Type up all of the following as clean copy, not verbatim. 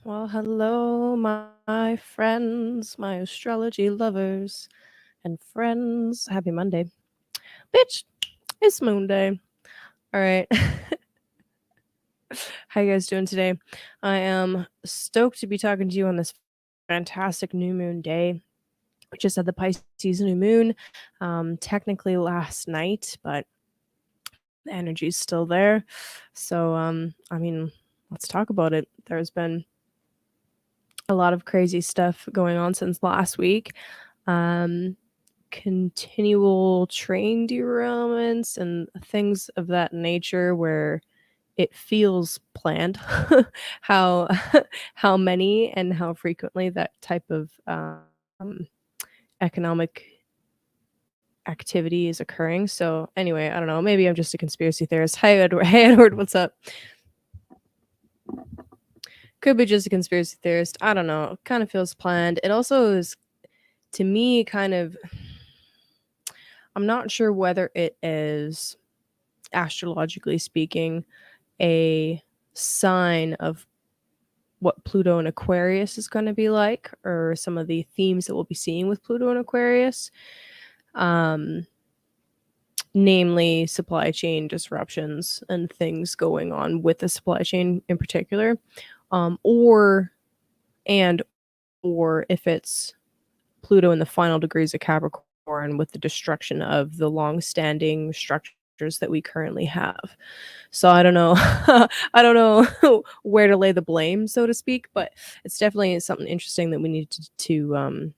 Well, hello, my friends, my astrology lovers and friends. Happy Monday. Bitch, it's Moonday. All right. How you guys doing today? I am stoked to be talking to you on this fantastic new moon day. We just had the Pisces new moon, technically last night, but the energy's still there. So, let's talk about it. There's been a lot of crazy stuff going on since last week. Um, Continual train derailments and things of that nature where it feels planned how how many and how frequently that type of economic activity is occurring. So anyway, I don't know, maybe I'm just a conspiracy theorist. Hi Edward. Hey Edward, what's up? Could be just a conspiracy theorist. I don't know. It kind of feels planned. It also is, to me, kind of, I'm not sure whether it is, astrologically speaking, a sign of what Pluto and Aquarius is going to be like, or some of the themes that we'll be seeing with Pluto and Aquarius, um, namely supply chain disruptions and things going on with the supply chain in particular, or if it's Pluto in the final degrees of Capricorn with the destruction of the long-standing structures that we currently have. So I don't know. I don't know where to lay the blame, so to speak, but it's definitely something interesting that we need to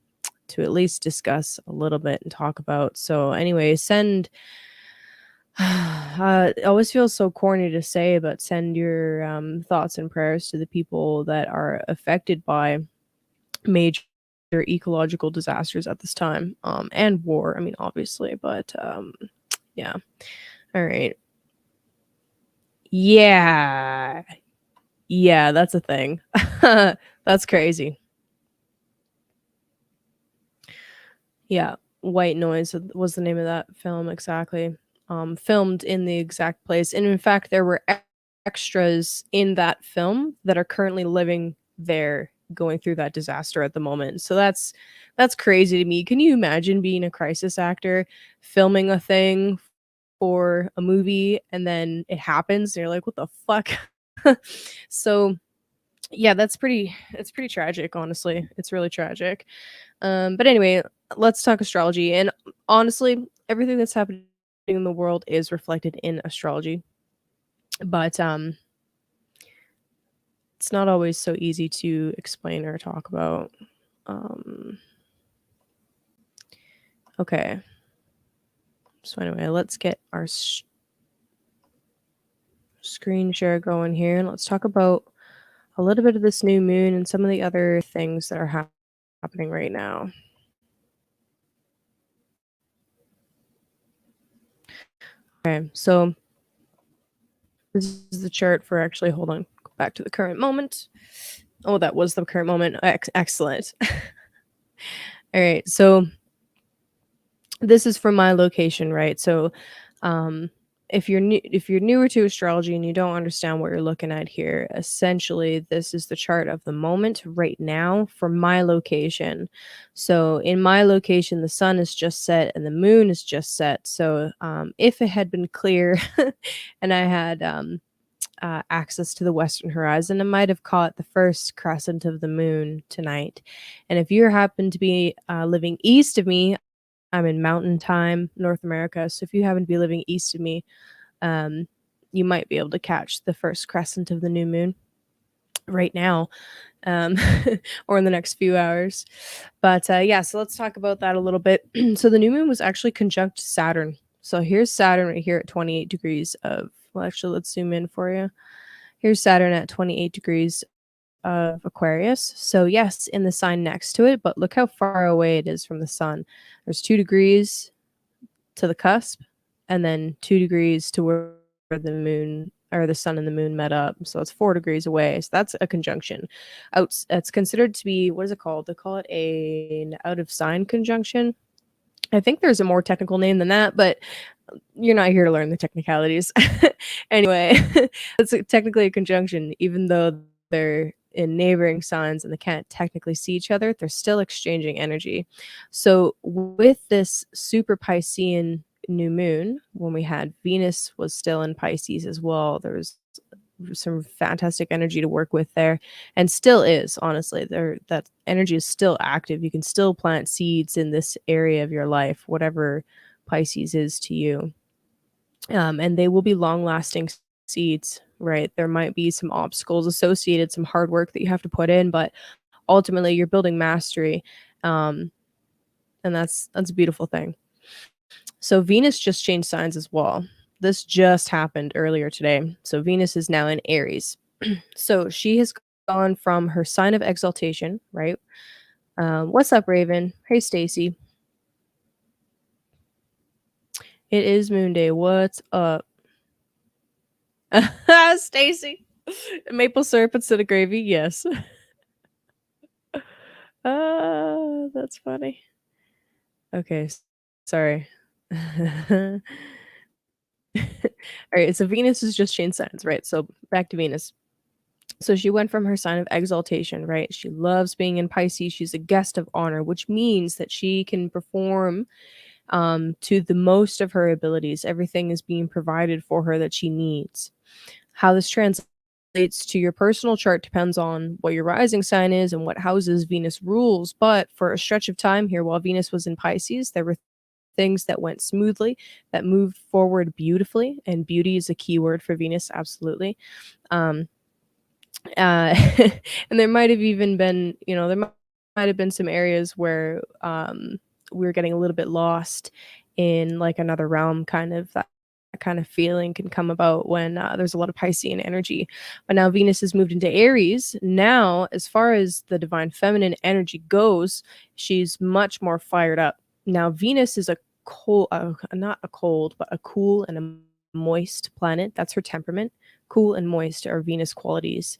at least discuss a little bit and talk about. So anyway, send it always feels so corny to say, but send your thoughts and prayers to the people that are affected by major ecological disasters at this time, and war. I mean, obviously, but yeah. All right. Yeah. Yeah, that's a thing. That's crazy. Yeah. White Noise was the name of that film exactly. Filmed in the exact place. And in fact, there were extras in that film that are currently living there going through that disaster at the moment. So that's crazy to me. Can you imagine being a crisis actor filming a thing for a movie and then it happens and you're like, what the fuck? So yeah, it's pretty tragic, honestly. It's really tragic. But anyway, let's talk astrology. And honestly, everything that's happening in the world is reflected in astrology. But it's not always so easy to explain or talk about. Um, okay. So anyway, let's get our screen share going here, and let's talk about a little bit of this new moon and some of the other things that are happening right now. Okay, so this is the chart for, actually, hold on, go back to the current moment. Oh, that was the current moment. Excellent. All right, so this is from my location, right? So if you're newer to astrology and you don't understand what you're looking at here, essentially this is the chart of the moment right now for my location. So in my location, the sun is just set and the moon is just set. So if it had been clear and I had access to the western horizon, I might have caught the first crescent of the moon tonight. And if you happen to be living east of me, I'm in Mountain Time, North America. So if you happen to be living east of me, um, you might be able to catch the first crescent of the new moon right now, um, or in the next few hours. But yeah, so let's talk about that a little bit. So the new moon was actually conjunct Saturn. So here's Saturn right here at 28 degrees of, well, actually, let's zoom in for you. Here's Saturn at 28 degrees of Aquarius. So yes, in the sign next to it, but look how far away it is from the sun. There's 2 degrees to the cusp, and then 2 degrees to where the moon or the sun and the moon met up. So it's 4 degrees away. So that's a conjunction. It's considered to be, what is it called? They call it an out of sign conjunction. I think there's a more technical name than that, but you're not here to learn the technicalities. Anyway, it's technically a conjunction, even though they're in neighboring signs and they can't technically see each other, they're still exchanging energy. So with this super Piscean new moon, when we had Venus was still in Pisces as well, there was some fantastic energy to work with there, and still is, honestly. There, that energy is still active. You can still plant seeds in this area of your life, whatever Pisces is to you. And they will be long lasting seeds, right? There might be some obstacles associated, some hard work that you have to put in, but ultimately you're building mastery. Um, and that's a beautiful thing. So Venus just changed signs as well. This just happened earlier today. So Venus is now in Aries. So she has gone from her sign of exaltation, right? What's up, Raven? Hey, Stacy. It is Moonday. What's up? Stacy. Maple syrup instead of gravy. Yes. That's funny. Okay, sorry. All right, so Venus has just changed signs, right? So back to Venus. So she went from her sign of exaltation, right? She loves being in Pisces. She's a guest of honor, which means that she can perform to the most of her abilities. Everything is being provided for her that she needs. How this translates to your personal chart depends on what your rising sign is and what houses Venus rules. But for a stretch of time here, while Venus was in Pisces, there were things that went smoothly, that moved forward beautifully. And beauty is a key word for Venus, absolutely. Um, and there might have even been, there might have been some areas where we were getting a little bit lost in like another realm. Kind of that kind of feeling can come about when there's a lot of Piscean energy. But now Venus has moved into Aries. Now, as far as the divine feminine energy goes, she's much more fired up. Now, Venus is a cold, not a cold, but a cool and a moist planet. That's her temperament. Cool and moist are Venus qualities.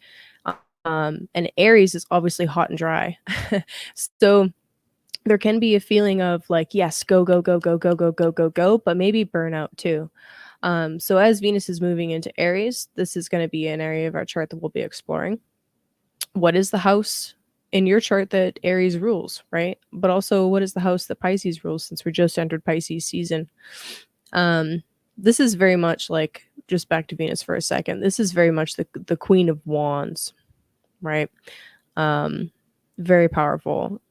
And Aries is obviously hot and dry. So there can be a feeling of like, yes, go, go, go, go, go, go, go, go, go, but maybe burnout too. So as Venus is moving into Aries, this is going to be an area of our chart that we'll be exploring. What is the house in your chart that Aries rules, right? But also, what is the house that Pisces rules, since we're just entered Pisces season? This is very much like, just back to Venus for a second, this is very much the Queen of Wands, right? Very powerful.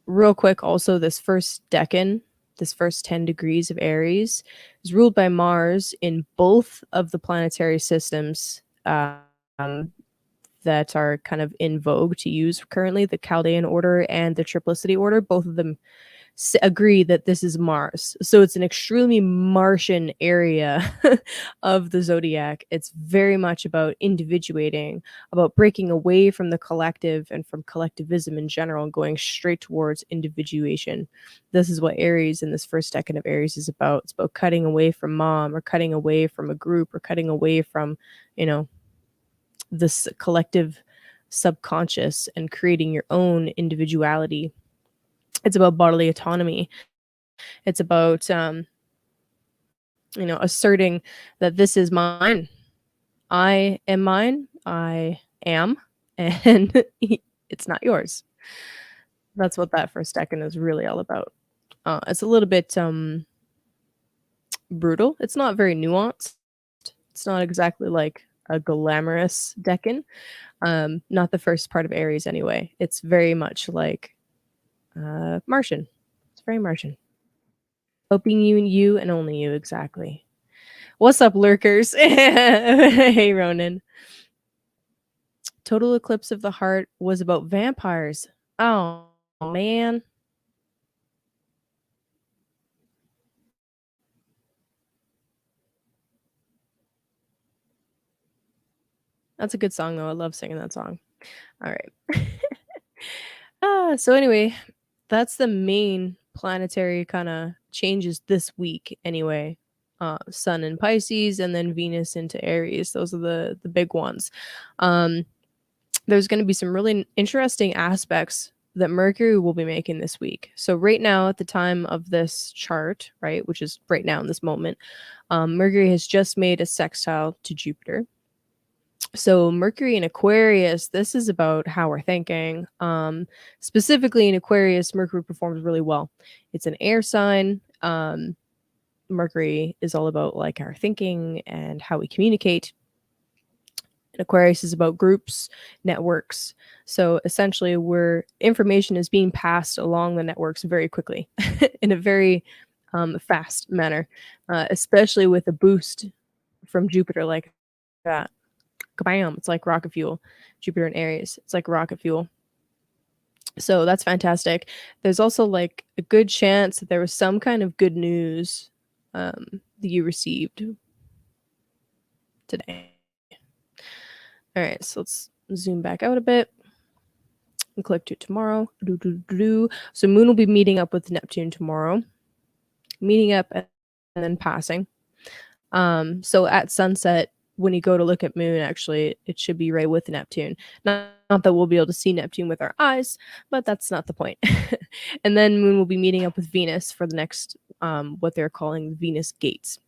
Real quick, also, this first decan, this first 10 degrees of Aries, is ruled by Mars in both of the planetary systems that are kind of in vogue to use currently, the Chaldean order and the Triplicity order. Both of them agree that this is Mars. So it's an extremely Martian area of the zodiac. It's very much about individuating, about breaking away from the collective and from collectivism in general and going straight towards individuation. This is what Aries in this first decan of Aries is about. It's about cutting away from mom, or cutting away from a group, or cutting away from, this collective subconscious and creating your own individuality. It's about bodily autonomy. It's about asserting that this is mine. I am mine. I am, and it's not yours. That's what that first decan is really all about. It's a little bit brutal. It's not very nuanced. It's not exactly like a glamorous decan. Not the first part of Aries anyway. It's very much like Martian. It's very Martian. Hoping you and you and only you, exactly. What's up, lurkers? Hey, Ronan. Total Eclipse of the Heart was about vampires. Oh, man. That's a good song, though. I love singing that song. All right. So anyway, that's the main planetary kind of changes this week anyway. Sun in Pisces and then Venus into Aries. Those are the big ones. There's going to be some really interesting aspects that Mercury will be making this week. So right now, at the time of this chart, right, which is right now in this moment, Mercury has just made a sextile to Jupiter. So Mercury in Aquarius, this is about how we're thinking. Specifically in Aquarius, Mercury performs really well. It's an air sign. Mercury is all about like our thinking and how we communicate. And Aquarius is about groups, networks. So essentially, where information is being passed along the networks very quickly in a very fast manner, especially with a boost from Jupiter like that. Kabam! It's like rocket fuel. Jupiter and Aries. It's like rocket fuel. So that's fantastic. There's also like a good chance that there was some kind of good news that you received today. All right, so let's zoom back out a bit and click to tomorrow. So Moon will be meeting up with Neptune tomorrow, meeting up and then passing. So at sunset, when you go to look at Moon, actually, it should be right with Neptune. Not that we'll be able to see Neptune with our eyes, but that's not the point. And then Moon will be meeting up with Venus for the next, what they're calling Venus gates.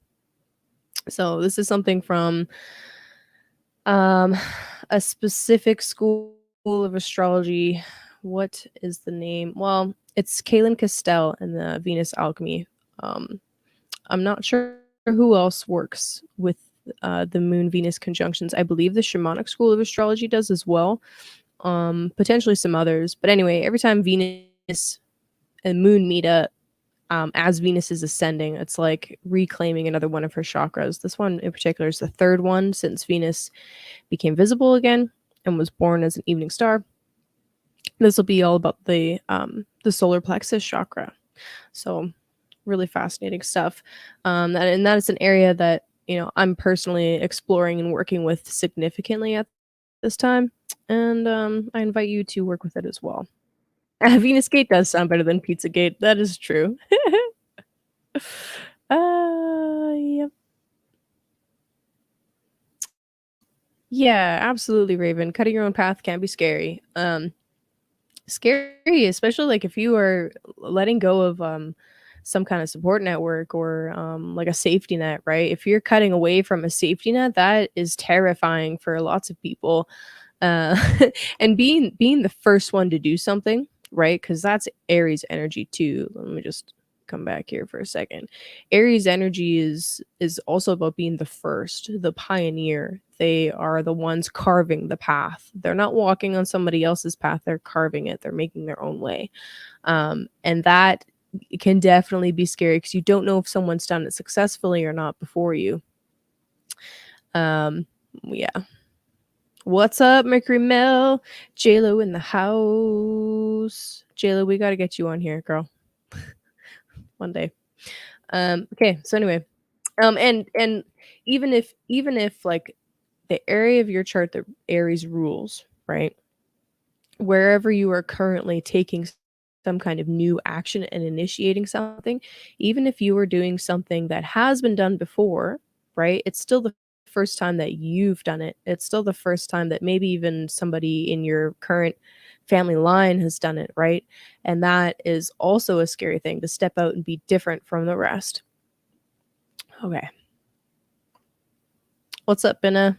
So this is something from a specific school of astrology. What is the name? Well, it's Kaylin Castell and the Venus alchemy. I'm not sure who else works with the Moon Venus conjunctions. I believe the shamanic school of astrology does as well. Potentially some others, but anyway, every time Venus and Moon meet up, as Venus is ascending, it's like reclaiming another one of her chakras. This one in particular is the third one since Venus became visible again and was born as an evening star. This will be all about the solar plexus chakra. So really fascinating stuff. And that is an area that, I'm personally exploring and working with significantly at this time. And I invite you to work with it as well. Venus Gate does sound better than Pizza Gate. That is true. Yep. Yeah, absolutely, Raven. Cutting your own path can be scary. Scary, especially like if you are letting go of some kind of support network or like a safety net, right? If you're cutting away from a safety net, that is terrifying for lots of people. Uh, and being the first one to do something, right? Because that's Aries energy too. Let me just come back here for a second. Aries energy is also about being the first, the pioneer. They are the ones carving the path. They're not walking on somebody else's path. They're carving it. They're making their own way. And that can definitely be scary because you don't know if someone's done it successfully or not before you. Yeah. What's up, Mercury Mel? JLo in the house. JLo, we got to get you on here, girl. One day. Okay, so anyway, and even if like the area of your chart that Aries rules, right? Wherever you are currently taking some kind of new action and initiating something, even if you are doing something that has been done before, right? It's still the first time that you've done it. It's still the first time that maybe even somebody in your current family line has done it, right? And that is also a scary thing, to step out and be different from the rest. Okay. What's up, Benna?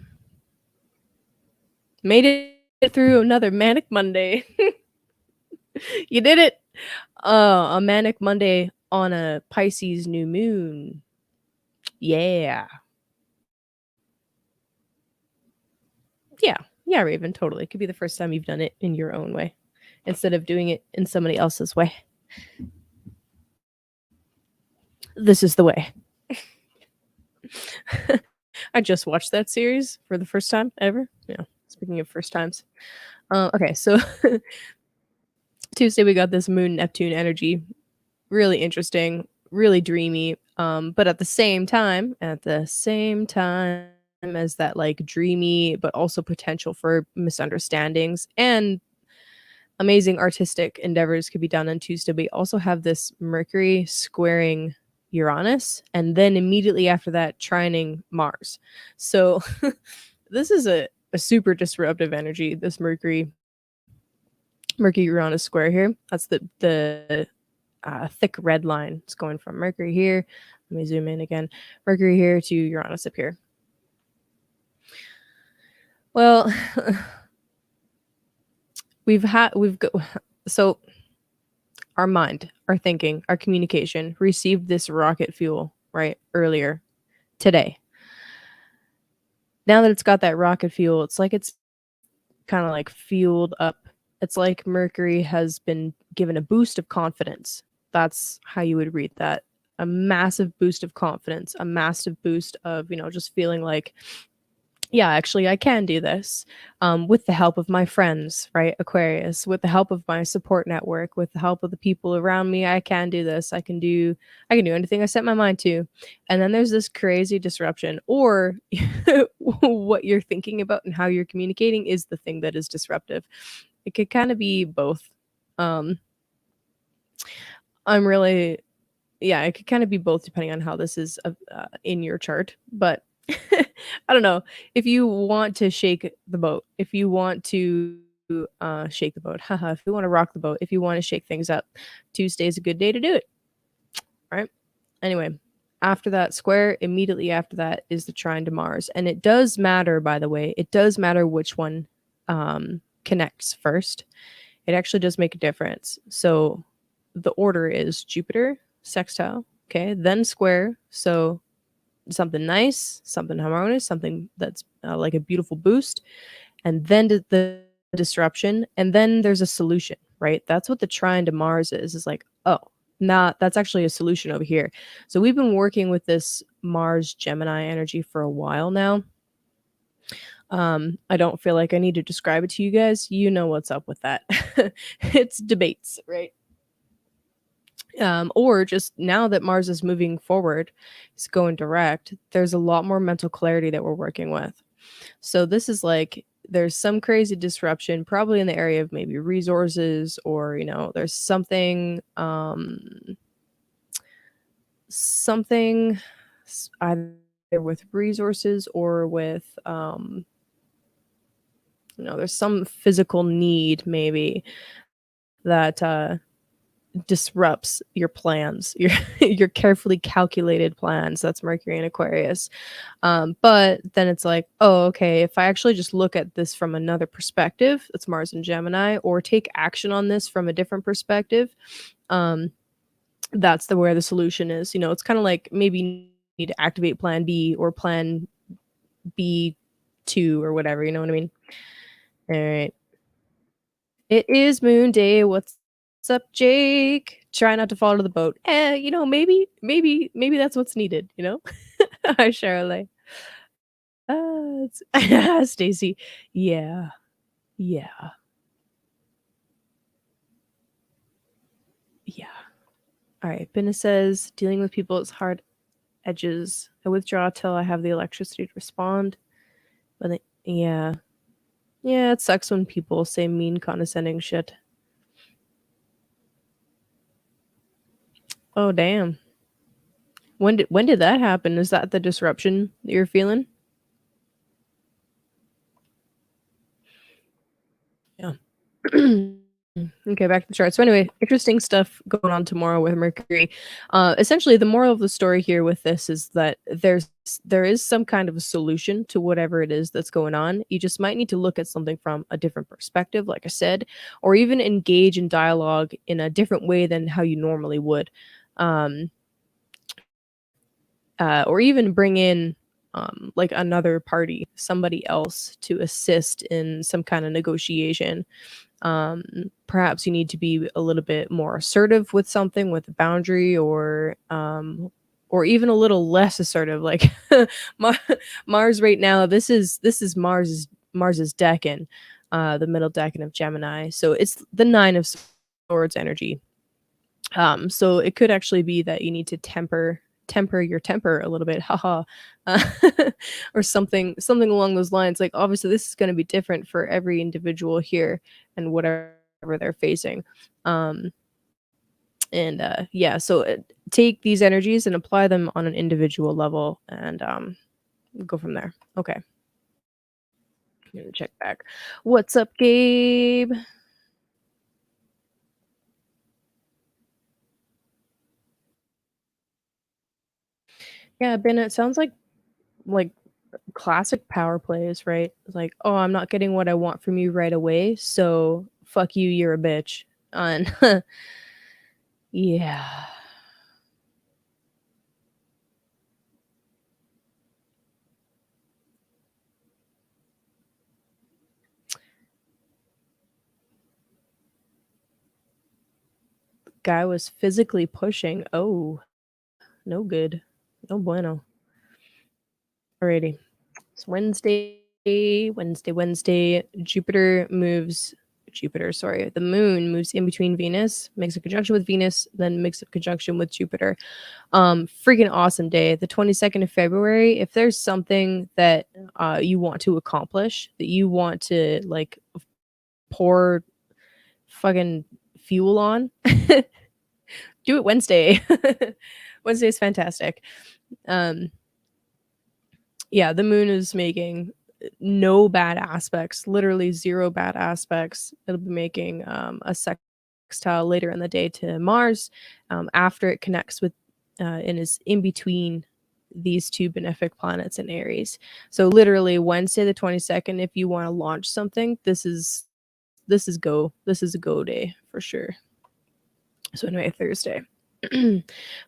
Made it through another manic Monday. You did it. A manic Monday on a Pisces new moon. Yeah. Yeah, Raven, totally. It could be the first time you've done it in your own way instead of doing it in somebody else's way. This is the way. I just watched that series for the first time ever. Yeah, speaking of first times. Okay, so Tuesday we got this Moon Neptune energy. Really interesting, really dreamy. But at the same time as that like dreamy, but also potential for misunderstandings and amazing artistic endeavors could be done on Tuesday. We also have this Mercury squaring Uranus, and then immediately after that, trining Mars. So this is a super disruptive energy, this Mercury Uranus square here. That's the thick red line. It's going from Mercury here. Let me zoom in again. Mercury here to Uranus up here. Well, we've go so our mind, our thinking, our communication received this rocket fuel, right, earlier today. Now that it's got that rocket fuel, it's like it's kinda, like, fueled up. It's like Mercury has been given a boost of confidence. That's how you would read that. A massive boost of confidence, a massive boost of, just feeling like, "Yeah, actually, I can do this," with the help of my friends, right, Aquarius, with the help of my support network, with the help of the people around me, I can do this. I can do anything I set my mind to. And then there's this crazy disruption, or what you're thinking about and how you're communicating is the thing that is disruptive. It could kinda be both. Um, I'm really Yeah, it could kinda be both depending on how this is, in your chart, but I don't know. If you want to shake the boat, if you want to, shake the boat, haha, if you wanna rock the boat, if you wanna shake things up, Tuesday is a good day to do it, right? Anyway, after that square, immediately after that is the trine to Mars, and it does matter, by the way, it does matter which one, connects first. It actually does make a difference. So, the order is Jupiter, sextile, okay, then square, so something nice, something harmonious, something that's, like a beautiful boost, and then the disruption, and then there's a solution, right? That's what the trine to Mars is like, "Oh, nah, that's actually a solution over here." So we've been working with this Mars Gemini energy for a while now. I don't feel like I need to describe it to you guys. You know what's up with that. It's debates, right? Or just now that Mars is moving forward, it's going direct, there's a lot more mental clarity that we're working with. So this is like there's some crazy disruption, probably in the area of maybe resources, or there's something either with resources or with there's some physical need maybe that disrupts your plans, your your carefully calculated plans. That's Mercury in Aquarius. But then it's like, oh, okay, if I actually just look at this from another perspective, that's Mars and Gemini, or take action on this from a different perspective, um, that's where the solution is. It's kind of like maybe you need to activate Plan B or Plan B2 or whatever. You know what I mean? All right. It is Moonday. What's up, Jake? Try not to fall to the boat. Maybe that's what's needed. Hi, Charlotte. Stacy. Yeah, yeah, yeah. All right. Benna says dealing with people is hard edges. I withdraw till I have the electricity to respond. Yeah, yeah. It sucks when people say mean, condescending shit. Oh damn. When did that happen? Is that the disruption that you're feeling? Yeah. Okay, back to the chart. So anyway, interesting stuff going on tomorrow with Mercury. Essentially, the moral of the story here with this is that there is some kind of a solution to whatever it is that's going on. You just might need to look at something from a different perspective, like I said, or even engage in dialogue in a different way than how you normally would. Um, or even bring in like another party, somebody else to assist in some kind of negotiation. Perhaps you need to be a little bit more assertive with something, with a boundary, or even a little less assertive. Like Mar- Mars right now, this is Mars's decan, the middle decan of Gemini. So it's the nine of swords energy. So it could actually be that you need to temper your temper a little bit, haha, uh, or something along those lines. Like obviously, this is going to be different for every individual here and whatever they're facing. Um, and yeah, so take these energies and apply them on an individual level, and go from there. Okay, I'm gonna check back. What's up, Gabe? Yeah, Ben. It sounds like classic power plays, right? It's like, "Oh, I'm not getting what I want from you right away, so fuck you, you're a bitch." And yeah, guy was physically pushing. Oh, no good. No bueno. Alrighty. It's Wednesday. Sorry, the moon moves in between Venus, makes a conjunction with Venus, then makes a conjunction with Jupiter. Freaking awesome day. The 22nd of February, if there's something that you want to accomplish, that you want to like pour fucking fuel on, do it Wednesday. Wednesday is fantastic. Um, yeah, the moon is making no bad aspects, literally zero bad aspects. It'll be making a sextile later in the day to Mars after it connects with and is in between these two benefic planets in Aries. So literally Wednesday the 22nd, if you want to launch something, this is go. This is a go day for sure. So anyway, Thursday.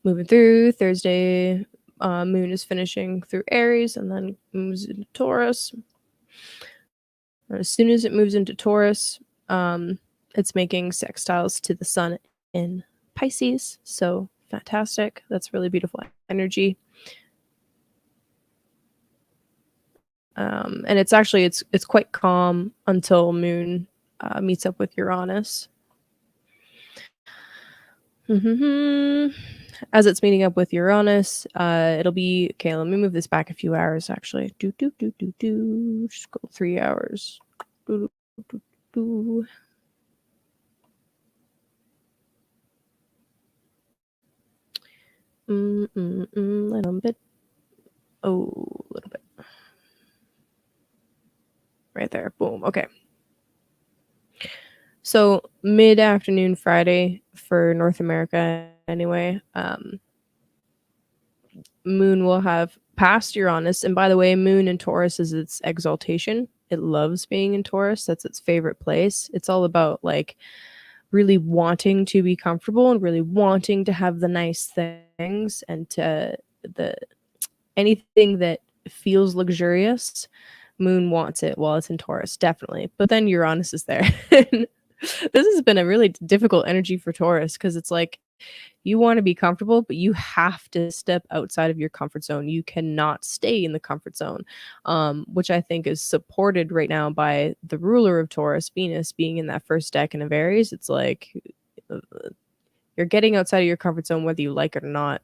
Moving through Thursday, moon is finishing through Aries and then moves into Taurus. And as soon as it moves into Taurus, it's making sextiles to the sun in Pisces. So fantastic. That's really beautiful energy. And it's actually it's quite calm until moon meets up with Uranus. As it's meeting up with Uranus, it'll be okay. Let me move this back a few hours. Actually, just go 3 hours. Do, do, do, do. Little bit. Oh, a little bit. Right there. Boom. Okay. So mid afternoon Friday for North America, anyway. Moon will have passed Uranus, and by the way, Moon in Taurus is its exaltation. It loves being in Taurus. That's its favorite place. It's all about like really wanting to be comfortable and really wanting to have the nice things and to the anything that feels luxurious. Moon wants it while it's in Taurus, definitely. But then Uranus is there. This has been a really difficult energy for Taurus because it's like you want to be comfortable, but you have to step outside of your comfort zone. You cannot stay in the comfort zone, which I think is supported right now by the ruler of Taurus, Venus, being in that first decan of Aries. It's like uh, you're getting outside of your comfort zone whether you like it or not.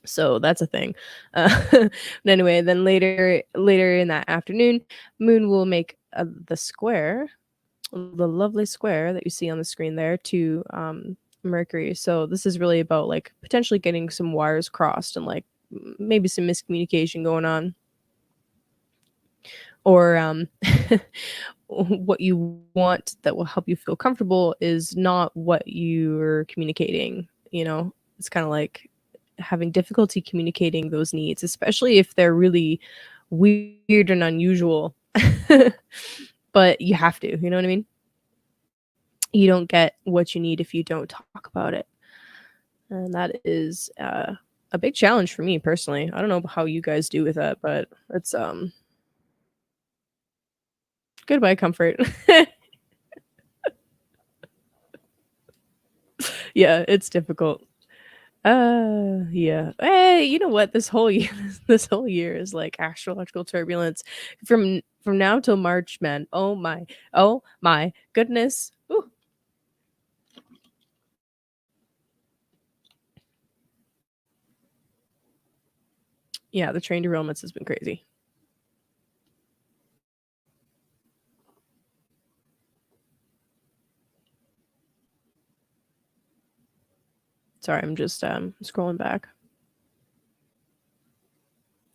So that's a thing. But anyway, then later in that afternoon, Moon will make the square, the lovely square that you see on the screen there to Mercury. So this is really about like potentially getting some wires crossed and like maybe some miscommunication going on, or what you want that will help you feel comfortable is not what you're communicating. It's kind of like having difficulty communicating those needs, especially if they're really weird and unusual. But you have to, you know what I mean? You don't get what you need if you don't talk about it. And that is a big challenge for me personally. I don't know how you guys do with that, but it's goodbye comfort. Yeah, it's difficult. Yeah. Hey, you know what? This whole year, this whole year is like astrological turbulence from now till March, man. Oh my goodness. Ooh. Yeah, the train derailments has been crazy. Sorry, I'm just scrolling back.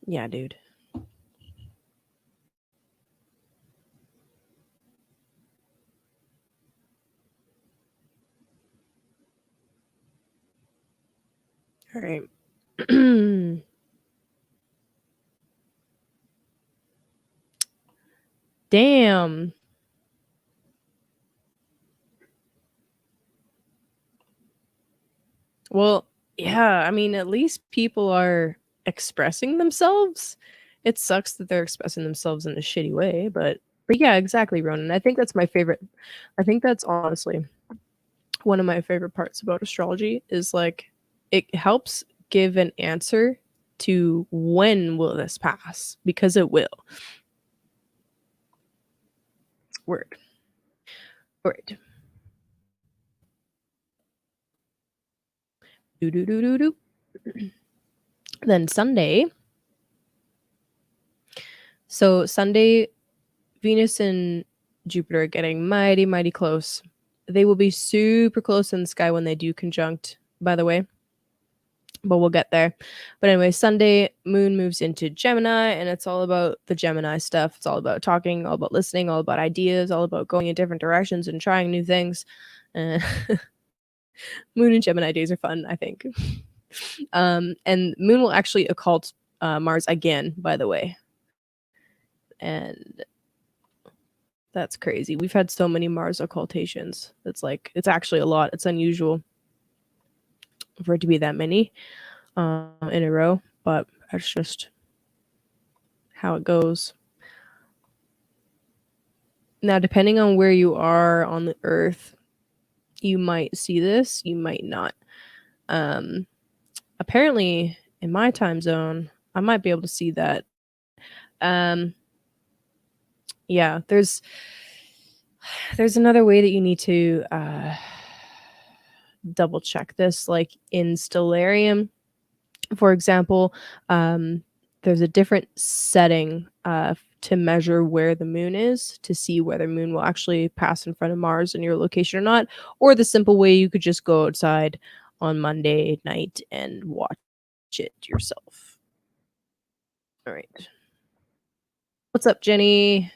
Yeah, dude. All right. Damn. Well, yeah, I mean, at least people are expressing themselves. It sucks that they're expressing themselves in a shitty way, but yeah, exactly, Ronan. I think that's my favorite. I think that's honestly one of my favorite parts about astrology is like it helps give an answer to when will this pass because it will. Word. Word. Do do do do do. Then Sunday. So Sunday, Venus and Jupiter are getting mighty, mighty close. They will be super close in the sky when they do conjunct, by the way, but we'll get there. But anyway, Sunday, Moon moves into Gemini, and it's all about the Gemini stuff. It's all about talking, all about listening, all about ideas, all about going in different directions and trying new things. Uh, Moon and Gemini days are fun, I think. And Moon will actually occult Mars again, by the way. And that's crazy. We've had so many Mars occultations. It's like it's actually a lot. It's unusual for it to be that many in a row, but that's just how it goes. Now, depending on where you are on the Earth, you might see this, you might not. Um, Apparently, in my time zone, I might be able to see that. Um, yeah, there's another way that you need to double check this, like in Stellarium, for example. There's a different setting to measure where the moon is to see whether moon will actually pass in front of Mars in your location or not, or the simple way you could just go outside on Monday night and watch it yourself. All right. What's up, Jenny?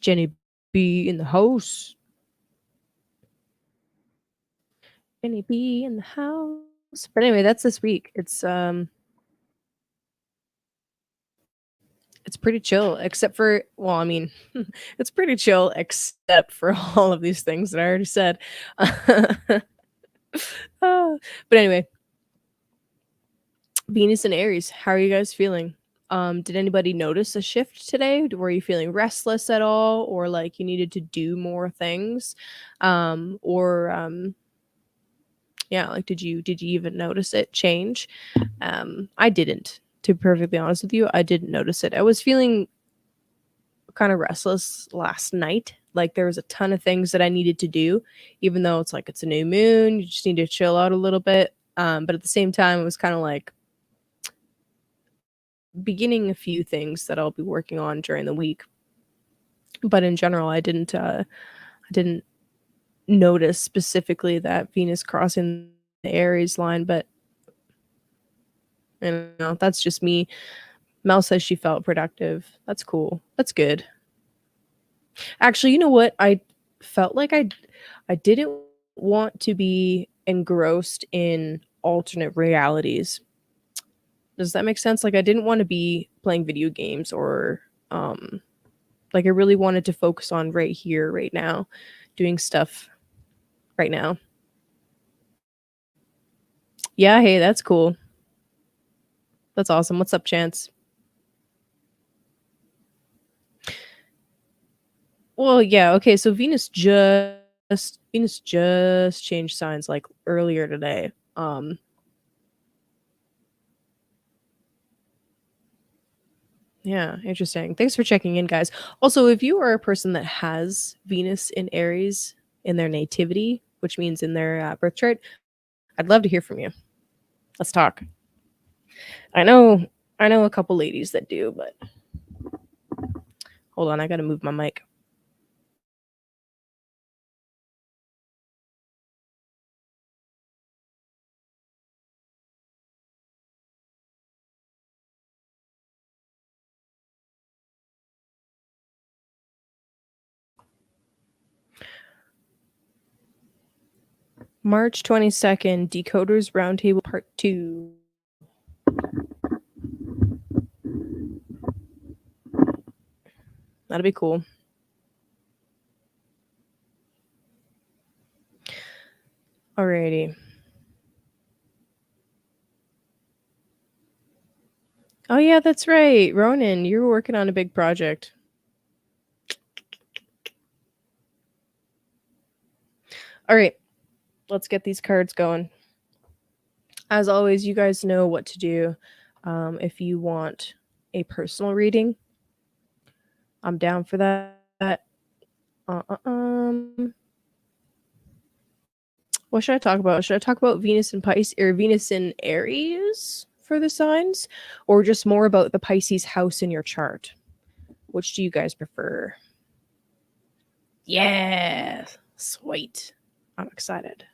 Jenny B in the house. Jenny B in the house. But anyway, that's this week. It's pretty chill, except for, well, I mean, it's pretty chill except for all of these things that I already said. But anyway, Venus and Aries, how are you guys feeling? Did anybody notice a shift today? Were you feeling restless at all, or like you needed to do more things? Or yeah, like did you even notice it change? I didn't, to be perfectly honest with you. I didn't notice it. I was feeling kind of restless last night. Like there was a ton of things that I needed to do, even though it's like it's a new moon. You just need to chill out a little bit. But at the same time, it was kind of like beginning a few things that I'll be working on during the week. But in general, I didn't notice specifically that Venus crossing the Aries line. But you know, that's just me. Mel says she felt productive. That's cool. That's good. Actually, you know what? I felt like I didn't want to be engrossed in alternate realities. Does that make sense? Like I didn't want to be playing video games or like I really wanted to focus on right here, right now, doing stuff right now. Yeah, hey, that's cool. That's awesome. What's up, Chance? Well, yeah, okay, so Venus just changed signs like earlier today. Yeah, interesting. Thanks for checking in, guys. Also, if you are a person that has Venus in Aries in their nativity, which means in their birth chart, I'd love to hear from you. Let's talk. I know, I know a couple ladies that do, but hold on, I gotta move my mic. March 22nd, Decoders Roundtable Part 2. That'd be cool. Alrighty. Oh yeah, that's right. Ronan, you were working on a big project. All right. Let's get these cards going. As always, you guys know what to do. If you want a personal reading, I'm down for that. What should I talk about? Should I talk about Venus and Pisces or Venus and Aries for the signs, or just more about the Pisces house in your chart? Which do you guys prefer? Yeah, sweet. I'm excited.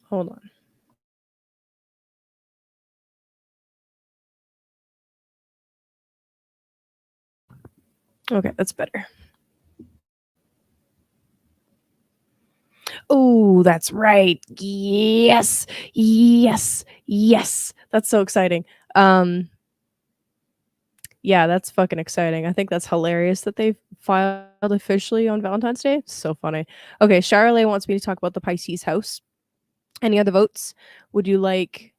Hold on. Okay, that's better. Oh, that's right. Yes. Yes. Yes. That's so exciting. Yeah, that's fucking exciting. I think that's hilarious that they filed officially on Valentine's Day. So funny. Okay, Charlotte wants me to talk about the Pisces house. Any other votes? Would you like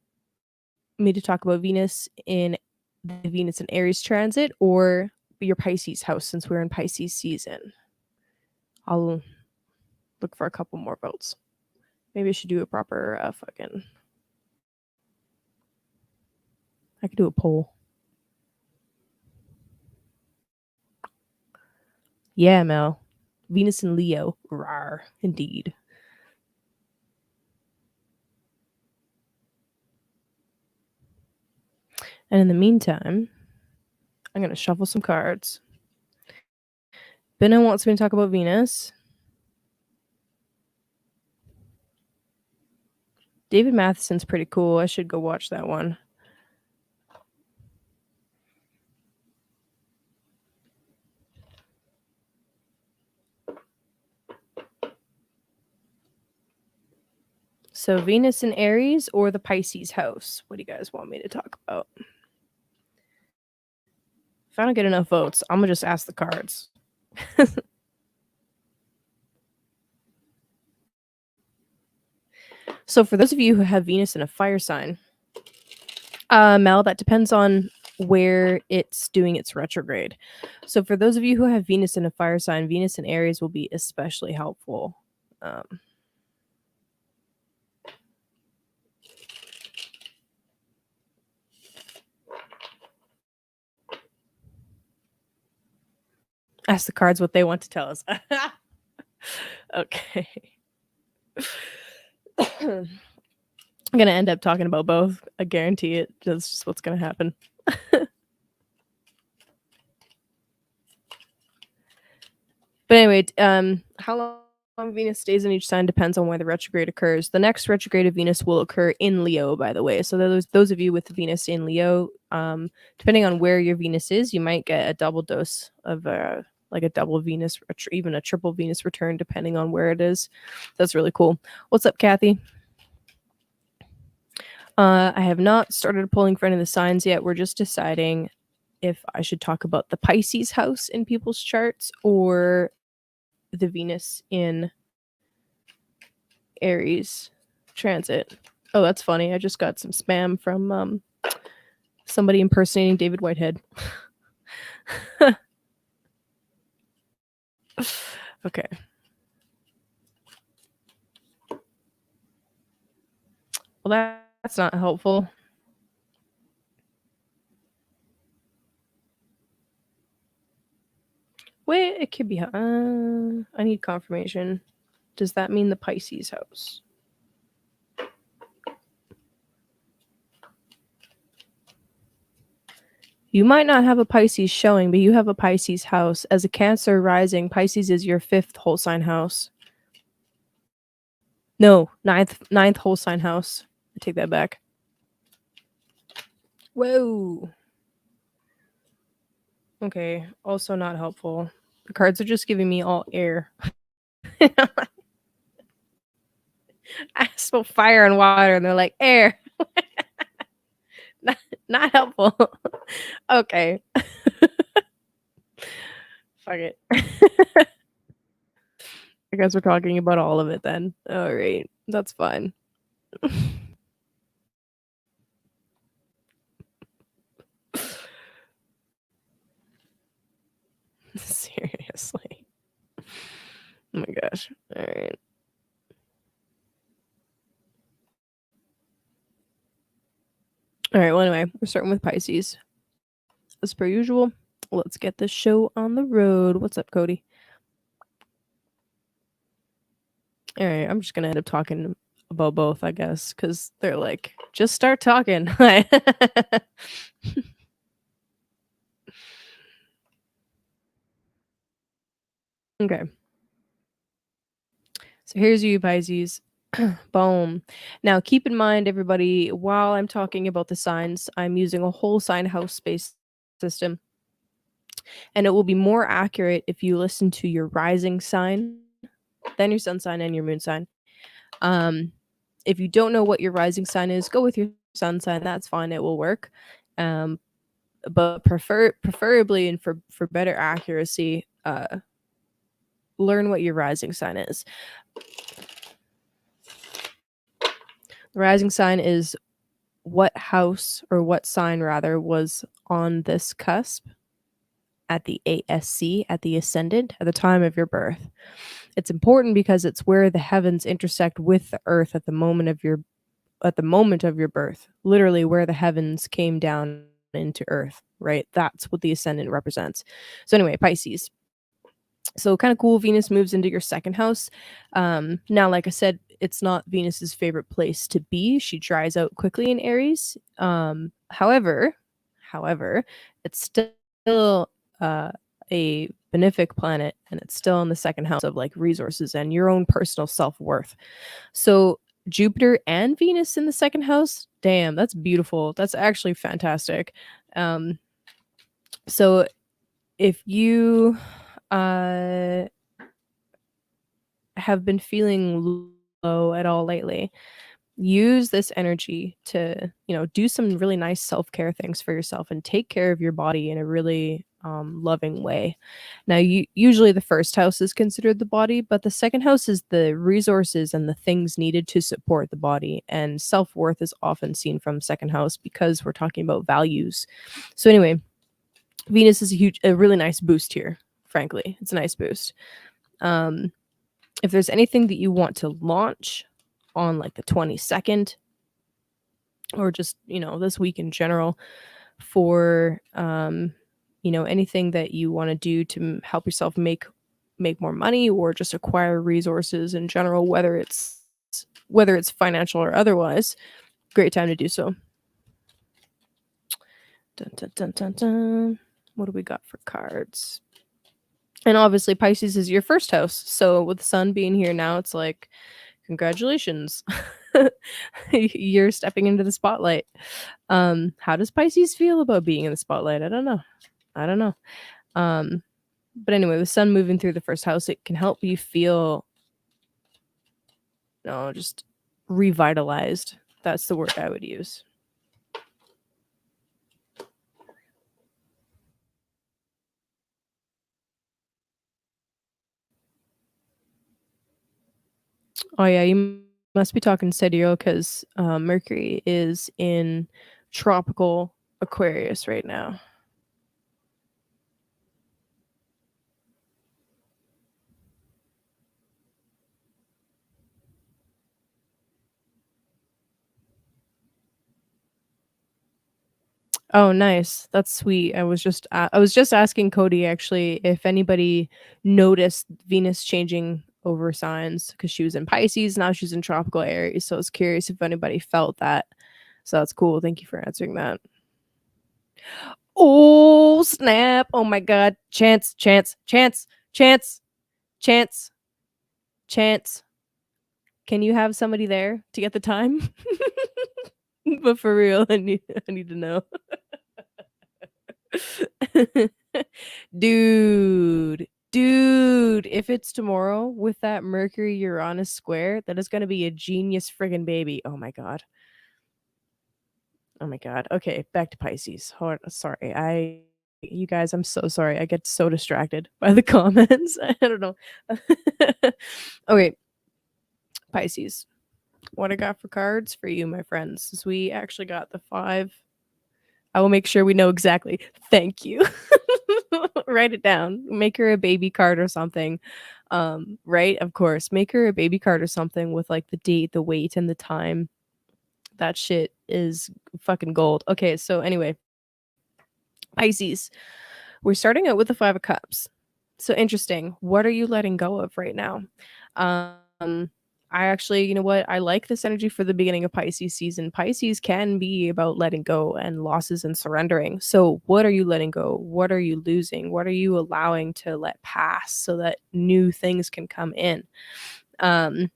me to talk about Venus in the Venus and Aries transit or your Pisces house since we're in Pisces season? I'll look for a couple more votes. Maybe I should do a proper fucking. I could do a poll. Yeah, Mel. Venus and Leo. Rawr, indeed. And in the meantime, I'm going to shuffle some cards. Benno wants me to talk about Venus. David Matheson's pretty cool. I should go watch that one. So Venus in Aries or the Pisces house? What do you guys want me to talk about? If I don't get enough votes, I'm going to just ask the cards. So for those of you who have Venus in a fire sign, Mel, that depends on where it's doing its retrograde. So for those of you who have Venus in a fire sign, Venus in Aries will be especially helpful. Ask the cards what they want to tell us. Okay. I'm going to end up talking about both. I guarantee it. That's just what's going to happen. But anyway, how long Venus stays in each sign depends on where the retrograde occurs. The next retrograde of Venus will occur in Leo, by the way. So those of you with Venus in Leo, depending on where your Venus is, you might get a double dose of like a double Venus, even a triple Venus return, depending on where it is. That's really cool. What's up, Kathy? I have not started pulling for any of the signs yet. We're just deciding if I should talk about the Pisces house in people's charts or the Venus in Aries transit. Oh, that's funny. I just got some spam from somebody impersonating David Whitehead. Okay. Well, that's not helpful. Wait, it could be. I need confirmation. Does that mean the Pisces house? You might not have a Pisces showing, but you have a Pisces house. As a Cancer rising, Pisces is your 5th whole sign house. No, ninth whole sign house. I take that back. Whoa. Okay, also not helpful. The cards are just giving me all air. I spelled fire and water, and they're like air. not, not helpful. Okay. Fuck it. I guess we're talking about all of it then. All right. That's fine. Seriously. Oh my gosh. All right. All right. Well, anyway, we're starting with Pisces. As per usual, let's get this show on the road. What's up, Cody? All right. I'm just going to end up talking about both, I guess, because they're like, just start talking. Okay. So here's you, Pisces. Boom. Now, keep in mind, everybody, while I'm talking about the signs, I'm using a whole sign house space system. And it will be more accurate if you listen to your rising sign, then your sun sign, and your moon sign. If you don't know what your rising sign is, go with your sun sign. That's fine. It will work. But preferably and for better accuracy, learn what your rising sign is. The rising sign is what house or what sign rather was on this cusp at the ASC, at the ascendant, at the time of your birth. It's important because it's where the heavens intersect with the earth at the moment of your birth. Literally where the heavens came down into earth, right? That's what the ascendant represents. So anyway, Pisces. So kind of cool. Venus moves into your second house. Now, like I said, it's not Venus's favorite place to be. She dries out quickly in Aries. However, it's still a benefic planet, and it's still in the second house of like resources and your own personal self-worth. So Jupiter and Venus in the second house, damn, that's beautiful. That's actually fantastic. So if you have been feeling low at all lately, use this energy to, do some really nice self-care things for yourself and take care of your body in a really loving way. Now, usually the first house is considered the body, but the second house is the resources and the things needed to support the body. And self-worth is often seen from second house because we're talking about values. So anyway, Venus is a really nice boost here. Frankly, it's a nice boost. If there's anything that you want to launch on like the 22nd or just, this week in general for, anything that you want to do to help yourself make more money or just acquire resources in general, whether it's financial or otherwise, great time to do so. Dun, dun, dun, dun, dun. What do we got for cards? And obviously Pisces is your first house. So with the sun being here now, it's like, congratulations. You're stepping into the spotlight. How does Pisces feel about being in the spotlight? I don't know. But anyway, the sun moving through the first house, it can help you feel just revitalized. That's the word I would use. Oh yeah, you must be talking sidereal because Mercury is in tropical Aquarius right now. Oh, nice. That's sweet. I was just asking Cody actually if anybody noticed Venus changing over signs because she was in Pisces, now she's in tropical Aries. So I was curious if anybody felt that. So that's cool. Thank you for answering that. Oh, snap. Oh my god. Chance. Can you have somebody there to get the time? But for real, I need to know. Dude, Dude, if it's tomorrow with that Mercury Uranus square, that is gonna be a genius friggin' baby. Oh my god. Oh my god. Okay, back to Pisces. Hold sorry. You guys, I'm so sorry. I get so distracted by the comments. I don't know. Okay, Pisces. What I got for cards for you, my friends, is we actually got the 5. I will make sure we know exactly. Thank you. Write it down. Make her a baby card or something. Right? Of course. Make her a baby card or something with like the date, the weight, and the time. That shit is fucking gold. Okay, so anyway, Pisces. We're starting out with the 5 of Cups. So interesting. What are you letting go of right now? Um, I actually, you know what? I like this energy for the beginning of Pisces season. Pisces can be about letting go and losses and surrendering. So, what are you letting go? What are you losing? What are you allowing to let pass so that new things can come in? Um,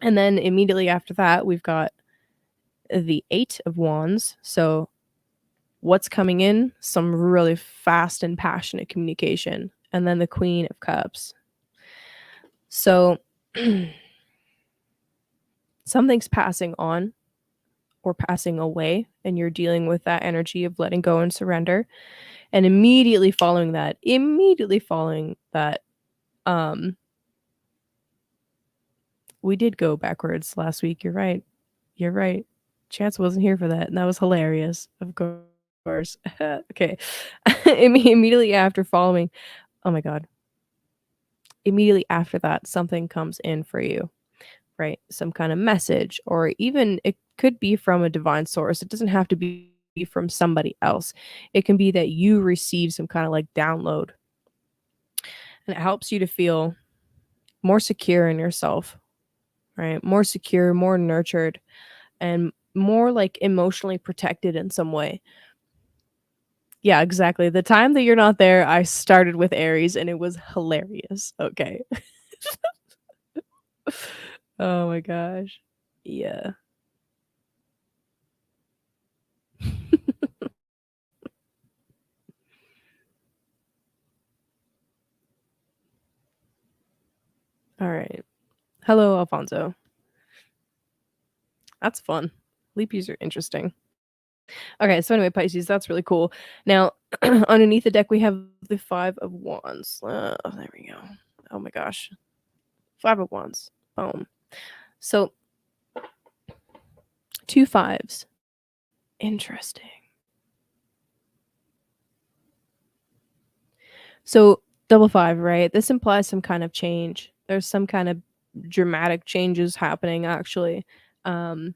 and then immediately after that, we've got the 8 of Wands. So, what's coming in? Some really fast and passionate communication. And then the Queen of Cups. So something's passing on or passing away, and you're dealing with that energy of letting go and surrender. And immediately following that, um, we did go backwards last week. You're right. You're right. Chance wasn't here for that, and that was hilarious. Of course. Okay. Immediately after following, oh my god. Immediately after that, something comes in for you, right? Some kind of message, or even it could be from a divine source. It doesn't have to be from somebody else. It can be that you receive some kind of like download, and it helps you to feel more secure in yourself, right? More secure, more nurtured, and more like emotionally protected in some way. Yeah, exactly. The time that you're not there, I started with Aries and it was hilarious. Okay. Oh my gosh. Yeah. All right. Hello, Alfonso. That's fun. Leap years are interesting. Okay, so anyway, Pisces, that's really cool. Now, underneath the deck, we have the 5 of Wands. There we go. Oh my gosh. 5 of Wands. Boom. So, 2 fives. Interesting. So, double 5, right? This implies some kind of change. There's some kind of dramatic changes happening, actually. Um,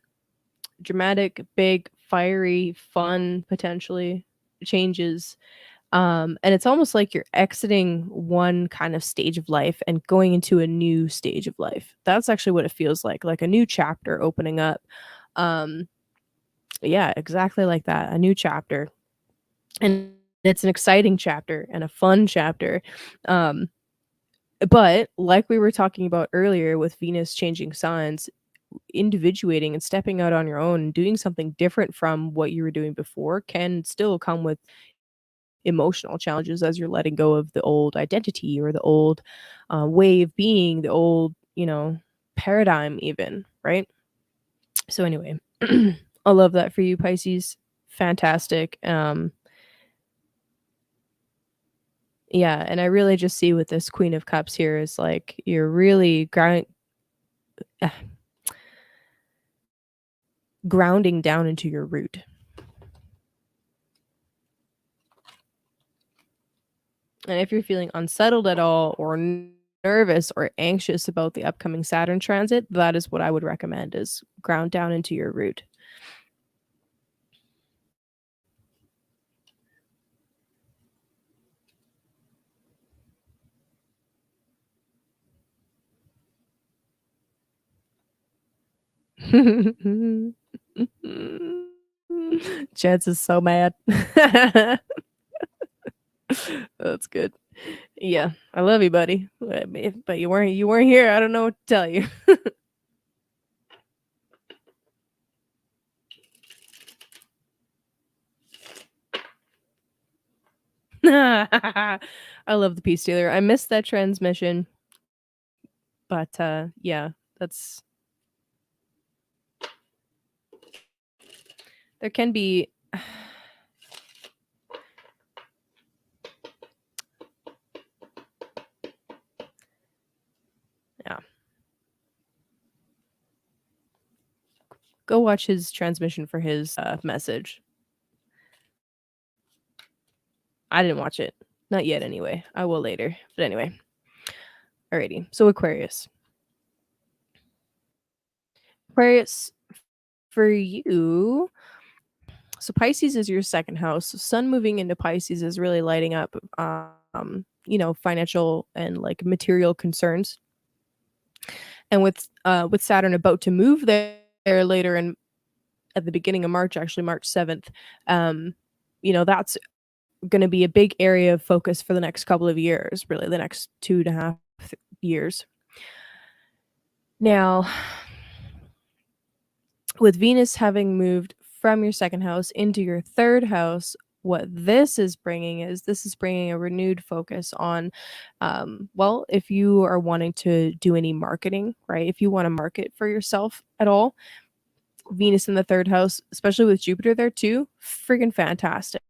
Dramatic, big, fiery, fun, potentially changes. And it's almost like you're exiting one kind of stage of life and going into a new stage of life. That's actually what it feels like a new chapter opening up. Um, yeah, exactly like that, a new chapter. And it's an exciting chapter and a fun chapter. Um, but like we were talking about earlier with Venus changing signs, individuating and stepping out on your own and doing something different from what you were doing before can still come with emotional challenges as you're letting go of the old identity or the old way of being, the old, paradigm, even, right? So, anyway, I love that for you, Pisces. Fantastic. Yeah, and I really just see with this Queen of Cups here is like you're really grounding down into your root. And if you're feeling unsettled at all or nervous or anxious about the upcoming Saturn transit, that is what I would recommend is ground down into your root. Chance is so mad. That's good. Yeah, I love you, buddy. But you weren't here. I don't know what to tell you. I love the Peace Stealer. I missed that transmission, but, yeah, that's there can be yeah. Go watch his transmission for his, message. I didn't watch it. Not yet anyway. I will later. But anyway, alrighty. So Aquarius. Aquarius, for you, so Pisces is your second house. So Sun moving into Pisces is really lighting up, financial and like material concerns. And with Saturn about to move there later in at the beginning of March, actually March 7th, that's going to be a big area of focus for the next couple of years, really the next 2.5 years. Now, with Venus having moved from your second house into your third house, what this is bringing a renewed focus on, if you are wanting to do any marketing, right? If you want to market for yourself at all, Venus in the third house, especially with Jupiter there too, friggin' fantastic,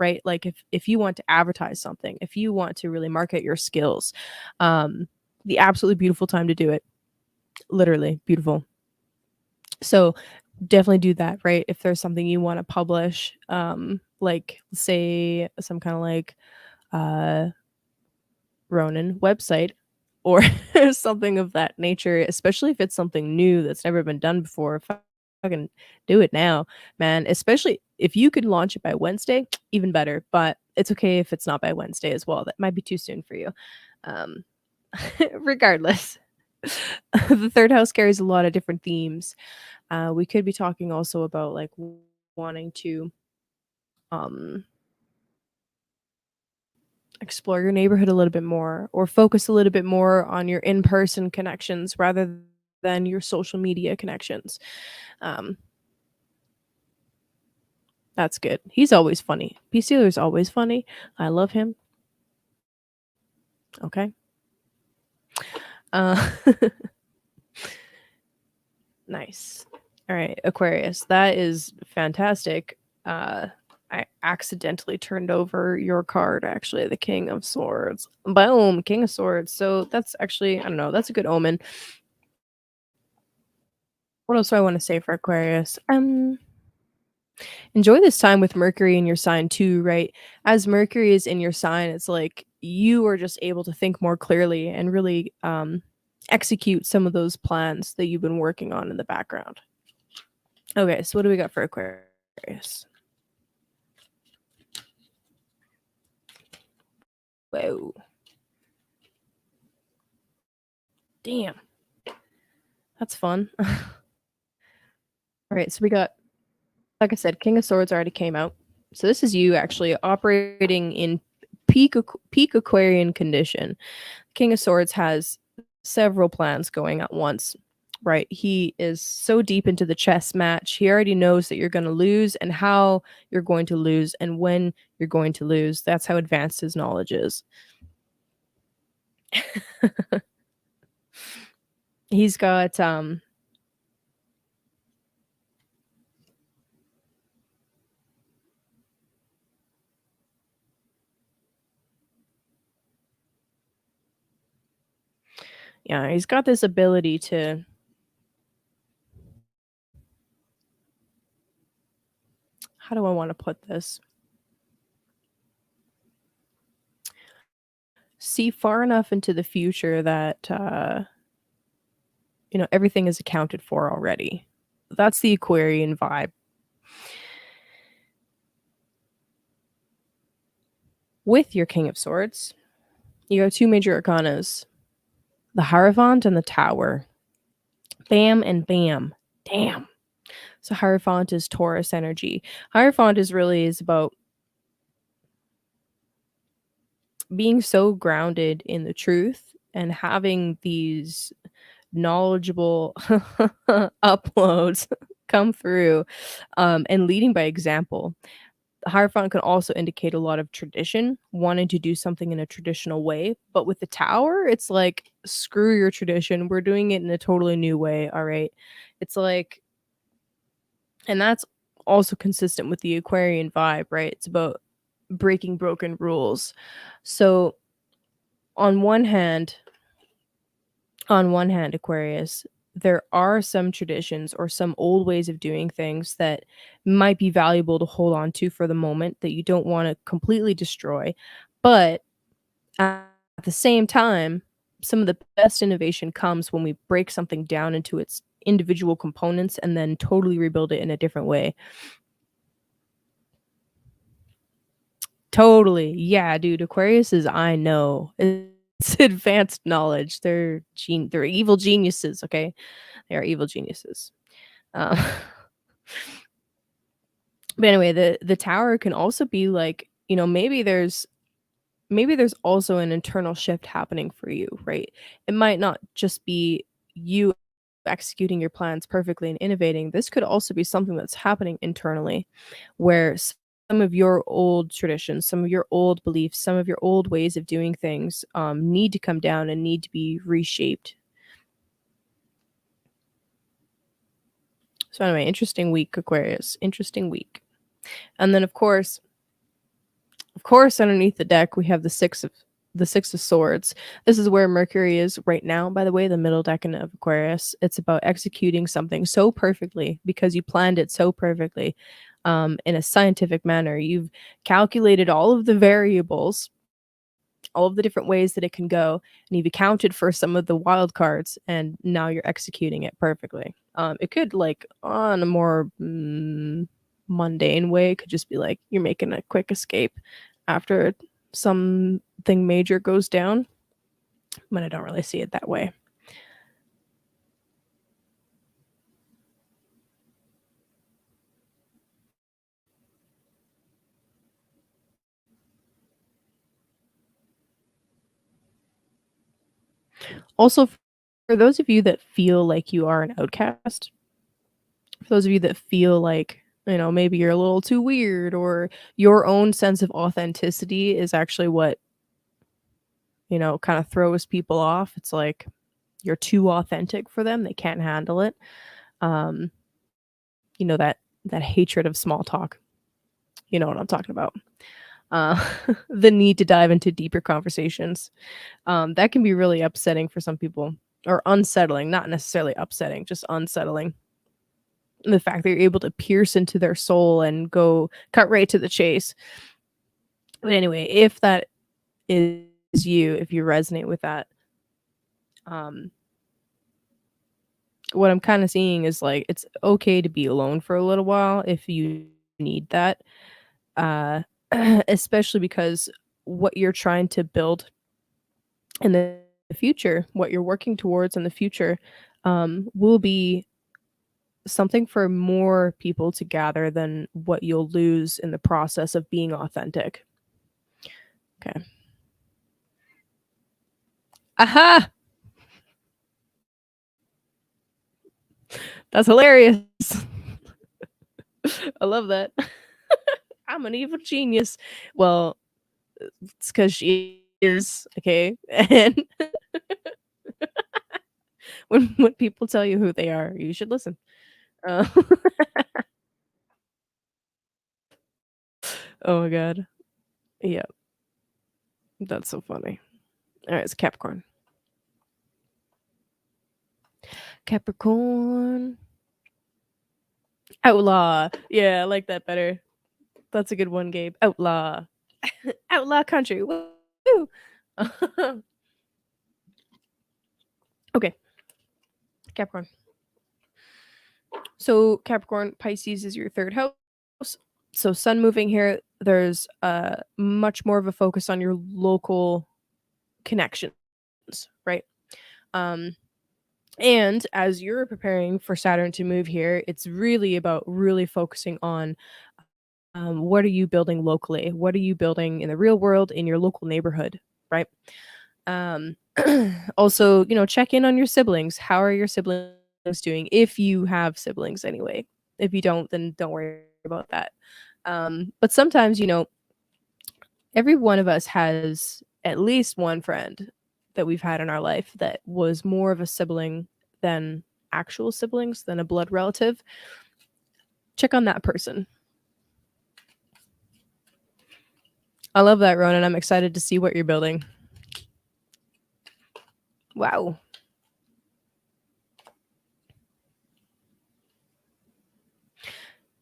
right? Like if you want to advertise something, if you want to really market your skills, the absolutely beautiful time to do it. Literally beautiful. So definitely do that, right? If there's something you want to publish, like say some kind of like Ronin website or something of that nature, especially if it's something new that's never been done before. Fucking do it now, man. Especially if you could launch it by Wednesday, even better. But it's okay if it's not by Wednesday as well. That might be too soon for you. Um, regardless, the third house carries a lot of different themes. We could be talking also about like wanting to um explore your neighborhood a little bit more or focus a little bit more on your in-person connections rather than your social media connections. Um that's good. He's always funny. P Steeler's always funny. I love him. Okay. Uh nice. All right, Aquarius. That is fantastic. I accidentally turned over your card, actually, the King of Swords. Boom, King of Swords. So that's actually, I don't know, that's a good omen. What else do I want to say for Aquarius? Enjoy this time with Mercury in your sign too, right? As Mercury is in your sign, it's like you are just able to think more clearly and really execute some of those plans that you've been working on in the background. Okay, so what do we got for Aquarius? Whoa. Damn. That's fun. All right, so we got, like I said, King of Swords already came out. So this is you actually operating in peak Aquarian condition. King of Swords has several plans going at once, right? He is so deep into the chess match. He already knows that you're going to lose and how you're going to lose and when you're going to lose. That's how advanced his knowledge is. He's got he's got this ability to how do I want to put this? See far enough into the future that everything is accounted for already. That's the Aquarian vibe. With your King of Swords, you have two major arcanas, the Hierophant and the Tower. Bam and bam. Damn. So Hierophant is Taurus energy. Hierophant is about being so grounded in the truth and having these knowledgeable uploads come through and leading by example. The Hierophant can also indicate a lot of tradition, wanting to do something in a traditional way. But with the Tower, it's like, screw your tradition. We're doing it in a totally new way. All right. It's like, and that's also consistent with the Aquarian vibe, right? It's about breaking broken rules. So on one hand, Aquarius, there are some traditions or some old ways of doing things that might be valuable to hold on to for the moment that you don't want to completely destroy. But at the same time, some of the best innovation comes when we break something down into its individual components and then totally rebuild it in a different way. Totally. Yeah, dude, Aquariuses, I know. It's advanced knowledge. They're evil geniuses, okay? They are evil geniuses. Uh, but anyway, the tower can also be like, maybe there's also an internal shift happening for you, right? It might not just be you executing your plans perfectly and innovating. This could also be something that's happening internally where some of your old traditions, some of your old beliefs, some of your old ways of doing things need to come down and need to be reshaped. So anyway, interesting week, Aquarius. Interesting week. And then of course, underneath the deck we have the six of swords. This is where Mercury is right now, by the way, the middle decan of Aquarius. It's about executing something so perfectly because you planned it so perfectly, in a scientific manner. You've calculated all of the variables, all of the different ways that it can go, and you've accounted for some of the wild cards, and now you're executing it perfectly. It could, like, on a more mundane way, it could just be like you're making a quick escape after something major goes down, but I don't really see it that way. Also, for those of you that feel like you are an outcast, for those of you that feel like, maybe you're a little too weird, or your own sense of authenticity is actually what, kind of throws people off. It's like you're too authentic for them. They can't handle it. Um, that hatred of small talk. You know what I'm talking about. Uh, the need to dive into deeper conversations. That can be really upsetting for some people, or unsettling, not necessarily upsetting, just unsettling. The fact that you're able to pierce into their soul and go cut right to the chase. But anyway, if that is you, if you resonate with that, um, what I'm kind of seeing is like it's okay to be alone for a little while if you need that. Uh, especially because what you're trying to build in the future, what you're working towards in the future, will be something for more people to gather than what you'll lose in the process of being authentic. Okay. Aha! That's hilarious. I love that. I'm an evil genius. Well, it's because she is, okay? And when people tell you who they are, you should listen. Uh, oh my god. Yeah, that's so funny. All right, it's Capricorn. Capricorn. Outlaw. Yeah, I like that better. That's a good one, Gabe. Outlaw. Outlaw country. Woo! Okay, Capricorn. So Capricorn, Pisces is your third house. So sun moving here, there's much more of a focus on your local connections, right? Um and as you're preparing for Saturn to move here, it's really about really focusing on, what are you building locally? What are you building in the real world, in your local neighborhood, right? Um, also, check in on your siblings. How are your siblings doing? If you have siblings, anyway. If you don't, then don't worry about that. But sometimes, every one of us has at least one friend that we've had in our life that was more of a sibling than actual siblings, than a blood relative. Check on that person. I love that, Ronan. I'm excited to see what you're building. Wow.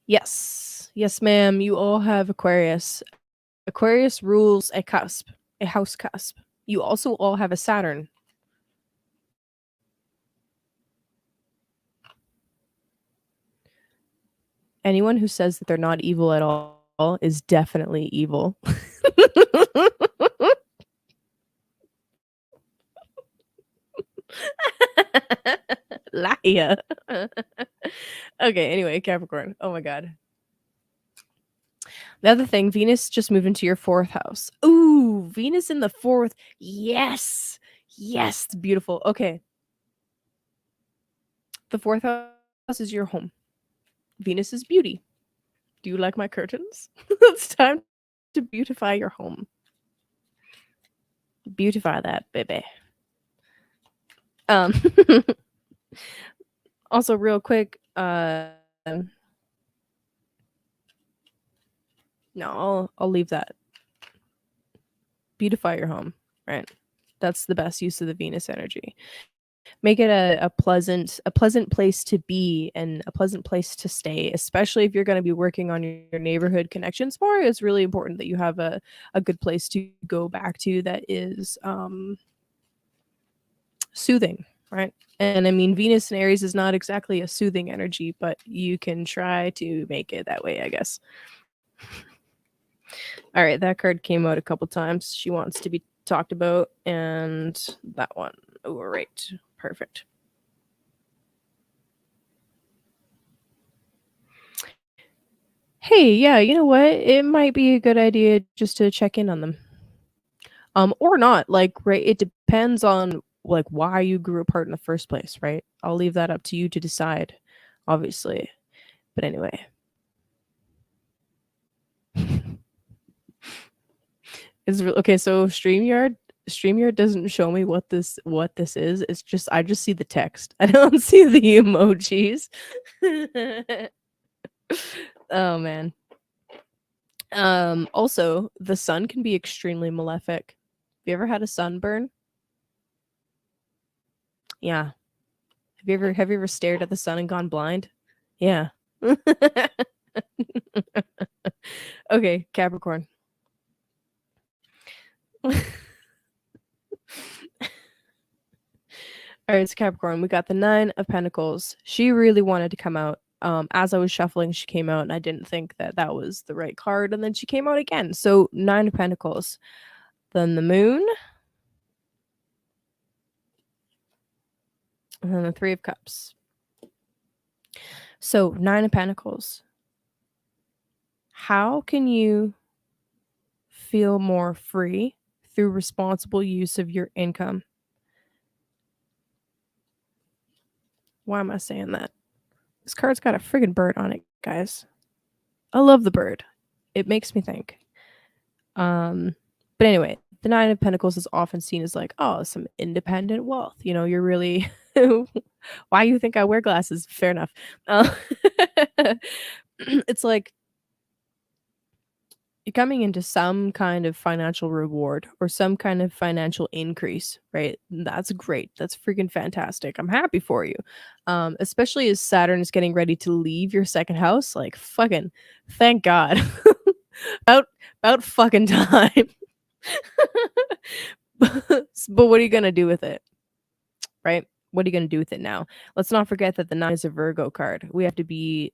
Yes. Yes, ma'am. You all have Aquarius. Aquarius rules a cusp, a house cusp. You also all have a Saturn. Anyone who says that they're not evil at all is definitely evil. Liar. Okay, anyway, Capricorn. Oh my god. The other thing, Venus just moved into your 4th house. Ooh, Venus in the 4th. Yes. Yes, it's beautiful. Okay. The 4th house is your home. Venus is beauty. Do you like my curtains? It's time to beautify your home. Beautify that, baby. Um Also real quick, no, I'll leave that. Beautify your home, right? That's the best use of the Venus energy. Make it a pleasant place to be and a pleasant place to stay, especially if you're going to be working on your neighborhood connections more. It's really important that you have a good place to go back to that is soothing, right? And I mean, Venus and Aries is not exactly a soothing energy, but you can try to make it that way, I guess. All right, that card came out a couple times. She wants to be talked about, and that one. Oh, right. Perfect. Hey, yeah, you know what? It might be a good idea just to check in on them. Or not. Like, right, it depends on like why you grew apart in the first place, right? I'll leave that up to you to decide, obviously. But anyway. Okay, so StreamYard doesn't show me what this is. It's just I just see the text. I don't see the emojis. Oh man. Also, the sun can be extremely malefic. Have you ever had a sunburn? Yeah. Have you ever stared at the sun and gone blind? Yeah. Okay, Capricorn. All right, it's Capricorn. We got the 9 of Pentacles. She really wanted to come out. As I was shuffling, she came out, and I didn't think that that was the right card, and then she came out again. So 9 of Pentacles. Then the Moon, and then the 3 of Cups. So 9 of Pentacles. How can you feel more free through responsible use of your income? Why am I saying that? This card's got a friggin' bird on it, guys. I love the bird. It makes me think. But anyway, the 9 of Pentacles is often seen as like, oh, some independent wealth. You're really why you think I wear glasses? Fair enough. It's like you're coming into some kind of financial reward or some kind of financial increase, right? That's great. That's freaking fantastic. I'm happy for you. Especially as Saturn is getting ready to leave your 2nd house. Like, fucking, thank God. about fucking time. But what are you gonna do with it? Right? What are you gonna do with it now? Let's not forget that the 9 is a Virgo card. We have to be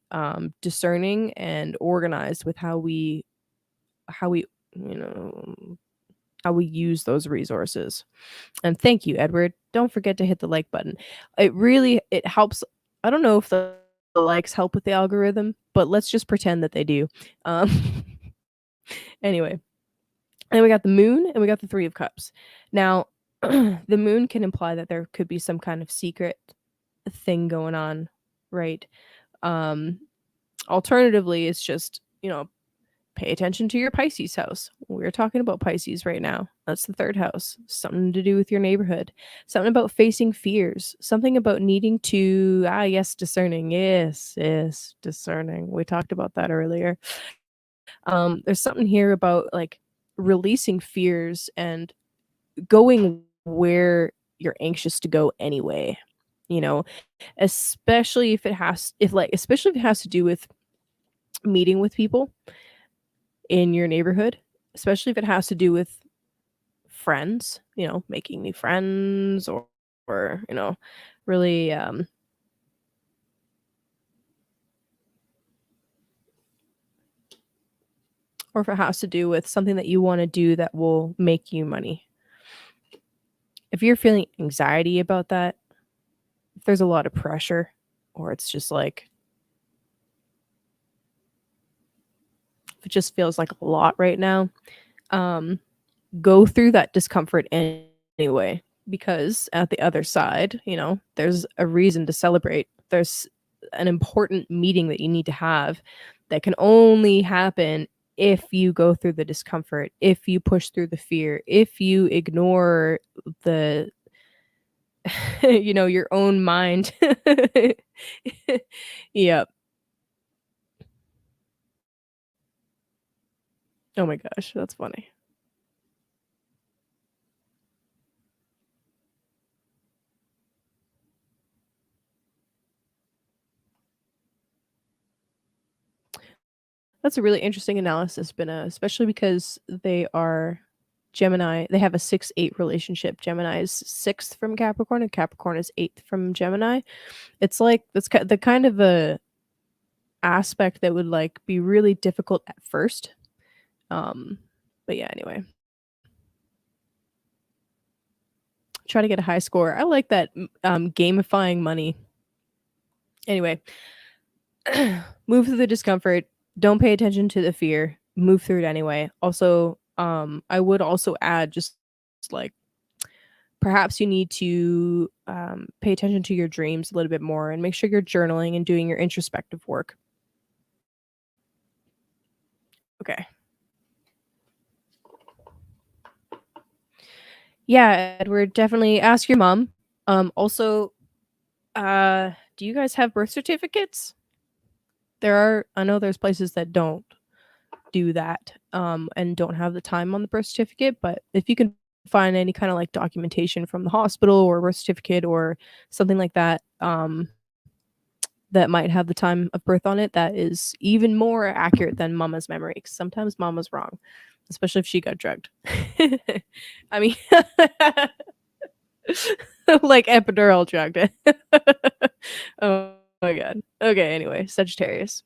discerning and organized with how we you know how we use those resources. And thank you, Edward. Don't forget to hit the like button. It helps. I don't know if the likes help with the algorithm, but let's just pretend that they do. Anyway, and we got the Moon and we got the 3 of Cups. Now, the Moon can imply that there could be some kind of secret thing going on, right? Um Alternatively, it's just, pay attention to your Pisces house. We're talking about Pisces right now. That's the third house. Something to do with your neighborhood. Something about facing fears. Something about needing to, yes, discerning. Yes, yes, discerning. We talked about that earlier. There's something here about like releasing fears and going where you're anxious to go anyway. You know, especially if it has to do with meeting with people in your neighborhood, especially if it has to do with friends, making new friends or really or if it has to do with something that you want to do that will make you money. If you're feeling anxiety about that, if there's a lot of pressure, or it's just like if it just feels like a lot right now, um go through that discomfort anyway, because at the other side, there's a reason to celebrate. There's an important meeting that you need to have that can only happen if you go through the discomfort, if you push through the fear, if you ignore the your own mind. Yep. Oh my gosh, that's funny. That's a really interesting analysis, Binna, especially because they are Gemini. They have a 6-8 relationship. Gemini is sixth from Capricorn, and Capricorn is eighth from Gemini. It's like that's the kind of a aspect that would like be really difficult at first. Um, but yeah, anyway, try to get a high score. I like that gamifying money. Anyway, move through the discomfort. Don't pay attention to the fear. Move through it anyway. Also, I would also add just like perhaps you need to pay attention to your dreams a little bit more and make sure you're journaling and doing your introspective work. Okay. Yeah, Edward, definitely ask your mom. Also, do you guys have birth certificates? I know there's places that don't do that, and don't have the time on the birth certificate, but if you can find any kind of like documentation from the hospital or birth certificate or something like that, that might have the time of birth on it, that is even more accurate than mama's memory. 'Cause sometimes mama's wrong, especially if she got drugged. I mean, like epidural drugged. Oh my god. Okay, anyway, Sagittarius.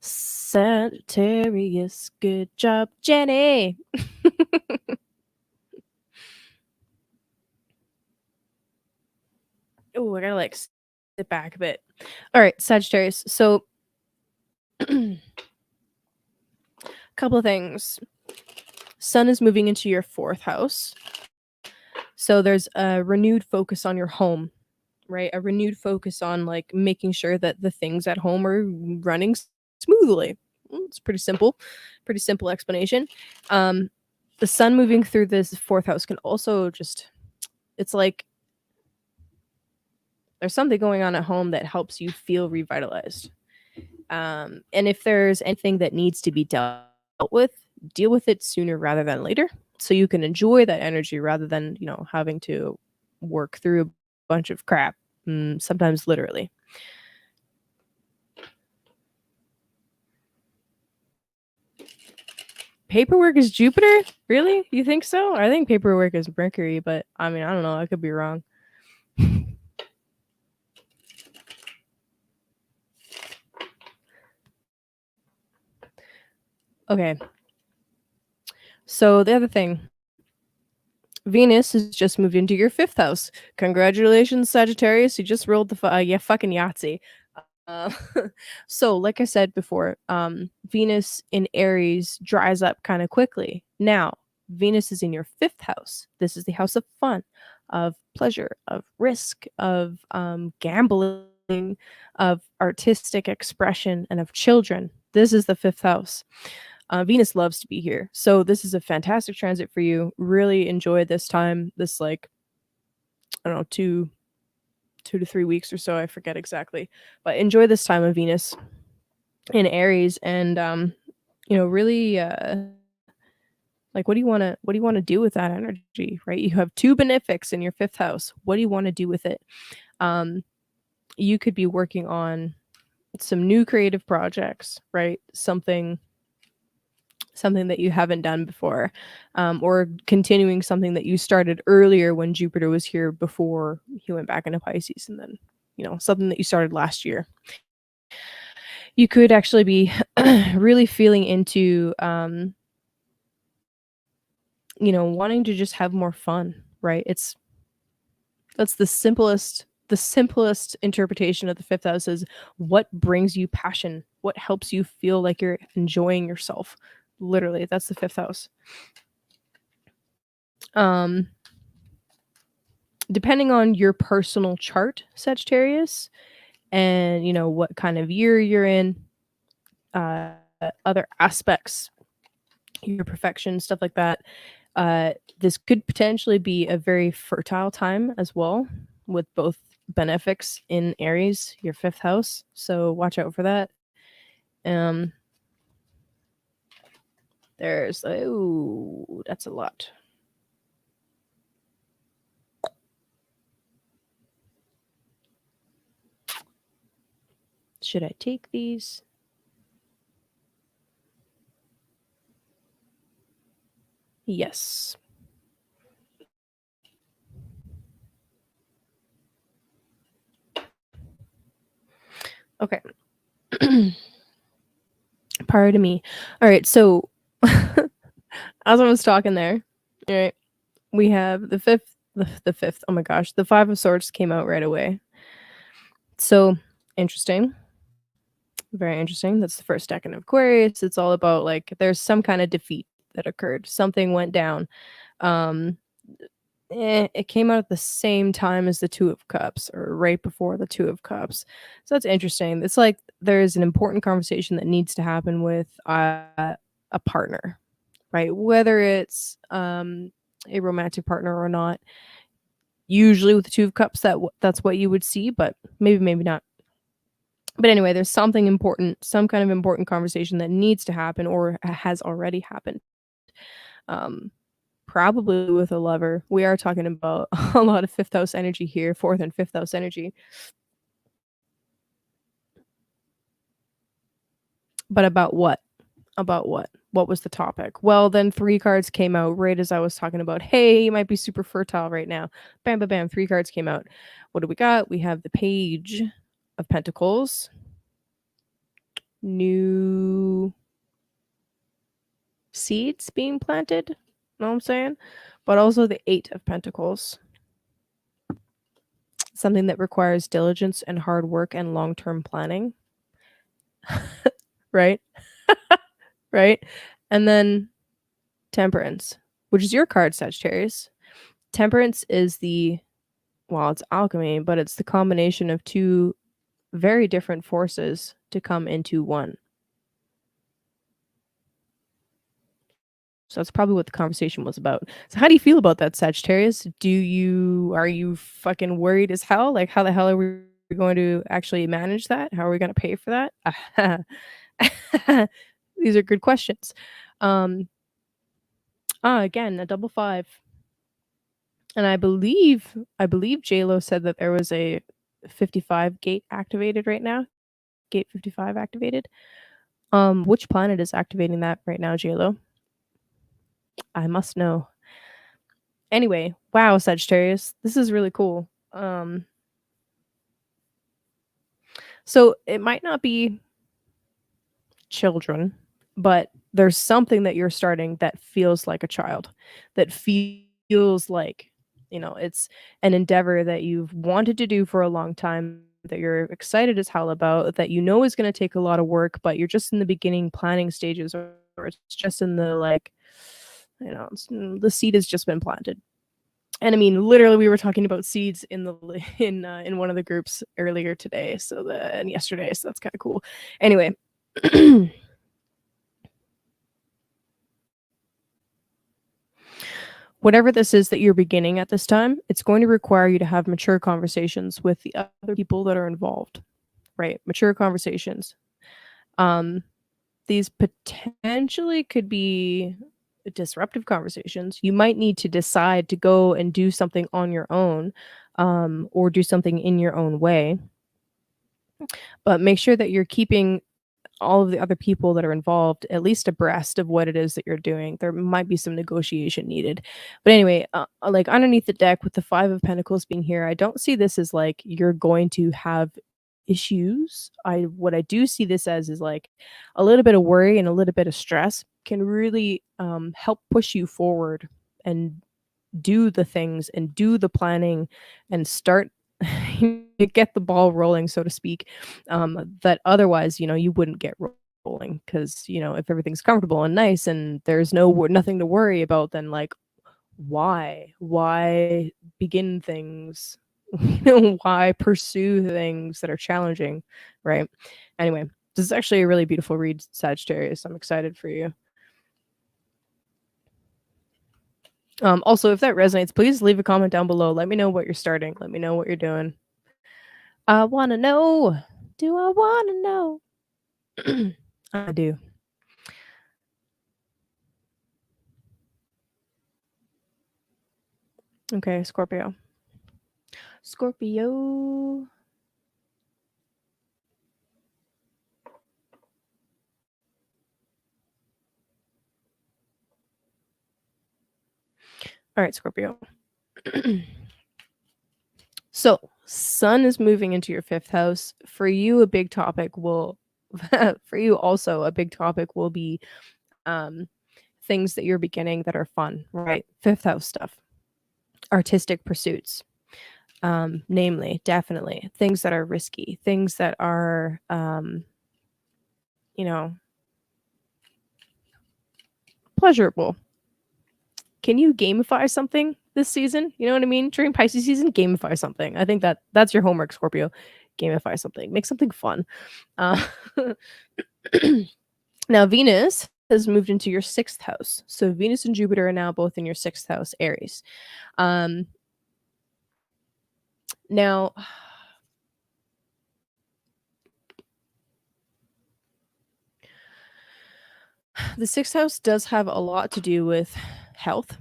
Sagittarius, good job, Jenny. Oh, I gotta like sit back a bit. All right, Sagittarius. So, a couple of things. Sun is moving into your fourth house. So there's a renewed focus on your home, right? A renewed focus on like making sure that the things at home are running smoothly. It's pretty simple explanation. Um, the sun moving through this fourth house can also just, it's like there's something going on at home that helps you feel revitalized. And if there's anything that needs to be dealt with, deal with it sooner rather than later so you can enjoy that energy rather than, having to work through a bunch of crap, sometimes literally. Paperwork is Jupiter? Really? You think so? I think paperwork is Mercury, but I mean, I don't know. I could be wrong. Okay. So the other thing, Venus has just moved into your fifth house. Congratulations, Sagittarius. You just rolled the fucking Yahtzee. Uh, so, like I said before, Venus in Aries dries up kind of quickly. Now, Venus is in your fifth house. This is the house of fun, of pleasure, of risk, of gambling, of artistic expression and of children. This is the fifth house. Venus loves to be here. So this is a fantastic transit for you. Really enjoy this time. This, like, I don't know, 2 to 3 weeks or so. I forget exactly, but enjoy this time of Venus in Aries, and really, like, what do you want to do with that energy, right? You have two benefics in your fifth house. What do you want to do with it? Um, you could be working on some new creative projects, right? Something that you haven't done before, or continuing something that you started earlier when Jupiter was here before he went back into Pisces, and then something that you started last year. You could actually be really feeling into wanting to just have more fun, right? That's the simplest interpretation of the fifth house is what brings you passion, what helps you feel like you're enjoying yourself. Literally, that's the fifth house. Um, Depending on your personal chart, Sagittarius, and what kind of year you're in, uh, other aspects, your perfection, stuff like that. This could potentially be a very fertile time as well, with both benefics in Aries, your fifth house. So watch out for that. Um, that's a lot. Should I take these? Yes. Okay. Pardon me. All right. So, as I was talking there, all right, we have the fifth. The fifth. Oh my gosh, the Five of Swords came out right away. So interesting. Very interesting. That's the first decan of Aquarius. It's all about, like, there's some kind of defeat that occurred. Something went down. Um, it came out at the same time as the Two of Cups, or right before the Two of Cups. So that's interesting. It's like there's an important conversation that needs to happen with a partner, right? Whether it's a romantic partner or not. Usually with the Two of Cups, that's what you would see, but maybe not. But anyway, there's something important, some kind of important conversation that needs to happen or has already happened. Um, Probably with a lover. We are talking about a lot of fifth house energy here, fourth and fifth house energy. But about what? About what? What was the topic? Well, then three cards came out right as I was talking about, hey, you might be super fertile right now. Bam, bam, bam. Three cards came out. What do we got? We have the Page of Pentacles. New seeds being planted. Know what I'm saying? But also the Eight of Pentacles. Something that requires diligence and hard work and long-term planning. Right? Right? And then Temperance, which is your card, Sagittarius. Temperance is it's alchemy, but it's the combination of two very different forces to come into one. So that's probably what the conversation was about. So how do you feel about that, Sagittarius? Are you fucking worried as hell? Like, how the hell are we going to actually manage that? How are we going to pay for that? These are good questions. Again, a double five. And I believe J-Lo said that there was a 55 gate activated right now. Gate 55 activated. Which planet is activating that right now, J-Lo? I must know. Anyway, wow, Sagittarius, this is really cool. So it might not be children, but there's something that you're starting that feels like a child, that feels like, it's an endeavor that you've wanted to do for a long time, that you're excited as hell about, that is going to take a lot of work, but you're just in the beginning planning stages, or it's just in the, like, the seed has just been planted. And I mean, literally, we were talking about seeds in the in one of the groups earlier today, and yesterday, so that's kind of cool. Anyway, whatever this is that you're beginning at this time, it's going to require you to have mature conversations with the other people that are involved, right? Mature conversations. Um, these potentially could be disruptive conversations. You might need to decide to go and do something on your own, or do something in your own way. But make sure that you're keeping all of the other people that are involved at least abreast of what it is that you're doing. There might be some negotiation needed. But anyway, like underneath the deck with the 5 of Pentacles being here, I don't see this as like you're going to have issues. What I do see this as is like a little bit of worry and a little bit of stress can really help push you forward and do the things and do the planning and start get the ball rolling, so to speak, that otherwise, you wouldn't get rolling because, if everything's comfortable and nice and there's nothing to worry about, then like, why begin things? Why pursue things that are challenging, right? Anyway, this is actually a really beautiful read, Sagittarius. I'm excited for you. Also, if that resonates, please leave a comment down below. Let me know what you're starting. Let me know what you're doing. I want to know. Do I want to know? I do. Okay, Scorpio. Scorpio. All right, Scorpio. So, Sun is moving into your 5th house. For you, a big topic will, for you also, a big topic will be things that you're beginning that are fun, right? 5th house stuff, artistic pursuits, namely, definitely things that are risky, things that are, pleasurable. Can you gamify something this season? You know what I mean? During Pisces season, gamify something. I think that's your homework, Scorpio. Gamify something. Make something fun. Uh, now, Venus has moved into your 6th house. So Venus and Jupiter are now both in your 6th house, Aries. Now, the 6th house does have a lot to do with health.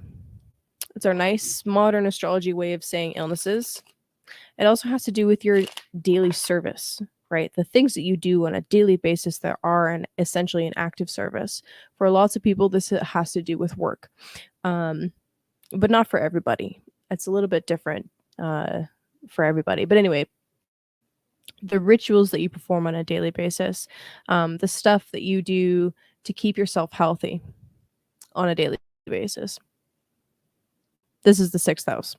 It's our nice modern astrology way of saying illnesses. It also has to do with your daily service, right? The things that you do on a daily basis that are essentially an active service. For lots of people, this has to do with work, but not for everybody. It's a little bit different for everybody. But anyway, the rituals that you perform on a daily basis, the stuff that you do to keep yourself healthy on a daily basis. This is the 6th house.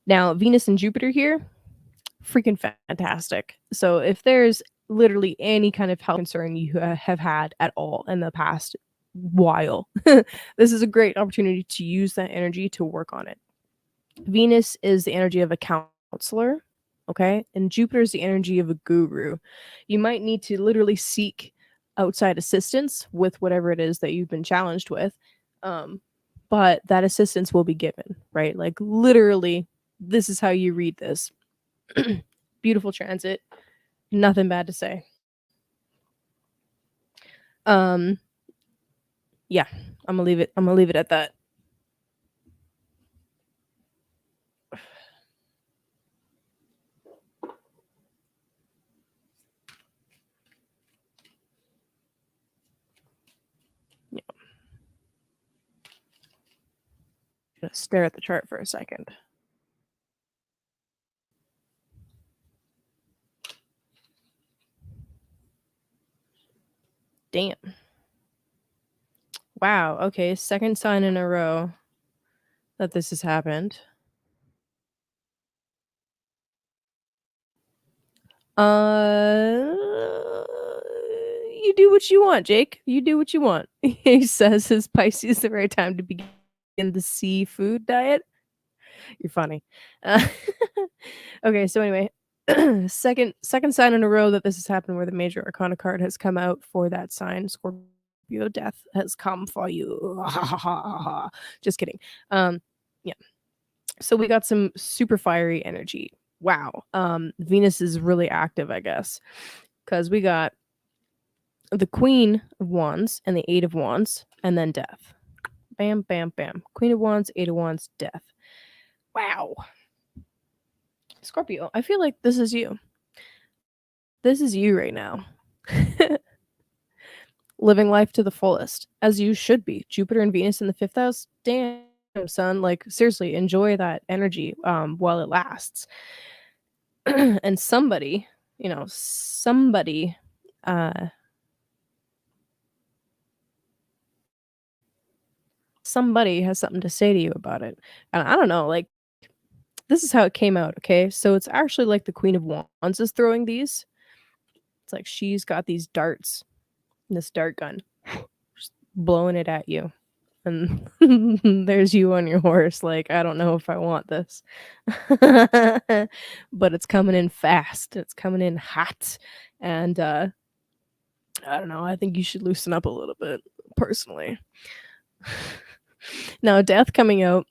Now, Venus and Jupiter here, freaking fantastic. So if there's literally any kind of health concern you have had at all in the past while, this is a great opportunity to use that energy to work on it. Venus is the energy of a counselor, okay? And Jupiter is the energy of a guru. You might need to literally seek outside assistance with whatever it is that you've been challenged with. But that assistance will be given, right? Like literally, this is how you read this. Beautiful transit. Nothing bad to say. Yeah, I'm gonna leave it at that. Yeah. Just stare at the chart for a second. Damn. Wow. Okay, second sign in a row that this has happened. You do what you want, Jake. You do what you want. He says, "Is Pisces the right time to begin the seafood diet?" You're funny. Uh, okay, so anyway, second sign in a row that this has happened where the major arcana card has come out for that sign. Scorpio death has come for you. Just kidding. Yeah. So we got some super fiery energy. Wow. Venus is really active, I guess, because we got the Queen of Wands and the Eight of Wands, and then death. Bam, bam, bam. Queen of Wands, Eight of Wands, death. Wow. Scorpio, I feel like this is you. This is you right now. Living life to the fullest, as you should be. Jupiter and Venus in the fifth house. Damn, son. Like, seriously, enjoy that energy while it lasts. And somebody, uh, somebody has something to say to you about it. And I don't know, like, this is how it came out, okay? So it's actually like the Queen of Wands is throwing these. It's like she's got these darts, this dart gun, just blowing it at you. And there's you on your horse, like, I don't know if I want this. But it's coming in fast. It's coming in hot. And I don't know, I think you should loosen up a little bit, personally. Now, death coming out.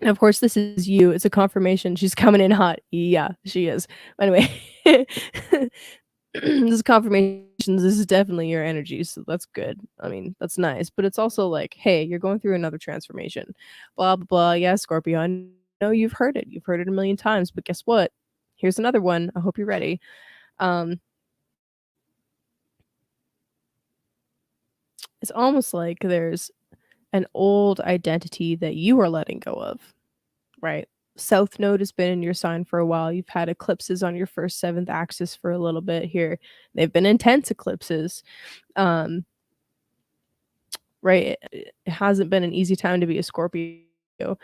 And of course, this is you. It's a confirmation. She's coming in hot. Yeah, she is. Anyway, this is confirmation. This is definitely your energy. So that's good. I mean, that's nice. But it's also like, hey, you're going through another transformation. Blah, blah, blah. Yeah, Scorpio. I know you've heard it. You've heard it a million times. But guess what? Here's another one. I hope you're ready. It's almost like there's an old identity that you are letting go of, right? South Node has been in your sign for a while. You've had eclipses on your first seventh axis for a little bit here. They've been intense eclipses. Right? It hasn't been an easy time to be a Scorpio. And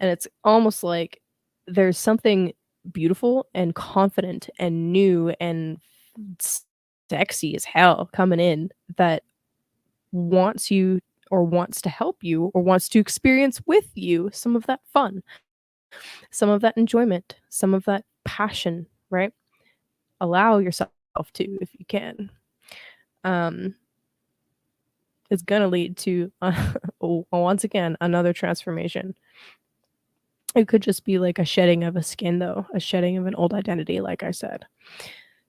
it's almost like there's something beautiful and confident and new and sexy as hell coming in that wants you or wants to help you or wants to experience with you some of that fun, some of that enjoyment, some of that passion, right? Allow yourself to if you can. It's gonna lead to once again another transformation. It could just be like a shedding of a skin, though, a shedding of an old identity, like I said.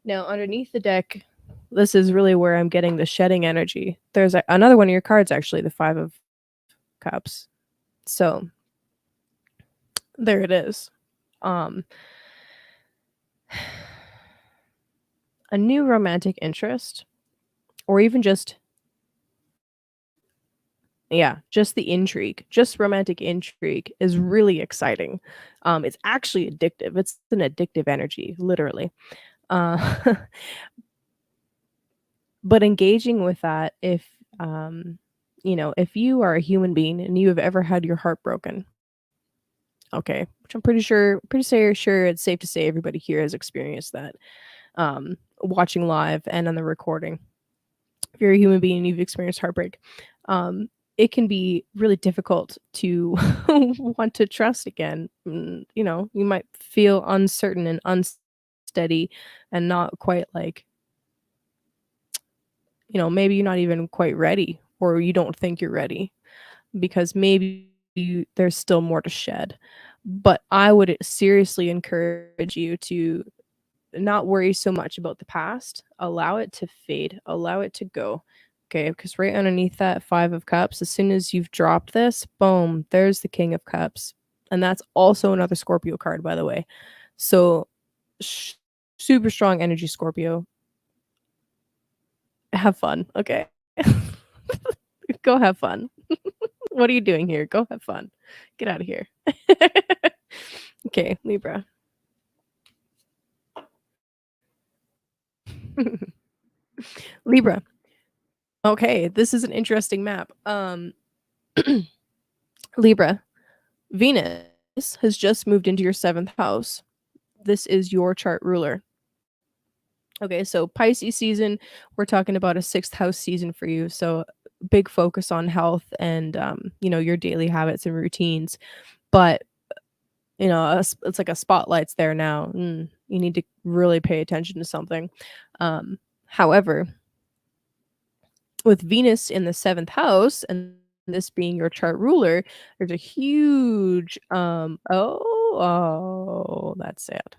Now, underneath the deck, this is really where I'm getting the shedding energy. There's another one of your cards, actually, the Five of Cups. So there it is. A new romantic interest, or even just just the intrigue, just romantic intrigue is really exciting. It's actually addictive. It's an addictive energy, literally. Uh, but engaging with that, if if you are a human being and you have ever had your heart broken, okay, which I'm pretty sure it's safe to say everybody here has experienced that, watching live and on the recording. If you're a human being and you've experienced heartbreak, it can be really difficult to want to trust again. You might feel uncertain and unsteady and not quite like, maybe you're not even quite ready or you don't think you're ready because maybe there's still more to shed. But I would seriously encourage you to not worry so much about the past. Allow it to fade, allow it to go. Okay, because right underneath that Five of Cups, as soon as you've dropped this, boom, there's the King of Cups. And that's also another Scorpio card, by the way. So super strong energy, Scorpio. Have fun, okay? Go have fun. What are you doing here? Go have fun. Get out of here. Okay, Libra. Libra. Okay, this is an interesting map. Libra, Venus has just moved into your seventh house. This is your chart ruler. Okay, so Pisces season, we're talking about a sixth house season for you. So big focus on health and your daily habits and routines. but it's like a spotlight's there now. You need to really pay attention to something. However, with Venus in the seventh house and this being your chart ruler, there's a huge that's sad.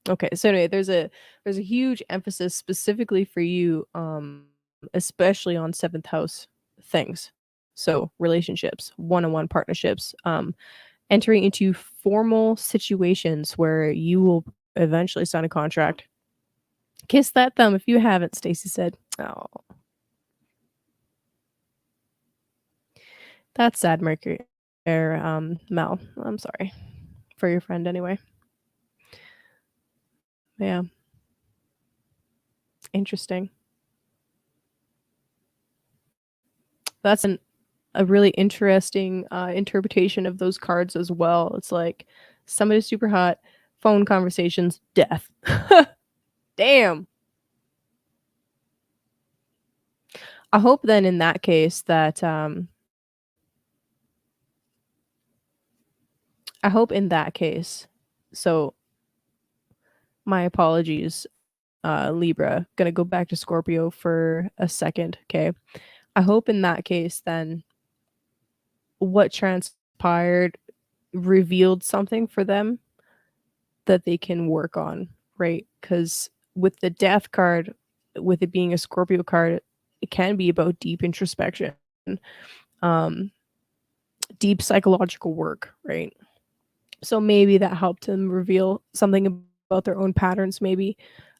Okay, so anyway, there's a huge emphasis specifically for you, especially on seventh house things. So relationships, one-on-one partnerships, entering into formal situations where you will eventually sign a contract. Kiss that thumb if you haven't, Stacy said. Oh, that's sad, Mercury. Mel. I'm sorry for your friend anyway. Yeah, interesting. That's a really interesting interpretation of those cards as well. It's like somebody super hot, phone conversations, death. Damn. I hope then in that case that I hope in that case. So my apologies, Libra. Gonna go back to Scorpio for a second. Okay. I hope in that case then what transpired revealed something for them that they can work on, right? Because with the death card, with it being a Scorpio card, it can be about deep introspection, um, deep psychological work, right? So maybe that helped them reveal something about their own patterns, maybe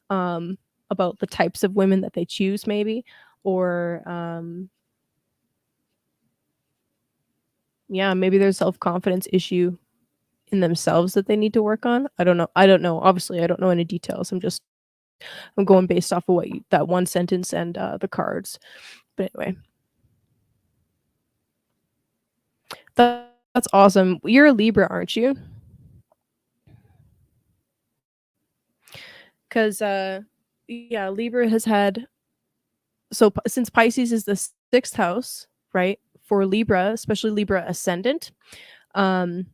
about the types of women that they choose, maybe, or yeah, maybe there's self confidence issue in themselves that they need to work on. I don't know. I don't know. Obviously, I don't know any details. I'm going based off of that one sentence and the cards. But anyway, that's awesome. You're a Libra, aren't you? Because yeah, Libra has had since Pisces is the sixth house, right? For Libra, especially Libra ascendant. Um,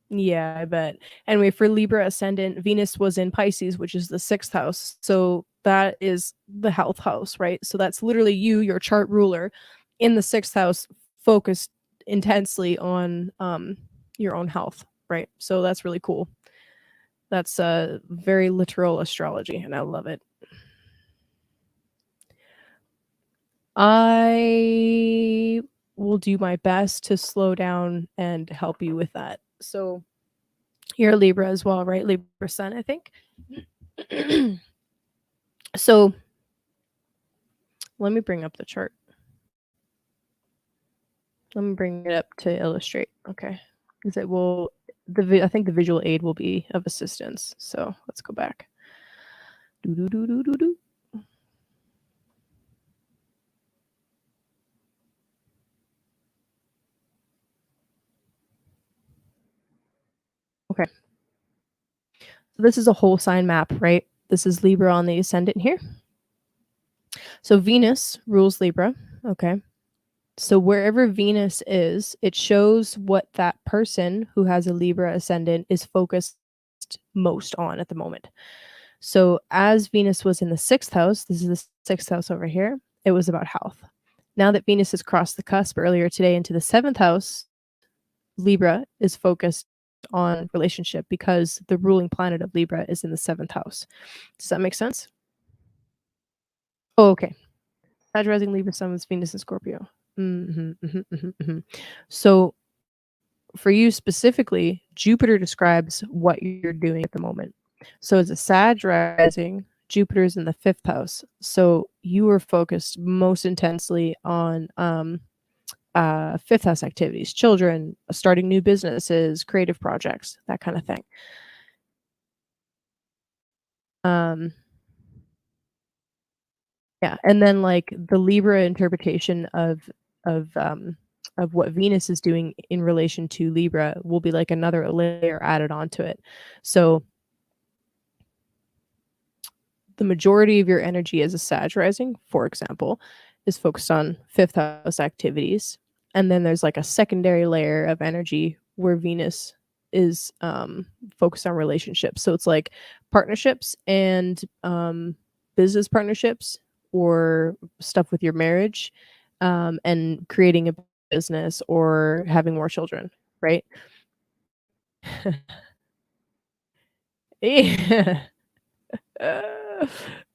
yeah, I bet. Anyway, for Libra ascendant, Venus was in Pisces, which is the sixth house. So that is the health house, right? So that's literally you, your chart ruler, in the sixth house, focused intensely on your own health, right? So that's really cool. That's very literal astrology, and I love it. I will do my best to slow down and help you with that. So you're a Libra as well, right? Libra sun, I think. So let me bring up the chart. Let me bring it up to illustrate. Okay. Because it will, I think the visual aid will be of assistance. So let's go back. Do, do, do, do, do, do. Okay. So this is a whole sign map, right? This is Libra on the ascendant here. So Venus rules Libra. Okay. So wherever Venus is, it shows what that person who has a Libra ascendant is focused most on at the moment. So as Venus was in the sixth house, this is the sixth house over here, it was about health. Now that Venus has crossed the cusp earlier today into the seventh house, Libra is focused on relationship because the ruling planet of Libra is in the seventh house. Does that make sense? Oh, okay. Sag rising Libra, Sun is Venus and Scorpio. So for you specifically, Jupiter describes what you're doing at the moment. So as a Sag rising, Jupiter's in the fifth house. So you are focused most intensely on fifth house activities, children, starting new businesses, creative projects, that kind of thing. Um, yeah, and then like the Libra interpretation of of what Venus is doing in relation to Libra will be like another layer added onto it. So the majority of your energy as a Sag rising, for example, is focused on fifth house activities. And then there's like a secondary layer of energy where Venus is focused on relationships. So it's like partnerships and business partnerships or stuff with your marriage, and creating a business or having more children, right? Yeah. Uh,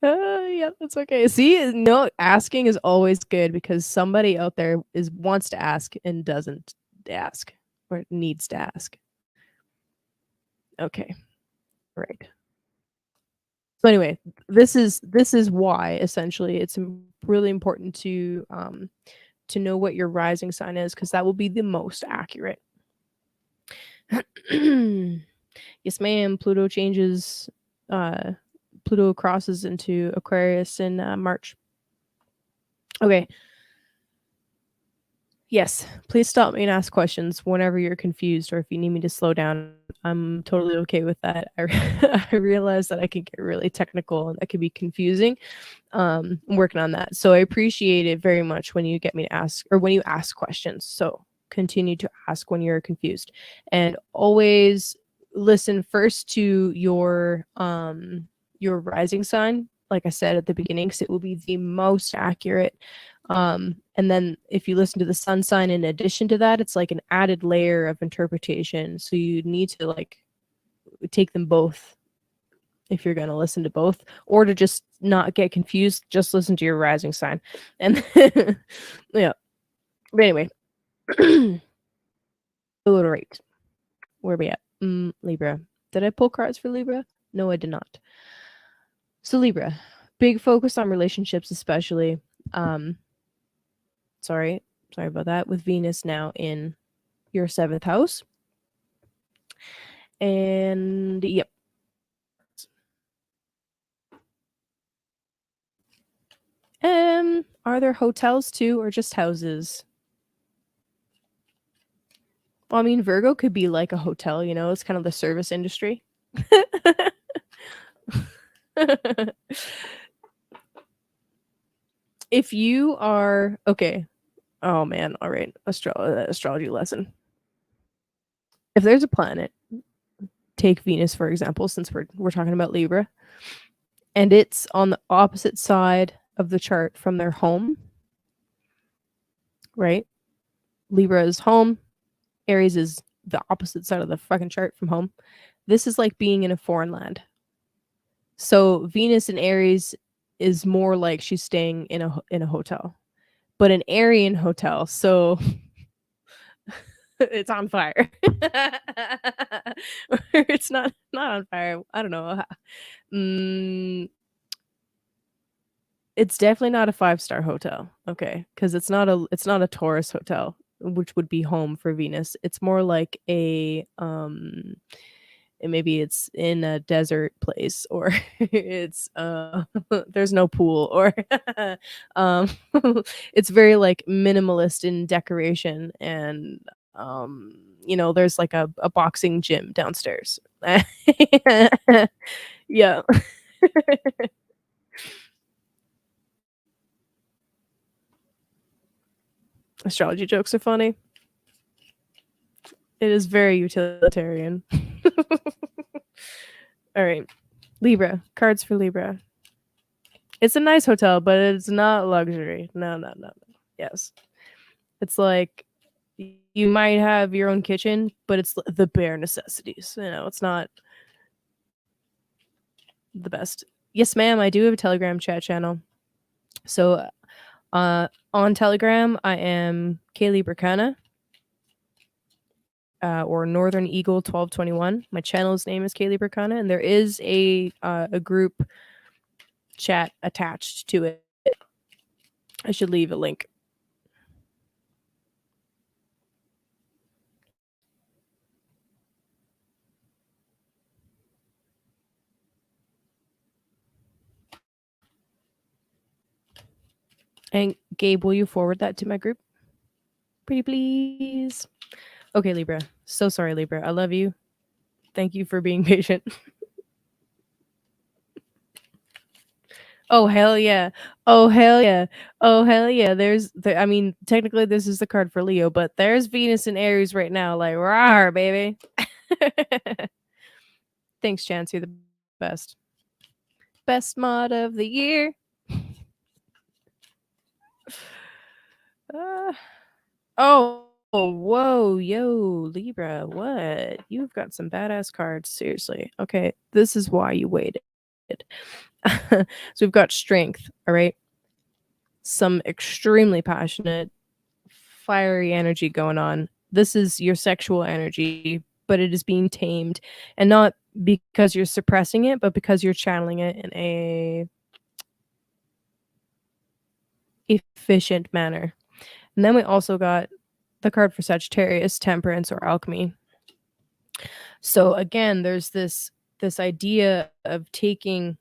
yeah, that's okay. See, no, asking is always good because somebody out there wants to ask and doesn't ask or needs to ask. Okay, right. So anyway, this is why essentially it's really important to know what your rising sign is because that will be the most accurate. Yes, ma'am. Uh, Pluto crosses into Aquarius in March. Okay. Yes, please stop me and ask questions whenever you're confused or if you need me to slow down. I'm totally okay with that. I realize that I can get really technical and that can be confusing. I'm working on that. So I appreciate it very much when you get me to ask or when you ask questions. So continue to ask when you're confused and always listen first to your rising sign. Like I said at the beginning, because it will be the most accurate. And then if you listen to the sun sign in addition to that, it's like an added layer of interpretation. So you need to like take them both if you're going to listen to both, or to just not get confused, just listen to your rising sign. And yeah. But anyway, all right. Where are we at? Libra. Did I pull cards for Libra? No, I did not. So Libra, big focus on relationships, especially. Sorry about that. With Venus now in your 7th house. And yep. Are there hotels too, or just houses? Well, I mean, Virgo could be like a hotel, you know, it's kind of the service industry. If you are okay, oh man, all right, astrology lesson. If there's a planet, take Venus for example, since we're talking about Libra, and it's on the opposite side of the chart from their home, right? Libra is home, Aries is the opposite side of the fucking chart from home. This is like being in a foreign land. So Venus in Aries is more like she's staying in a hotel, but an Aryan hotel. So it's on fire. It's not on fire. I don't know. It's definitely not a 5-star hotel. Okay, because it's not a tourist hotel, which would be home for Venus. It's more like and maybe it's in a desert place or it's there's no pool or um it's very like minimalist in decoration and there's like a boxing gym downstairs. Yeah. Astrology jokes are funny. It is very utilitarian. All right. Libra. Cards for Libra. It's a nice hotel, but it's not luxury. No, no, no, no. Yes. It's like you might have your own kitchen, but it's the bare necessities. You know, it's not the best. Yes, ma'am. I do have a Telegram chat channel. So, on Telegram, I am Kaylee Bracana, or Northern Eagle 1221. My channel's name is Kaylee Bracana, and there is a group chat attached to it. I should leave a link. And Gabe, will you forward that to my group? Pretty please. Okay, Libra. So sorry, Libra. I love you. Thank you for being patient. Oh hell yeah. Oh hell yeah. Oh hell yeah. I mean, technically this is the card for Leo, but there's Venus and Aries right now, like rawr, baby. Thanks, Chance. You're the best. Best mod of the year. Uh, oh, whoa, yo, Libra, what? You've got some badass cards. Seriously. Okay, this is why you waited. So we've got strength, all right? Some extremely passionate, fiery energy going on. This is your sexual energy, but it is being tamed. And not because you're suppressing it, but because you're channeling it in a efficient manner. And then we also got the card for Sagittarius, temperance or alchemy. So again, there's this idea of taking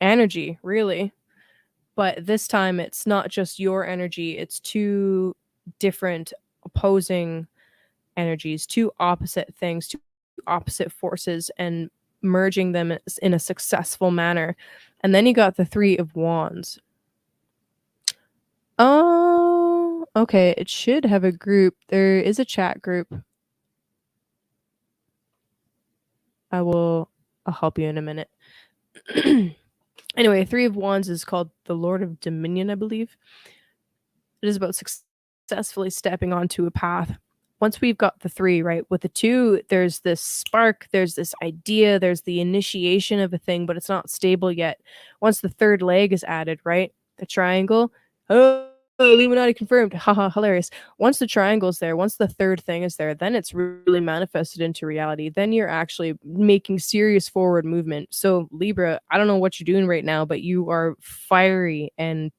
energy, really, but this time it's not just your energy, it's two different opposing energies, two opposite things, two opposite forces, and merging them in a successful manner. And then you got the Three of Wands. Oh, okay. It should have a group. There is a chat group. I'll help you in a minute. Anyway, Three of Wands is called the Lord of Dominion, I believe. It is about successfully stepping onto a path. Once we've got the three, right? With the two, there's this spark, there's this idea, there's the initiation of a thing, but it's not stable yet. Once the third leg is added, right? The triangle. Oh, Illuminati confirmed. Haha, hilarious. Once the triangle's there, once the third thing is there, then it's really manifested into reality. Then you're actually making serious forward movement. So, Libra, I don't know what you're doing right now, but you are fiery and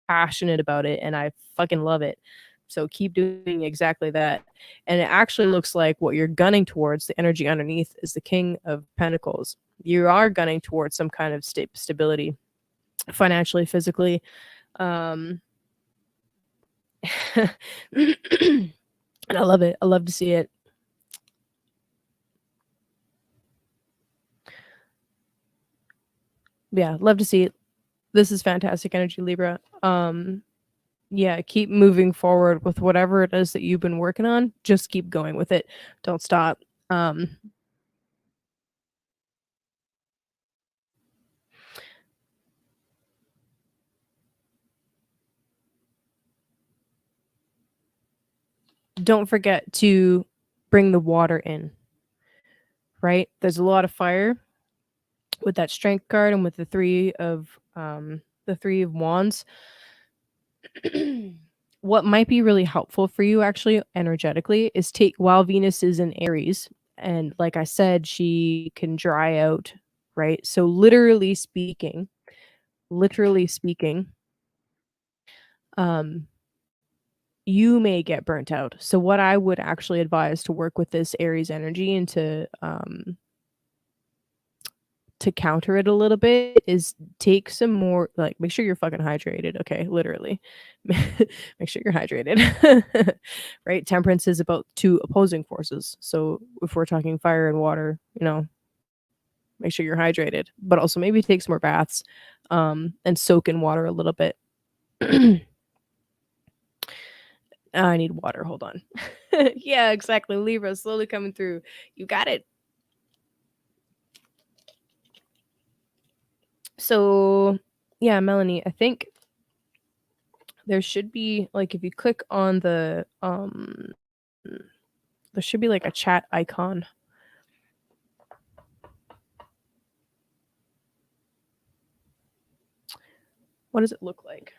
passionate about it, and I fucking love it. So keep doing exactly that. And it actually looks like what you're gunning towards, the energy underneath, is the King of Pentacles. You are gunning towards some kind of stability, financially, physically. And I love it. I love to see it. Yeah, love to see it. This is fantastic energy, Libra. Yeah, keep moving forward with whatever it is that you've been working on. Just keep going with it. Don't stop. Um, don't forget to bring the water in, right? There's a lot of fire with that strength card and with the three of wands. What might be really helpful for you actually energetically is take while Venus is in Aries, and like I said, she can dry out, right? So literally speaking, um you may get burnt out. So what I would actually advise to work with this Aries energy and to counter it a little bit is take some more, like, make sure you're fucking hydrated, okay? Literally. Make sure you're hydrated. Right? Temperance is about two opposing forces. So if we're talking fire and water, make sure you're hydrated, but also maybe take some more baths and soak in water a little bit. I need water. Hold on. Yeah, exactly. Libra slowly coming through. You got it. So, yeah, Melanie, I think there should be, like, if you click on there should be like a chat icon. What does it look like?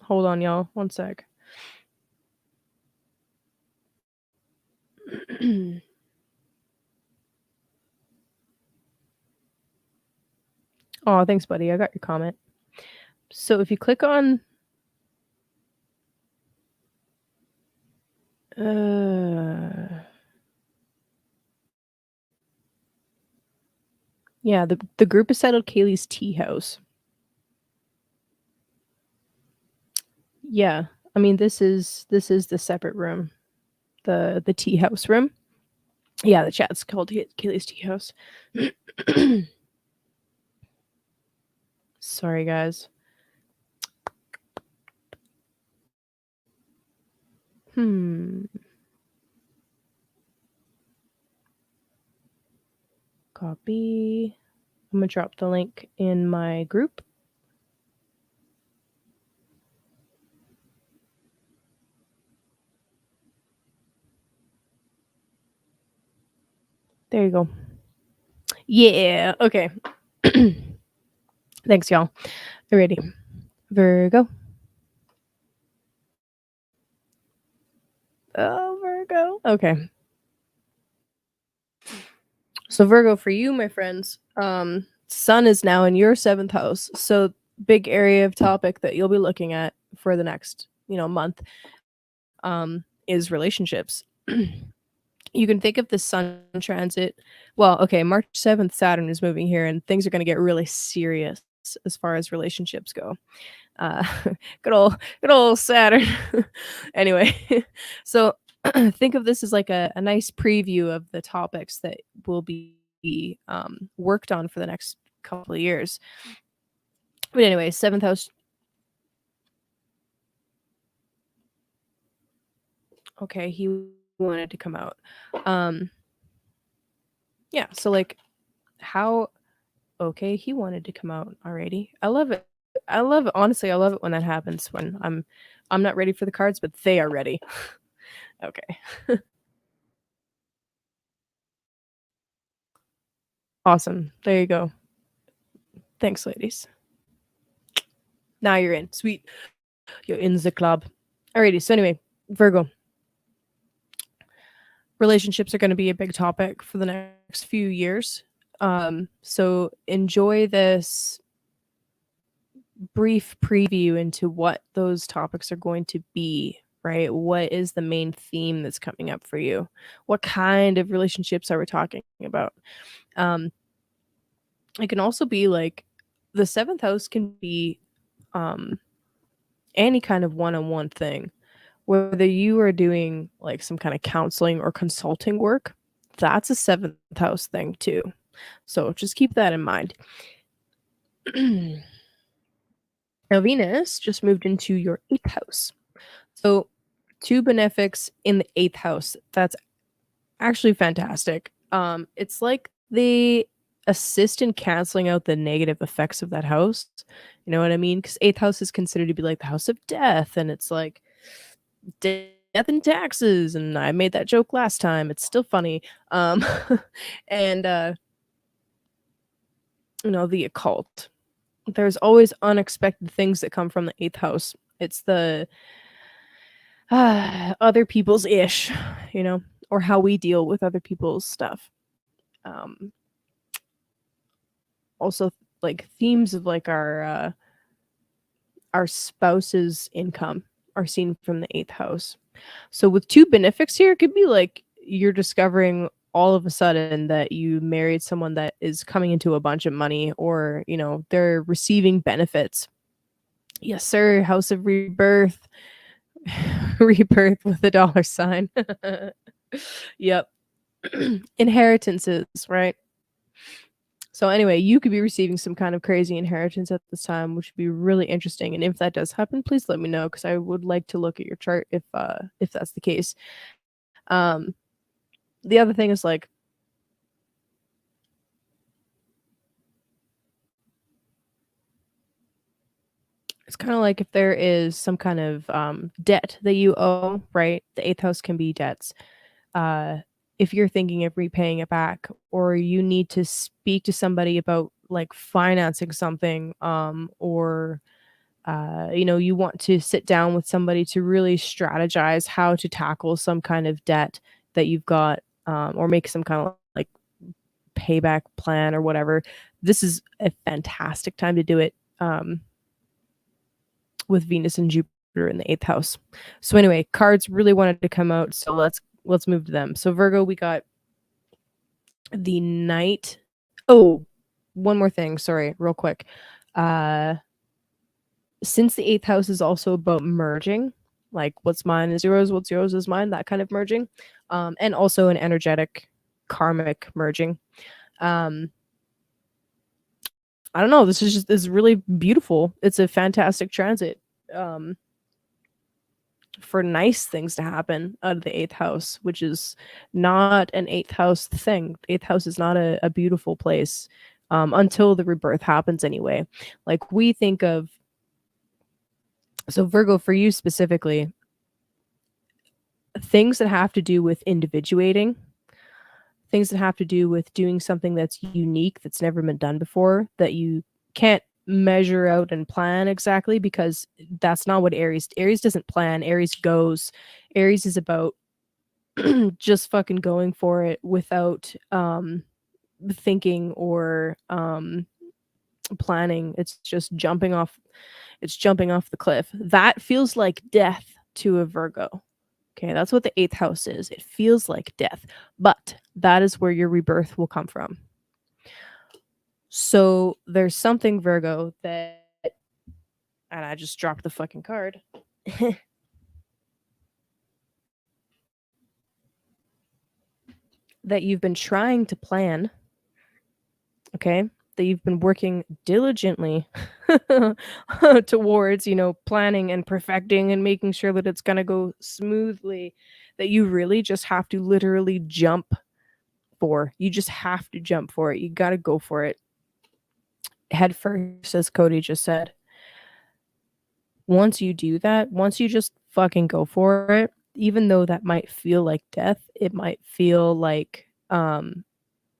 Hold on, y'all. One sec. Oh, thanks, buddy. I got your comment. So if you click on yeah, the group is settled Kaylee's tea house. Yeah. I mean, this is the separate room. The tea house room. Yeah, the chat's called Kaylee's tea house. Sorry, guys. Copy. I'm gonna drop the link in my group. There you go. Yeah. Okay. Thanks, y'all. Alrighty. Virgo. Oh, Virgo. Okay. So Virgo, for you, my friends, Sun is now in your 7th house. So big area of topic that you'll be looking at for the next, month, is relationships. You can think of the Sun transit. Well, okay, March 7th, Saturn is moving here, and things are going to get really serious as far as relationships go. Uh, good old Saturn. Anyway, so think of this as like a nice preview of the topics that will be worked on for the next couple of years. But anyway, 7th house. Okay, he wanted to come out. Yeah, so like how okay, he wanted to come out already. I love it. I love it. Honestly, I love it when that happens when I'm not ready for the cards, but they are ready. Okay. Awesome. There you go. Thanks, ladies. Now you're in. Sweet. You're in the club. Alrighty. So anyway, Virgo. Relationships are going to be a big topic for the next few years. So enjoy this brief preview into what those topics are going to be, right? What is the main theme that's coming up for you? What kind of relationships are we talking about? It can also be like the 7th house can be any kind of one-on-one thing. Whether you are doing like some kind of counseling or consulting work, that's a 7th house thing too. So just keep that in mind. Now, Venus just moved into your 8th house. So, 2 benefics in the 8th house. That's actually fantastic. It's like they assist in canceling out the negative effects of that house. You know what I mean? Because 8th house is considered to be like the house of death, and it's like death and taxes. And I made that joke last time. It's still funny. And the occult. There's always unexpected things that come from the 8th house. It's the other people's ish, or how we deal with other people's stuff. Um, Also, like themes of like our spouse's income are seen from the 8th house. So with 2 benefics here, it could be like you're discovering all of a sudden that you married someone that is coming into a bunch of money, or they're receiving benefits. Yes, sir. House of rebirth. Rebirth with a dollar sign. Yep. Inheritances, right? So anyway, you could be receiving some kind of crazy inheritance at this time, which would be really interesting. And if that does happen, please let me know, because I would like to look at your chart if that's the case. The other thing is like it's kind of like if there is some kind of debt that you owe, right? The 8th house can be debts. If you're thinking of repaying it back, or you need to speak to somebody about like financing something, or you want to sit down with somebody to really strategize how to tackle some kind of debt that you've got, or make some kind of like payback plan or whatever. This is a fantastic time to do it, with Venus and Jupiter in the 8th house. So anyway, cards really wanted to come out, so let's move to them. So Virgo, we got the Knight. Oh, one more thing, sorry, real quick. Since the 8th house is also about merging, like what's mine is yours, what's yours is mine, that kind of merging, and also an energetic karmic merging. I don't know. This is really beautiful. It's a fantastic transit. Um, for nice things to happen out of the eighth house, which is not an eighth house thing. Eighth house is not a beautiful place until the rebirth happens anyway. Like we think of, so Virgo, for you specifically, things that have to do with individuating, things that have to do with doing something that's unique, that's never been done before, that you can't measure out and plan exactly, because that's not what Aries doesn't plan. Aries goes. Aries is about just fucking going for it without thinking or planning. It's just jumping off. It's jumping off the cliff. That feels like death to a Virgo. Okay, that's what the eighth house is. It feels like death, but that is where your rebirth will come from. So there's something, Virgo, that, and I just dropped the fucking card. That you've been trying to plan, okay? That you've been working diligently towards, planning and perfecting and making sure that it's going to go smoothly, that you really just have to literally jump for. You just have to jump for it. You got to go for it. Head first, as Cody just said. Once you do that, once you just fucking go for it, even though that might feel like death, it might feel like it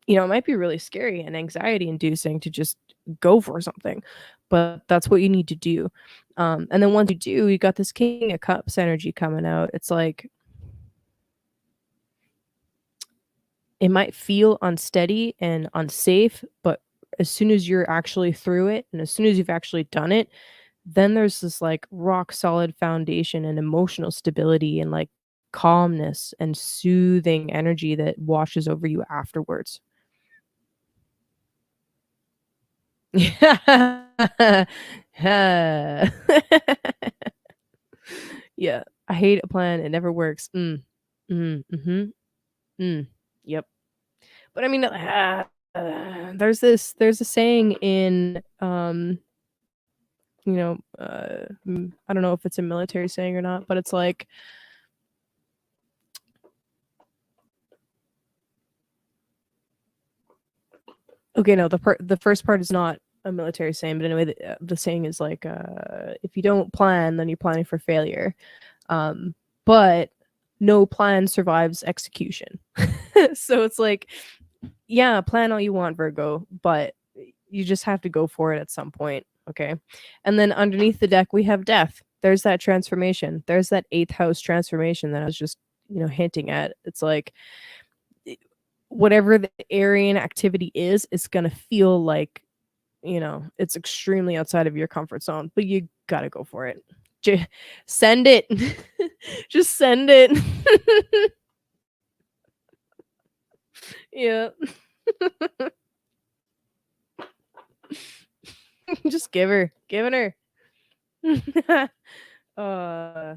might be really scary and anxiety inducing to just go for something, but that's what you need to do. And then once you do, you got this King of Cups energy coming out. It's like it might feel unsteady and unsafe, but as soon as you're actually through it and as soon as you've actually done it, then there's this like rock solid foundation and emotional stability and like calmness and soothing energy that washes over you afterwards. Yeah. Yeah. I hate a plan. It never works. Mhm. Mm. Yep. But I mean, there's a saying in I don't know if it's a military saying or not, but it's like, okay, no, the first part is not a military saying, but anyway, the saying is like, if you don't plan, then you're planning for failure. But no plan survives execution. So it's like, yeah, plan all you want, Virgo, but you just have to go for it at some point. Okay. And then underneath the deck, we have death. There's that transformation. There's that eighth house transformation that I was just, hinting at. It's like whatever the Aryan activity is, it's going to feel like, it's extremely outside of your comfort zone, but you got to go for it. Send it. Just send it. Yeah. Just giving her. uh,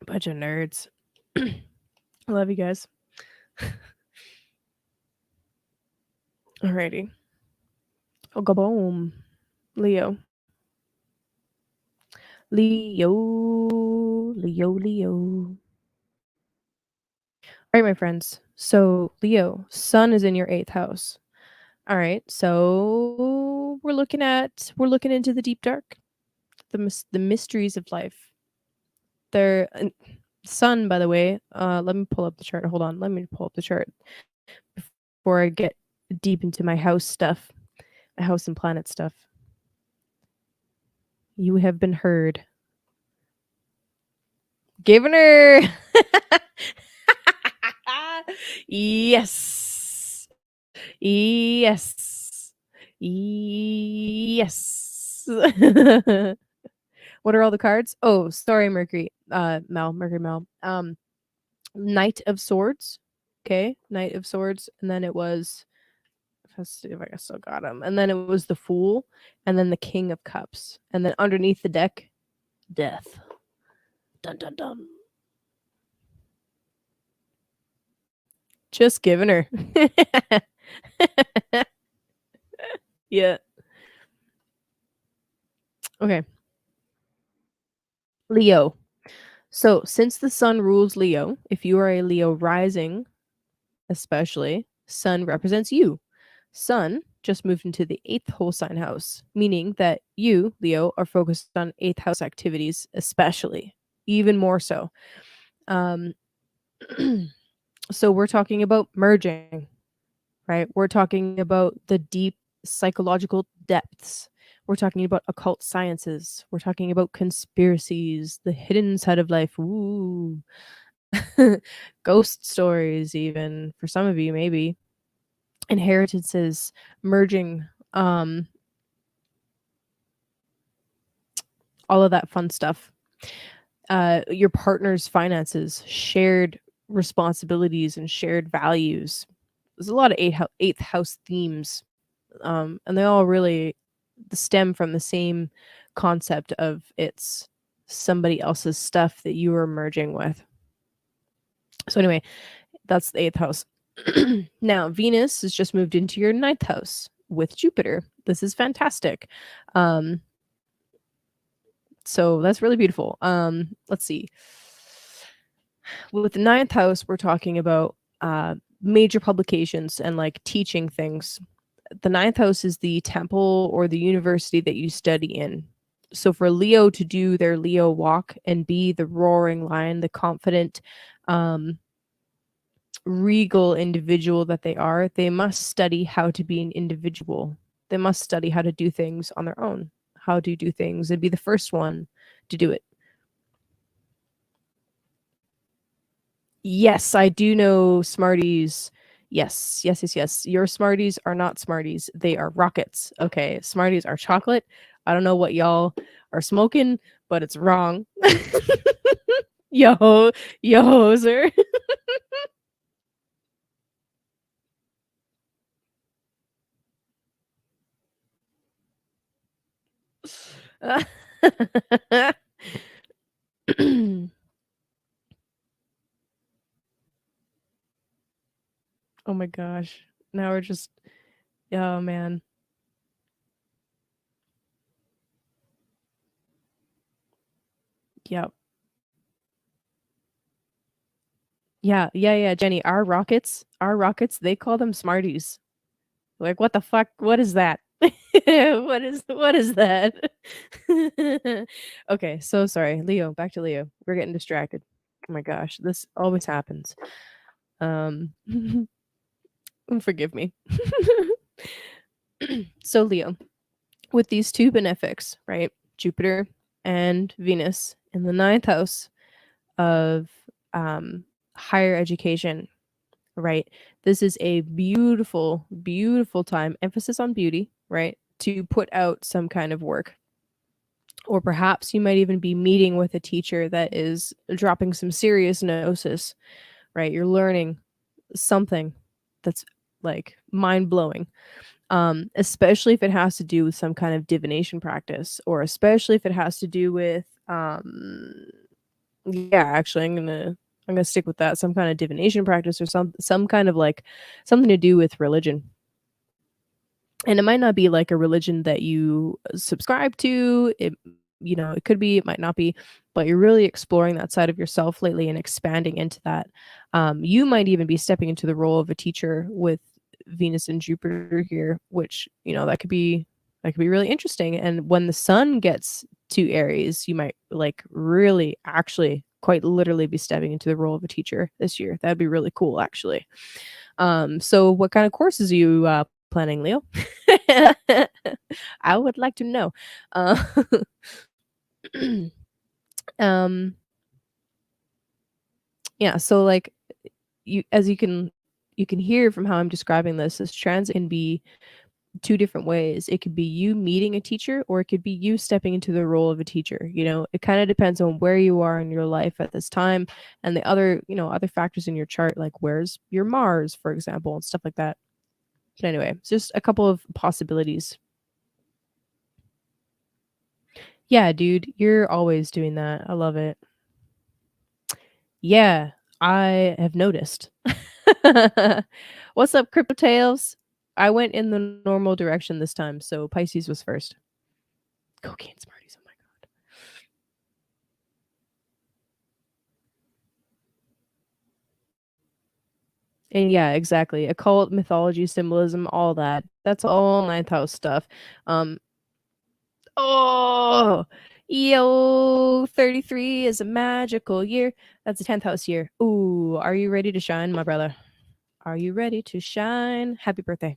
Bunch of nerds. I love you guys. Alrighty. Oh, go boom. Leo. Leo. Leo, Leo. All right, my friends. So, Leo, sun is in your eighth house. All right. So, we're looking into the deep dark, the mysteries of life. They're sun, by the way. Let me pull up the chart. Hold on. Let me pull up the chart before I get deep into my house stuff, my house and planet stuff. You have been heard. Giving her. Yes. Yes. Yes. What are all the cards? Oh, sorry, Mercury. Mercury Mel. Knight of Swords. Okay, Knight of Swords, and then it was. Let's see if I still got him. And then it was the Fool, and then the King of Cups, and then underneath the deck, Death. Dun dun dun. Just giving her. Okay, Leo. So, since the sun rules Leo, if you are a Leo rising, especially, sun represents you. Sun just moved into the eighth whole sign house, meaning that you, Leo, are focused on eighth house activities, especially, even more so. Um, so, we're talking about merging, right? We're talking about the deep psychological depths. We're talking about occult sciences. We're talking about conspiracies, the hidden side of life. Ooh. Ghost stories, even for some of you, maybe. Inheritances, merging, all of that fun stuff. Your partner's finances, shared responsibilities, and shared values. There's a lot of eighth house themes, and they all really stem from the same concept of it's somebody else's stuff that you are merging with. So anyway, that's the eighth house. Now, Venus has just moved into your ninth house with Jupiter. This is fantastic. Um, so that's really beautiful. Let's see. With the ninth house, we're talking about major publications and like teaching things. The ninth house is the temple or the university that you study in. So for Leo to do their Leo walk and be the roaring lion, the confident, um, regal individual that they must study how to be an individual. They must study how to do things on their own, how to do things and be the first one to do it. Yes, I do know Smarties. Yes, yes, yes, yes. Your Smarties are not Smarties. They are rockets. Okay, Smarties are chocolate. I don't know what y'all are smoking, but it's wrong. Yo, yo, hoser. Oh my gosh. Now we're just oh man. Yep. Yeah, yeah, yeah, Jenny, our rockets, they call them Smarties. Like, what the fuck? What is that? What is that? Okay, so sorry. Leo, back to Leo. We're getting distracted. Oh my gosh, this always happens. Um, forgive me. So Leo, with these two benefics, right? Jupiter and Venus in the ninth house of higher education, right? This is a beautiful, beautiful time, emphasis on beauty, right? To put out some kind of work. Or perhaps you might even be meeting with a teacher that is dropping some serious gnosis, right? You're learning something that's like mind blowing. Especially if it has to do with some kind of divination practice, or especially if it has to do with yeah, actually I'm gonna stick with that. Some kind of divination practice or some kind of like something to do with religion. And it might not be like a religion that you subscribe to. It could be, it might not be, but you're really exploring that side of yourself lately and expanding into that. You might even be stepping into the role of a teacher with Venus and Jupiter here, which that could be really interesting. And when the sun gets to Aries, you might like really actually quite literally be stepping into the role of a teacher this year. That'd be really cool, actually. So what kind of courses are you planning, Leo? I would like to know. Uh, um, yeah, so like you can hear from how I'm describing this transit can be two different ways. It could be you meeting a teacher, or it could be you stepping into the role of a teacher. It kind of depends on where you are in your life at this time, and the other factors in your chart, like where's your Mars, for example, and stuff like that. But anyway, it's just a couple of possibilities. Yeah, dude, you're always doing that. I love it. Yeah, I have noticed. What's up, Crypto Tales? I went in the normal direction this time, so Pisces was first. Cocaine Smarties. Oh my god. And yeah, exactly. Occult mythology, symbolism, all that. That's all ninth house stuff. Oh, yo, 33 is a magical year. That's a 10th house year. Ooh, are you ready to shine, my brother? Are you ready to shine? Happy birthday.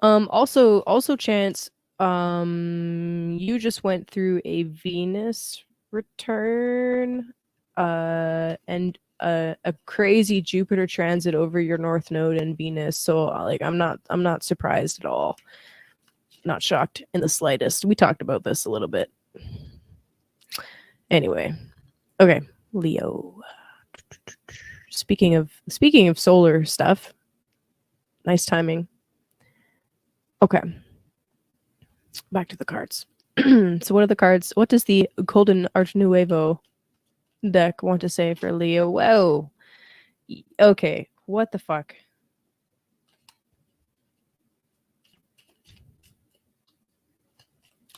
Also Chance, you just went through a Venus return, and a crazy Jupiter transit over your North Node and Venus. So like I'm not surprised at all. Not shocked in the slightest. We talked about this a little bit. Anyway, okay, Leo. Speaking of solar stuff, nice timing. Okay, back to the cards. So what are the cards? What does the Golden Arch Nuevo deck want to say for Leo? Whoa. Okay, what the fuck?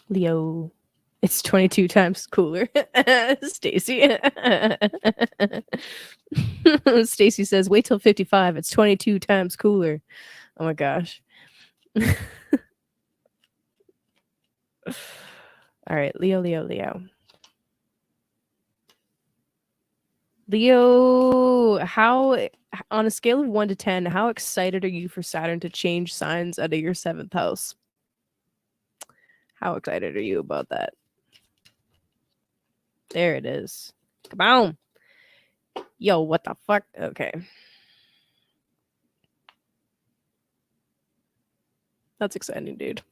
Leo. It's 22 times cooler. Stacy. Stacy says, wait till 55. It's 22 times cooler. Oh my gosh. All right, Leo, Leo, Leo. Leo, how on a scale of 1 to 10, how excited are you for Saturn to change signs out of your 7th house? How excited are you about that? There it is. Come on. Yo, what the fuck? Okay. That's exciting, dude.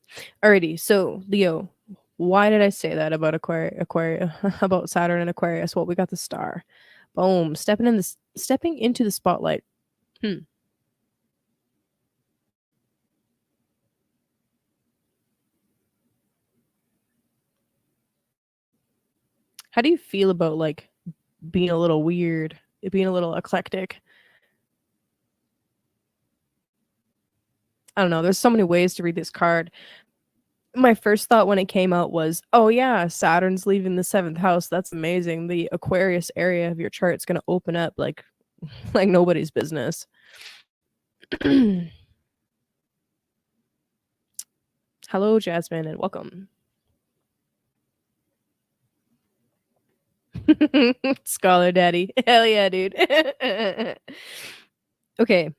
Alrighty, so Leo, why did I say that about Aquarius about Saturn and Aquarius? Well, we got the star. Boom. Stepping into the spotlight. How do you feel about like being a little weird, being a little eclectic? I don't know. There's so many ways to read this card. My first thought when it came out was, oh yeah, Saturn's leaving the 7th house. That's amazing. The Aquarius area of your chart is going to open up like like nobody's business. Hello, Jasmine, and welcome. Scholar Daddy. Hell yeah, dude. Okay.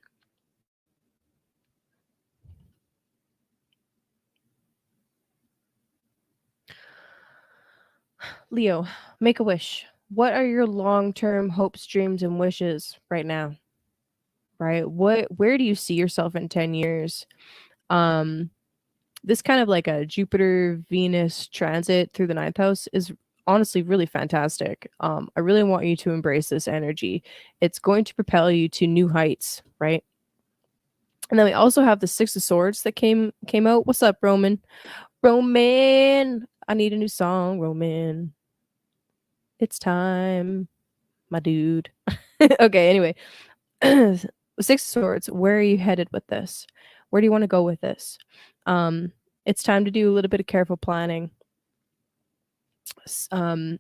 Leo, make a wish. What are your long-term hopes, dreams, and wishes right now? Right? Where do you see yourself in 10 years? This kind of like a Jupiter Venus transit through the 9th house is honestly really fantastic. I really want you to embrace this energy. It's going to propel you to new heights, right? And then we also have the 6 of Swords that came out. What's up, Roman? Roman, I need a new song, Roman. It's time, my dude. Okay, anyway. 6 of Swords, where are you headed with this? Where do you want to go with this? It's time to do a little bit of careful planning. Um,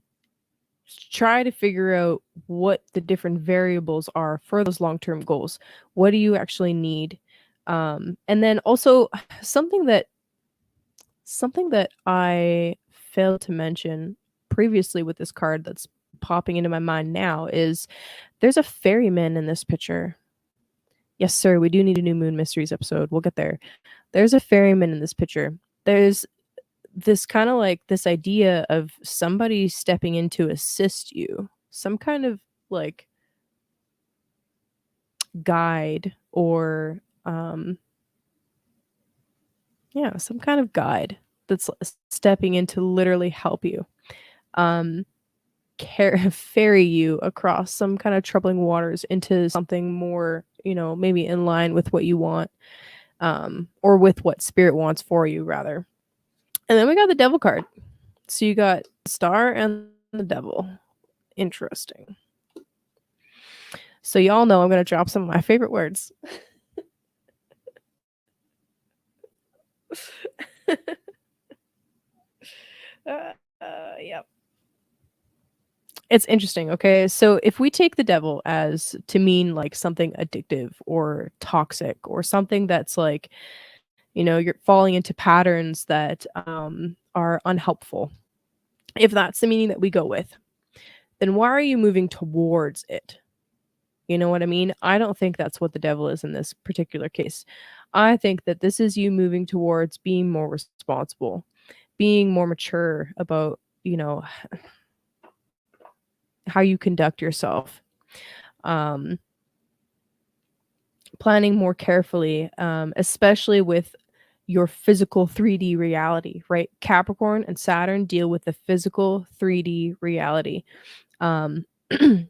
try to figure out what the different variables are for those long-term goals. What do you actually need? And then also something that I failed to mention previously with this card that's popping into my mind now is there's a ferryman in this picture. Yes, sir. We do need a new Moon Mysteries episode. We'll get there. There's a ferryman in this picture. There's this kind of like this idea of somebody stepping in to assist you, some kind of like guide or yeah, some kind of guide that's stepping in to literally help you. Um ferry you across some kind of troubling waters into something more, maybe in line with what you want, or with what spirit wants for you rather. And then we got the devil card. So you got star and the devil. Interesting. So y'all know I'm going to drop some of my favorite words. Yeah. It's interesting, okay? So if we take the devil as to mean like something addictive or toxic or something that's like, you're falling into patterns that are unhelpful. If that's the meaning that we go with, then why are you moving towards it? You know what I mean? I don't think that's what the devil is in this particular case. I think that this is you moving towards being more responsible, being more mature about, how you conduct yourself. Um, Planning more carefully, especially with your physical 3D reality, right? Capricorn and Saturn deal with the physical 3D reality. Um,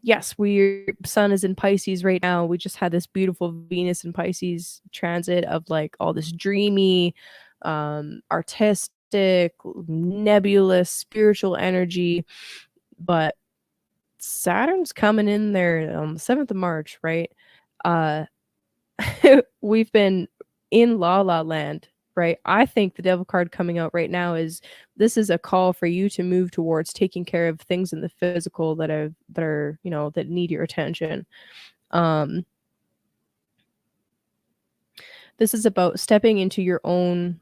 yes, we sun is in Pisces right now. We just had this beautiful Venus in Pisces transit of like all this dreamy, artistic, nebulous, spiritual energy. But Saturn's coming in there on the 7th of March, right? Uh, we've been in La La Land, right? I think the devil card coming out right now is this is a call for you to move towards taking care of things in the physical that are, that need your attention. Um this is about stepping into your own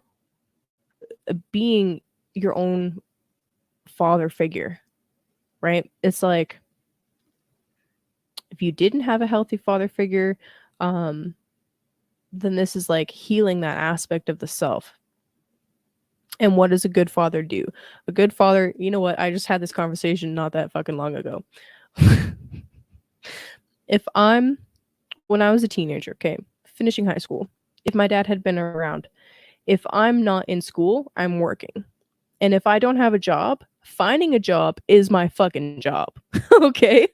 being your own father figure, right? It's like if you didn't have a healthy father figure, um then this is like healing that aspect of the self. And what does a good father do? A good father, you know what? I just had this conversation not that fucking long ago. if I'm, when I was a teenager, okay, finishing high school, if my dad had been around, if I'm not in school, I'm working. And if I don't have a job, finding a job is my fucking job. Okay?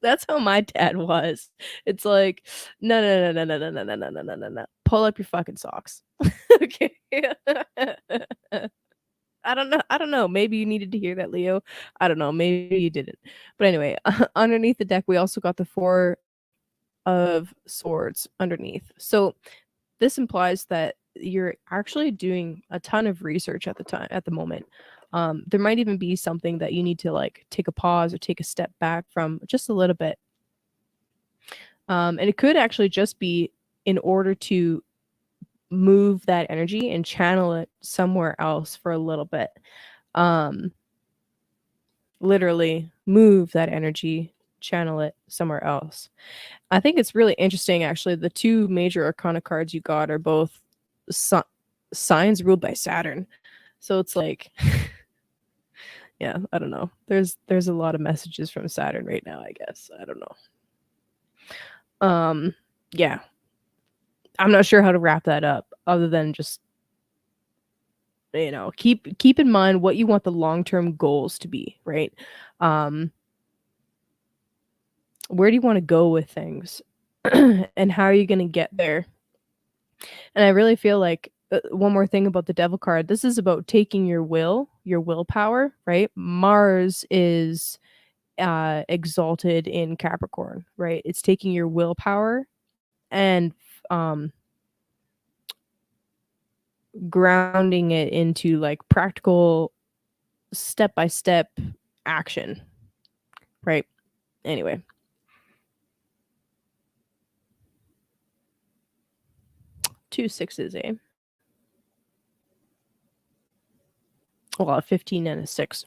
That's how my dad was. It's like, no, no, no, no, no, no, no, no, no, no, no, no. Pull up your fucking socks. Okay. I don't know. Maybe you needed to hear that, Leo. I don't know. Maybe you didn't. But anyway, underneath the deck, we also got the Four of Swords underneath. So this implies that you're actually doing a ton of research at the moment. There might even be something that you need to like take a pause or take a step back from just a little bit. And it could actually just be in order to move that energy and channel it somewhere else for a little bit. Um, Literally move that energy, channel it somewhere else. I think it's really interesting, actually. The two major arcana cards you got are both si- signs ruled by Saturn. So it's like, yeah, I don't know. There's a lot of messages from Saturn right now, I guess. I don't know. Yeah. I'm not sure how to wrap that up other than just keep in mind what you want the long-term goals to be, right? Um where do you want to go with things? And how are you going to get there? And I really feel like one more thing about the devil card, this is about taking your willpower, right? Mars is exalted in Capricorn, right? It's taking your willpower and um grounding it into like practical step by step action, right? Anyway, 2 6s, eh? Well, a 15 and a 6.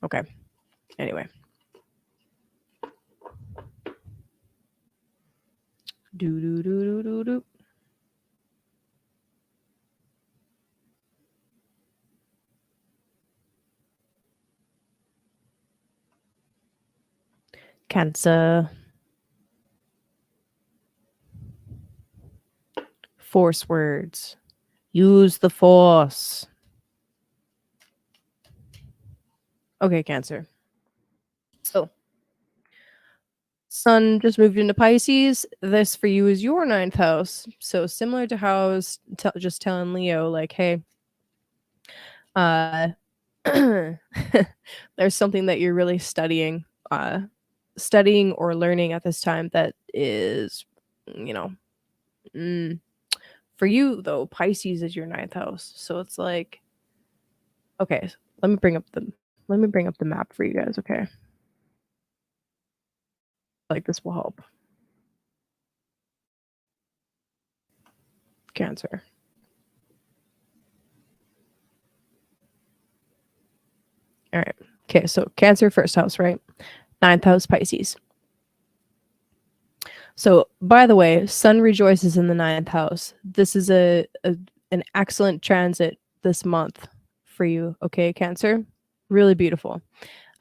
Okay. Anyway. Do do do do do do. Cancer. Force words. Use the force. Okay, Cancer. So, Sun just moved into Pisces. This for you is your ninth house. So, similar to how I was just telling Leo, like, hey, uh, there's something that you're really studying or learning at this time that is, you know, mm, For you though, Pisces is your ninth house. So it's like, okay, let me bring up the map for you guys, okay? Like this will help. Cancer. All right. Okay, so Cancer first house, right? Ninth house Pisces. So, by the way, Sun rejoices in the ninth house. This is an excellent transit this month for you, okay, Cancer? Really beautiful.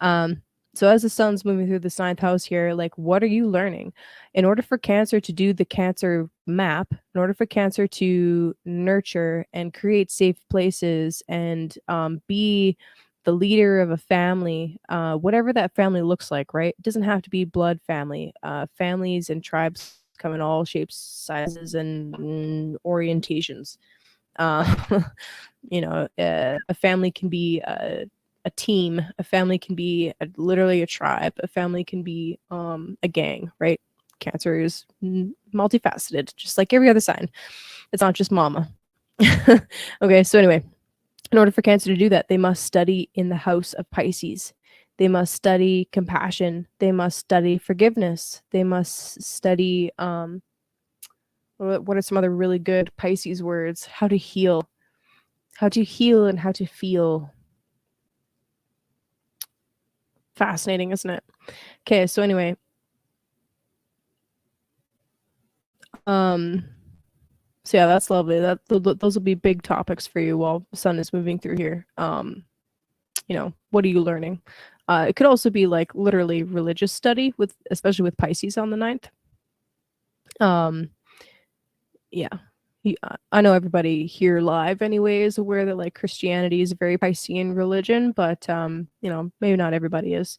Um, so as the sun's moving through this ninth house here, like what are you learning? In order for Cancer to do the Cancer map, in order for Cancer to nurture and create safe places and be the leader of a family, whatever that family looks like, right? It doesn't have to be blood family. Families and tribes come in all shapes, sizes, and orientations. Uh, a family can be a team. A family can be literally a tribe. A family can be a gang, right? Cancer is multifaceted, just like every other sign. It's not just mama. Okay, so anyway, in order for Cancer to do that, they must study in the house of Pisces. They must study compassion. They must study forgiveness. They must study what are some other really good Pisces words? How to heal. How to heal and how to feel. Fascinating, isn't it? Okay, so anyway, um so yeah, that's lovely. Those will be big topics for you while the sun is moving through here. What are you learning? It could also be like literally religious study with especially with Pisces on the ninth. Um yeah. I know everybody here live anyway is aware that like Christianity is a very Piscean religion, but maybe not everybody is.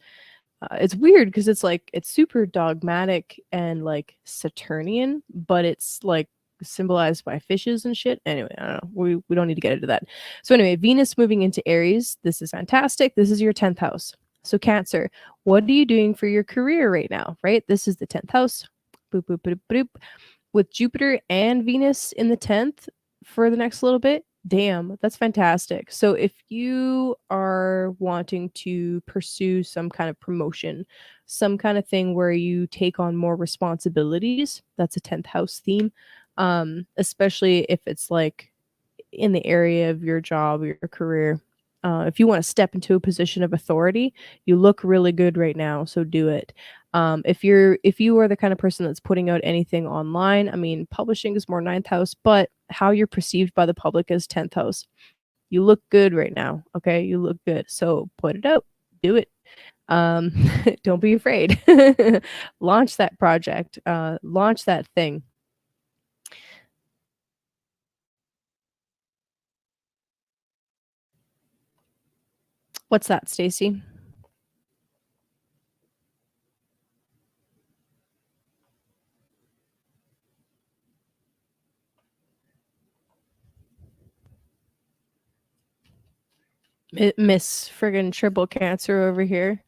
It's weird because it's super dogmatic and like Saturnian, but it's like symbolized by fishes and shit. Anyway, I don't know. We don't need to get into that. So anyway, Venus moving into Aries. This is fantastic. This is your 10th house. So Cancer, what are you doing for your career right now? Right? This is the 10th house. Boop boop boop boop. With Jupiter and Venus in the 10th for the next little bit. Damn, that's fantastic. So if you are wanting to pursue some kind of promotion, some kind of thing where you take on more responsibilities, that's a 10th house theme. Especially if it's like in the area of your job or your career. If you want to step into a position of authority, you look really good right now, so do it. If you are the kind of person that's putting out anything online, I mean, publishing is more ninth house, but how you're perceived by the public is 10th house. You look good right now, okay? You look good, so put it out, do it. Um, don't be afraid. Launch that project, launch that thing. What's that, Stacy? Miss friggin' triple Cancer over here.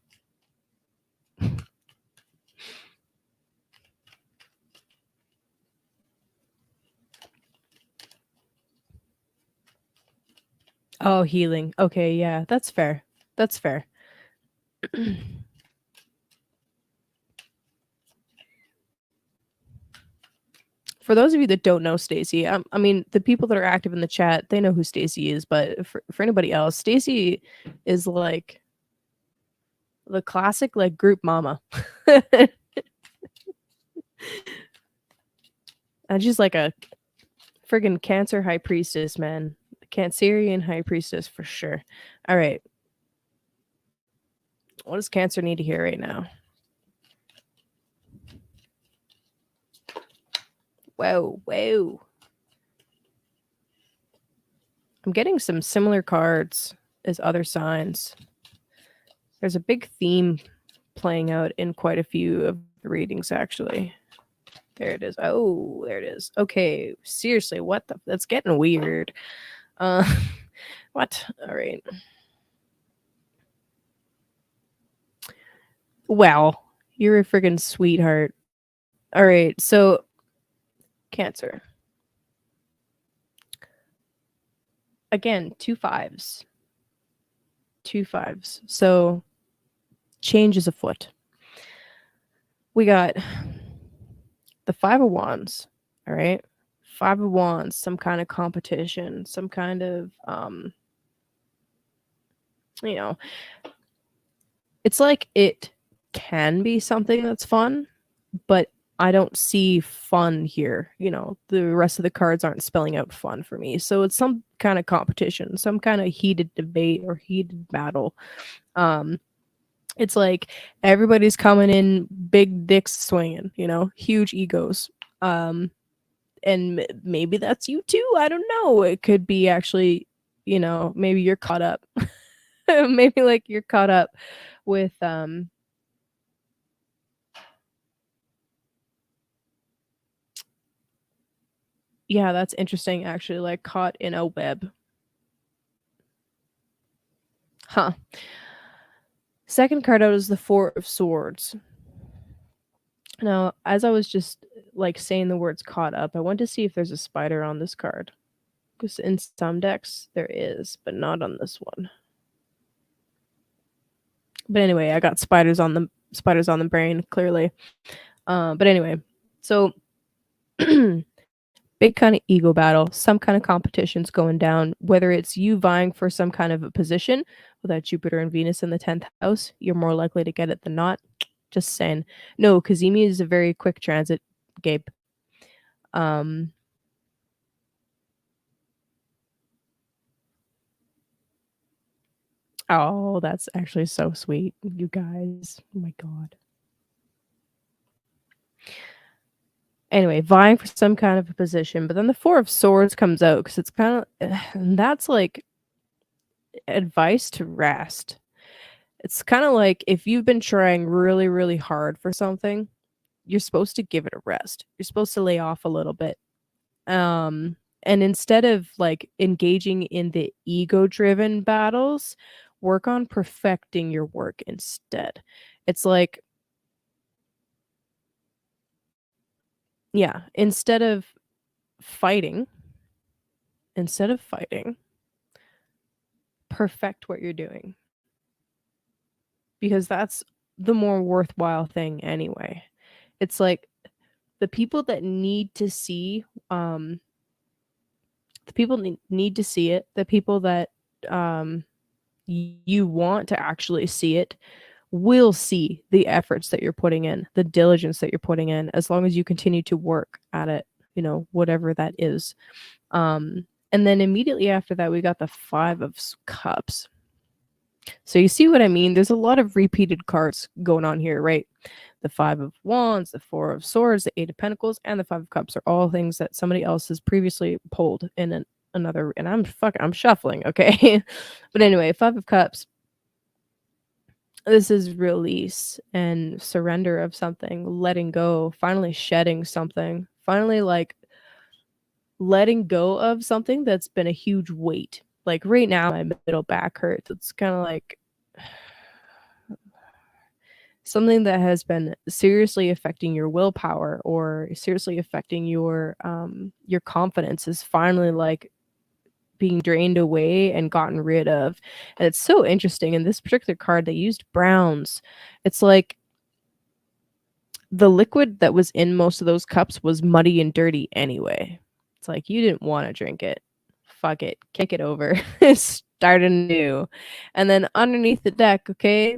Oh, healing. Okay, yeah, that's fair. That's fair. For those of you that don't know Stacy, I mean, the people that are active in the chat, they know who Stacy is, but for anybody else, Stacy is like the classic like group mama. And she's like a friggin' Cancer high priestess, man. Cancerian high priestess for sure. All right. What does Cancer need to hear right now? Whoa, whoa. I'm getting some similar cards as other signs. There's a big theme playing out in quite a few of the readings, actually. There it is. Oh, there it is. Okay, seriously, what the? That's getting weird. Uh, what? All right. Well, you're a friggin' sweetheart. All right, so Cancer. again, 2 5s. 2 5s. So change is afoot. We got the 5 of Wands. All right. 5 of Wands, some kind of competition, some kind of you know, it's like it can be something that's fun, but I don't see fun here. The rest of the cards aren't spelling out fun for me. So it's some kind of competition, some kind of heated debate or heated battle. It's like everybody's coming in big dicks swinging, huge egos. And maybe that's you too. I don't know. It could be actually, maybe you're caught up. Maybe like you're caught up with yeah, that's interesting actually, like caught in a web. Huh. Second card out is the 4 of Swords. Now, as I was just like saying the words caught up, I want to see if there's a spider on this card. Because in some decks there is, but not on this one. But anyway, I got spiders on the brain, clearly. But anyway, so big kind of ego battle, some kind of competition's going down, whether it's you vying for some kind of a position with that Jupiter and Venus in the 10th house, you're more likely to get it than not. Just saying. No, Kazemi is a very quick transit, Gabe. Oh, that's actually so sweet, you guys. Oh my god. Anyway, vying for some kind of a position, but then the 4 of Swords comes out because it's kind of that's like advice to rest. It's kind of like if you've been trying really, really hard for something, you're supposed to give it a rest. You're supposed to lay off a little bit. And instead of like engaging in the ego-driven battles, work on perfecting your work instead. It's like, yeah, fighting, instead of fighting, perfect what you're doing. Because that's the more worthwhile thing anyway. It's like the people that need to see the people need to see it, the people that you want to actually see it will see the efforts that you're putting in, the diligence that you're putting in, as long as you continue to work at it, whatever that is. And then immediately after that, we got the 5 of Cups. So you see what I mean? There's a lot of repeated cards going on here, right? The 5 of Wands, the 4 of Swords, the 8 of Pentacles, and the 5 of Cups are all things that somebody else has previously pulled in another. And I'm shuffling, okay? But anyway, 5 of Cups. This is release and surrender of something, letting go, finally shedding something, finally like letting go of something that's been a huge weight. Like right now, my middle back hurts. It's kind of like something that has been seriously affecting your willpower or seriously affecting your confidence is finally like being drained away and gotten rid of. And it's so interesting. In this particular card, they used browns. It's like the liquid that was in most of those cups was muddy and dirty anyway. It's like you didn't want to drink it. Fuck it. Kick it over. Start anew. And then underneath the deck, okay,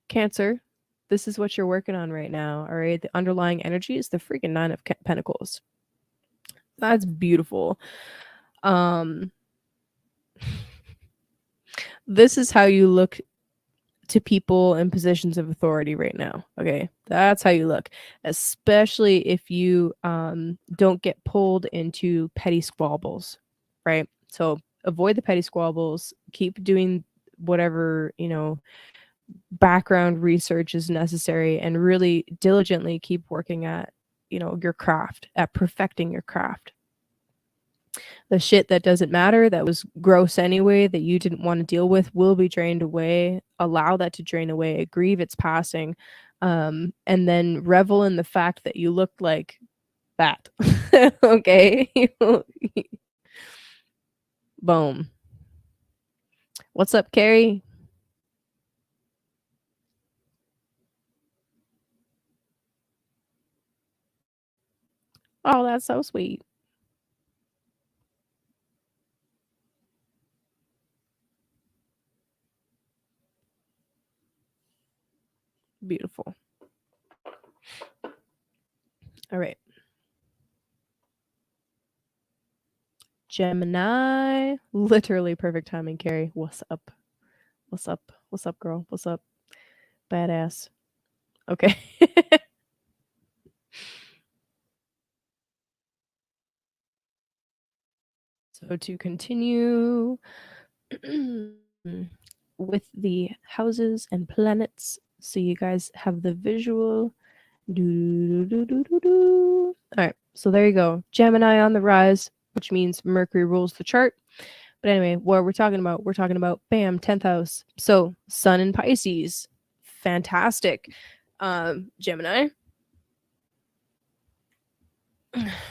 Cancer, this is what you're working on right now. All right. The underlying energy is the freaking 9 of Pentacles. That's beautiful. This is how you look to people in positions of authority right now. Okay. That's how you look, especially if you don't get pulled into petty squabbles, right? So avoid the petty squabbles, keep doing whatever, background research is necessary, and really diligently keep working at, your craft, at perfecting your craft. The shit that doesn't matter, that was gross anyway, that you didn't want to deal with, will be drained away. Allow that to drain away. Grieve its passing. And then revel in the fact that you look like that. Okay? Boom. What's up, Carrie? Oh, that's so sweet. Beautiful. All right. Gemini. Literally perfect timing, Carrie. What's up? What's up? What's up, girl? What's up? Badass. Okay. So to continue with the houses and planets, so you guys have the visual. All right, so there you go. Gemini on the rise, which means Mercury rules the chart. But anyway, what we're talking about, bam, 10th house. So Sun in Pisces, fantastic. Gemini,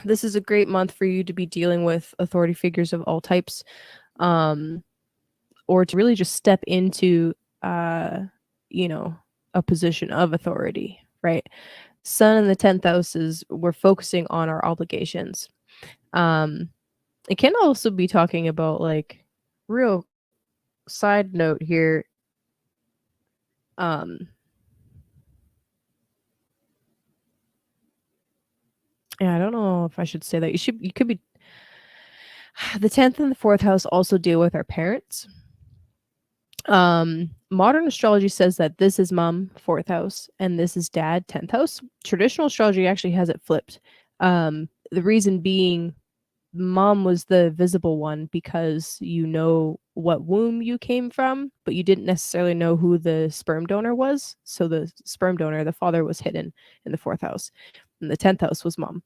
this is a great month for you to be dealing with authority figures of all types, or to really just step into, uh, you know, a position of authority, right? Sun in the 10th house is we're focusing on our obligations. Um, it can also be talking about like real side note here. Um, yeah, I don't know if I should say that. You could be the 10th and the 4th house also deal with our parents. Modern astrology says that this is mom, 4th house, and this is dad, 10th house. Traditional astrology actually has it flipped. The reason being mom was the visible one because you know what womb you came from, but you didn't necessarily know who the sperm donor was. So the sperm donor, the father, was hidden in the 4th house, and the 10th house was mom.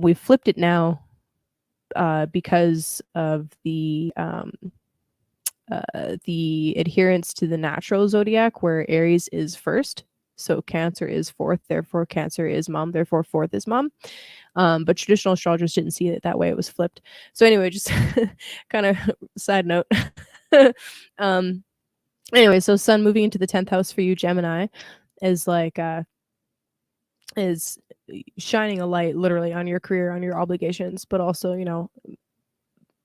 We've flipped it now because of the adherence to the natural zodiac, where Aries is first. So Cancer is fourth, therefore Cancer is mom, therefore fourth is mom. But traditional astrologers didn't see it that way; it was flipped. So anyway, just kind of side note. um, anyway, so Sun moving into the 10th house for you, Gemini, is like is shining a light literally on your career, on your obligations, but also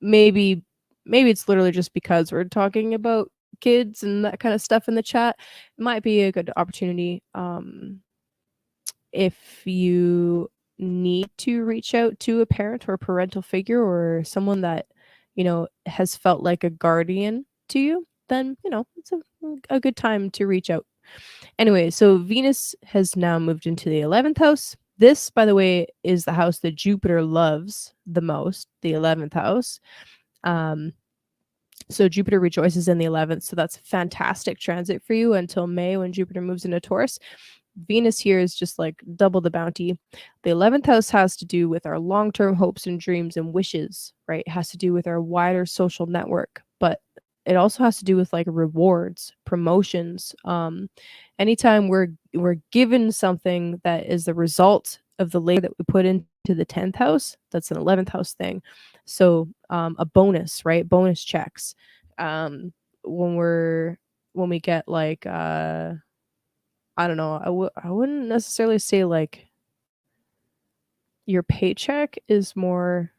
maybe it's literally just because we're talking about kids and that kind of stuff in the chat. It might be a good opportunity if you need to reach out to a parent or parental figure or someone that has felt like a guardian to you, then it's a good time to reach out. Anyway, so Venus has now moved into the 11th house. This, by the way, is the house that Jupiter loves the most, the 11th house. So Jupiter rejoices in the 11th. So that's a fantastic transit for you until May when Jupiter moves into Taurus. Venus here is just like double the bounty. The 11th house has to do with our long-term hopes and dreams and wishes, right? It has to do with our wider social network, but it also has to do with like rewards, promotions. Anytime we're given something that is the result of the labor that we put into the 10th house, that's an 11th house thing. So a bonus, right? Bonus checks. When we get like I don't know. I wouldn't necessarily say like your paycheck is more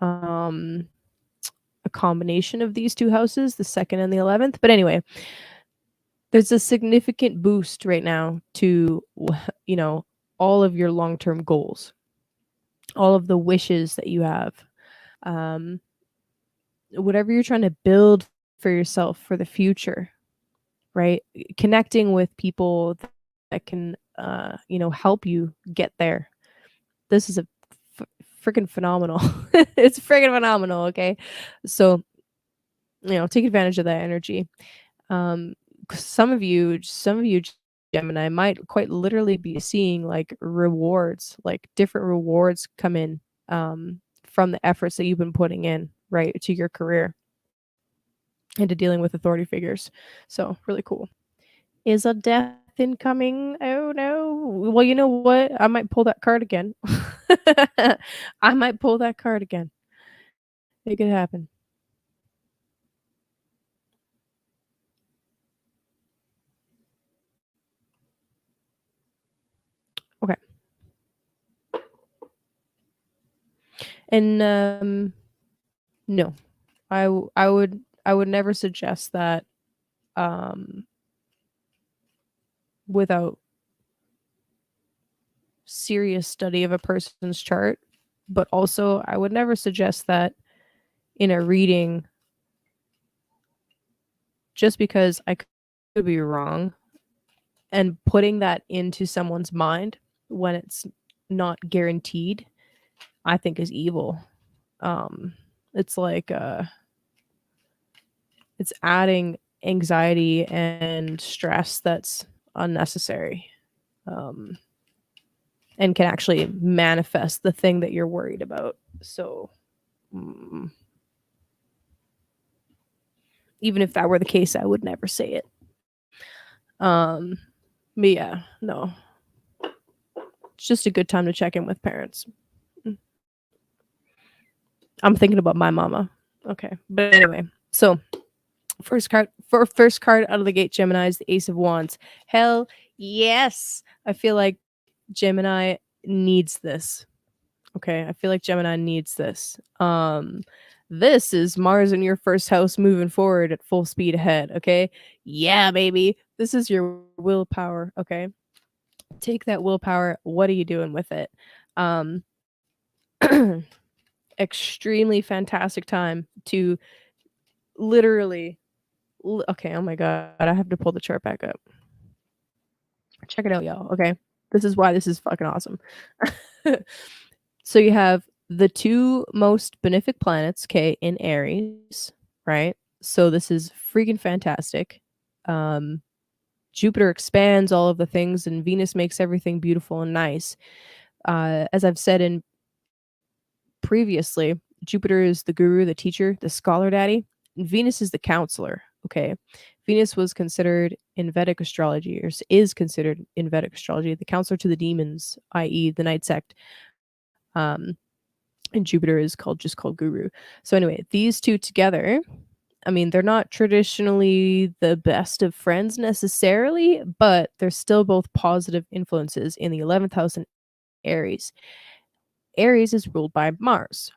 a combination of these two houses, the 2nd and the 11th. But anyway, there's a significant boost right now to all of your long-term goals, all of the wishes that you have, um, whatever you're trying to build for yourself for the future, right? Connecting with people that can help you get there. This is a freaking phenomenal. It's freaking phenomenal. Okay, so take advantage of that energy. Um, some of you Gemini might quite literally be seeing like rewards, like different rewards come in from the efforts that you've been putting in, right, to your career and to dealing with authority figures. So really cool. Is a death incoming? Oh no. Well, you know what? I might pull that card again. I might pull that card again. It could happen. And no, I would never suggest that um without serious study of a person's chart, but also I would never suggest that in a reading just because I could be wrong, and putting that into someone's mind when it's not guaranteed, I think is evil. Um it's like it's adding anxiety and stress that's unnecessary. Um and can actually manifest the thing that you're worried about. So, mm, even if that were the case, I would never say it. Um, but yeah, no, it's just a good time to check in with parents. Mm. I'm thinking about my mama. Okay, but anyway, so first card out of the gate, Gemini is the Ace of Wands. Hell yes, I feel like Gemini needs this. Okay, I feel like Gemini needs this. This is Mars in your first house moving forward at full speed ahead, okay? Yeah, baby. This is your willpower, okay? Take that willpower. What are you doing with it? Um extremely fantastic time to literally okay, oh my god, I have to pull the chart back up. Check it out, y'all, okay? This is why this is fucking awesome. So you have the two most benefic planets, okay, in Aries, right? So this is freaking fantastic. Um, Jupiter expands all of the things, and Venus makes everything beautiful and nice. As I've said in previously, Jupiter is the guru, the teacher, the scholar daddy, and Venus is the counselor. Okay, Venus was considered in Vedic astrology, or is considered in Vedic astrology, the counselor to the demons, i.e., the night sect. Um, and Jupiter is called Guru. So anyway, these two together, I mean, they're not traditionally the best of friends necessarily, but they're still both positive influences in the 11th house in Aries. Aries is ruled by Mars.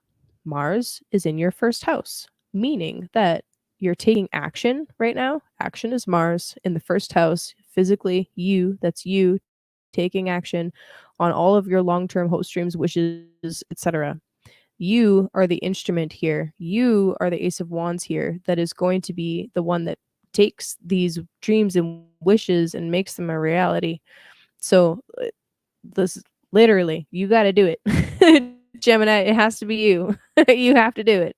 Mars is in your first house, meaning that you're taking action right now. Action is Mars in the first house, physically, that's you taking action on all of your long-term hopes, dreams, wishes, etc. You are the instrument here. You are the Ace of Wands here that is going to be the one that takes these dreams and wishes and makes them a reality. So, this literally, you got to do it. Gemini, it has to be you. You have to do it.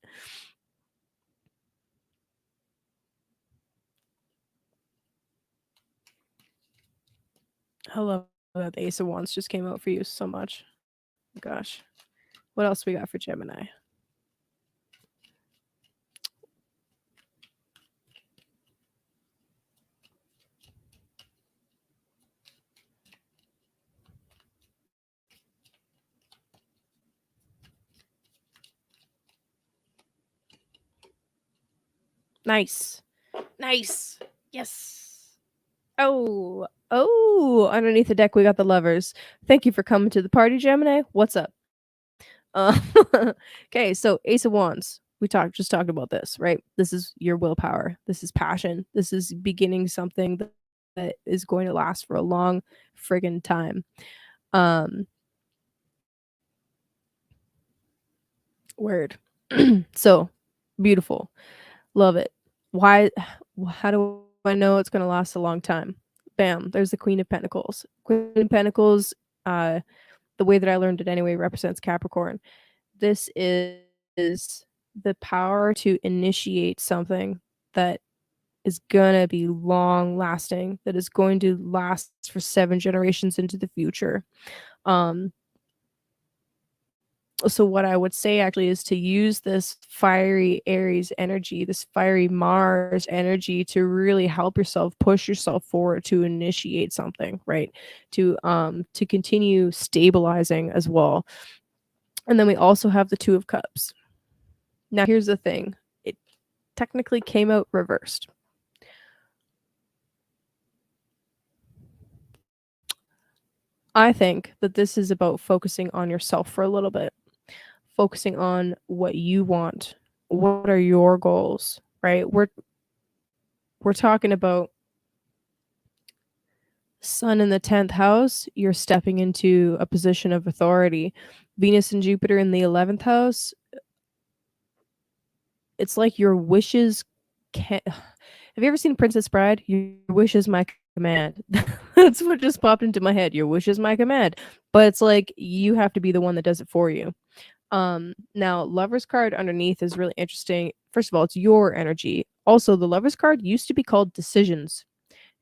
I love that the Ace of Wands just came out for you so much. Gosh. What else we got for Gemini? Nice. Nice. Yes. Oh, underneath the deck we got the lovers. Thank you for coming to the party, Gemini. What's up? Uh, okay, so Ace of Wands. We just talked about this, right? This is your willpower. This is passion. This is beginning something that is going to last for a long friggin' time. Um, Word. So beautiful. Love it. Why? How do I know it's going to last a long time? Bam. There's the Queen of Pentacles. Queen of Pentacles, uh, the way that I learned it anyway, represents Capricorn. This is the power to initiate something that is gonna be long lasting, that is going to last for 7 generations into the future. Um, so what I would say actually is to use this fiery Aries energy, this fiery Mars energy to really help yourself push yourself forward to initiate something, right? To continue stabilizing as well. And then we also have the Two of Cups. Now here's the thing. It technically came out reversed. I think that this is about focusing on yourself for a little bit. focusing on what you want. What are your goals, right? We're talking about Sun in the 10th house, you're stepping into a position of authority. Venus and Jupiter in the 11th house, it's like your wishes can not Have you ever seen Princess Bride? Your wish is my command. That's what just popped into my head. Your wish is my command. But it's like you have to be the one that does it for you. Now Lover's card underneath is really interesting. First of all, it's your energy. Also, the Lover's card used to be called decisions.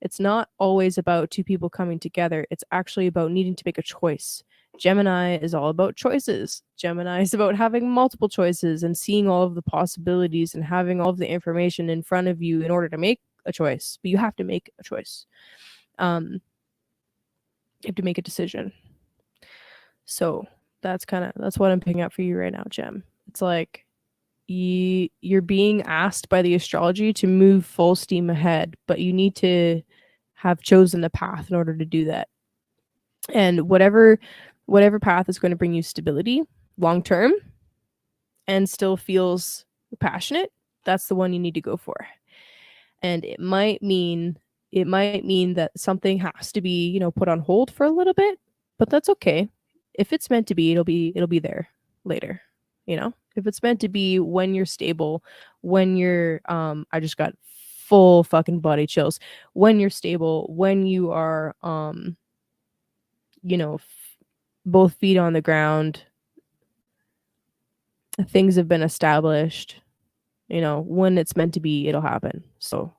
It's not always about two people coming together. It's actually about needing to make a choice. Gemini is all about choices. Gemini is about having multiple choices and seeing all of the possibilities and having all of the information in front of you in order to make a choice. But you have to make a choice. You have to make a decision. So that's what I'm picking up for you right now, Gem. It's like you're being asked by the astrology to move full steam ahead, but you need to have chosen the path in order to do that. And whatever path is going to bring you stability long term and still feels passionate, that's the one you need to go for. And it might mean that something has to be, put on hold for a little bit, but that's okay. If it's meant to be, it'll be there later. If it's meant to be when you're stable, when you're I just got full fucking body chills. When you're stable, when you are both feet on the ground, things have been established, when it's meant to be, it'll happen. So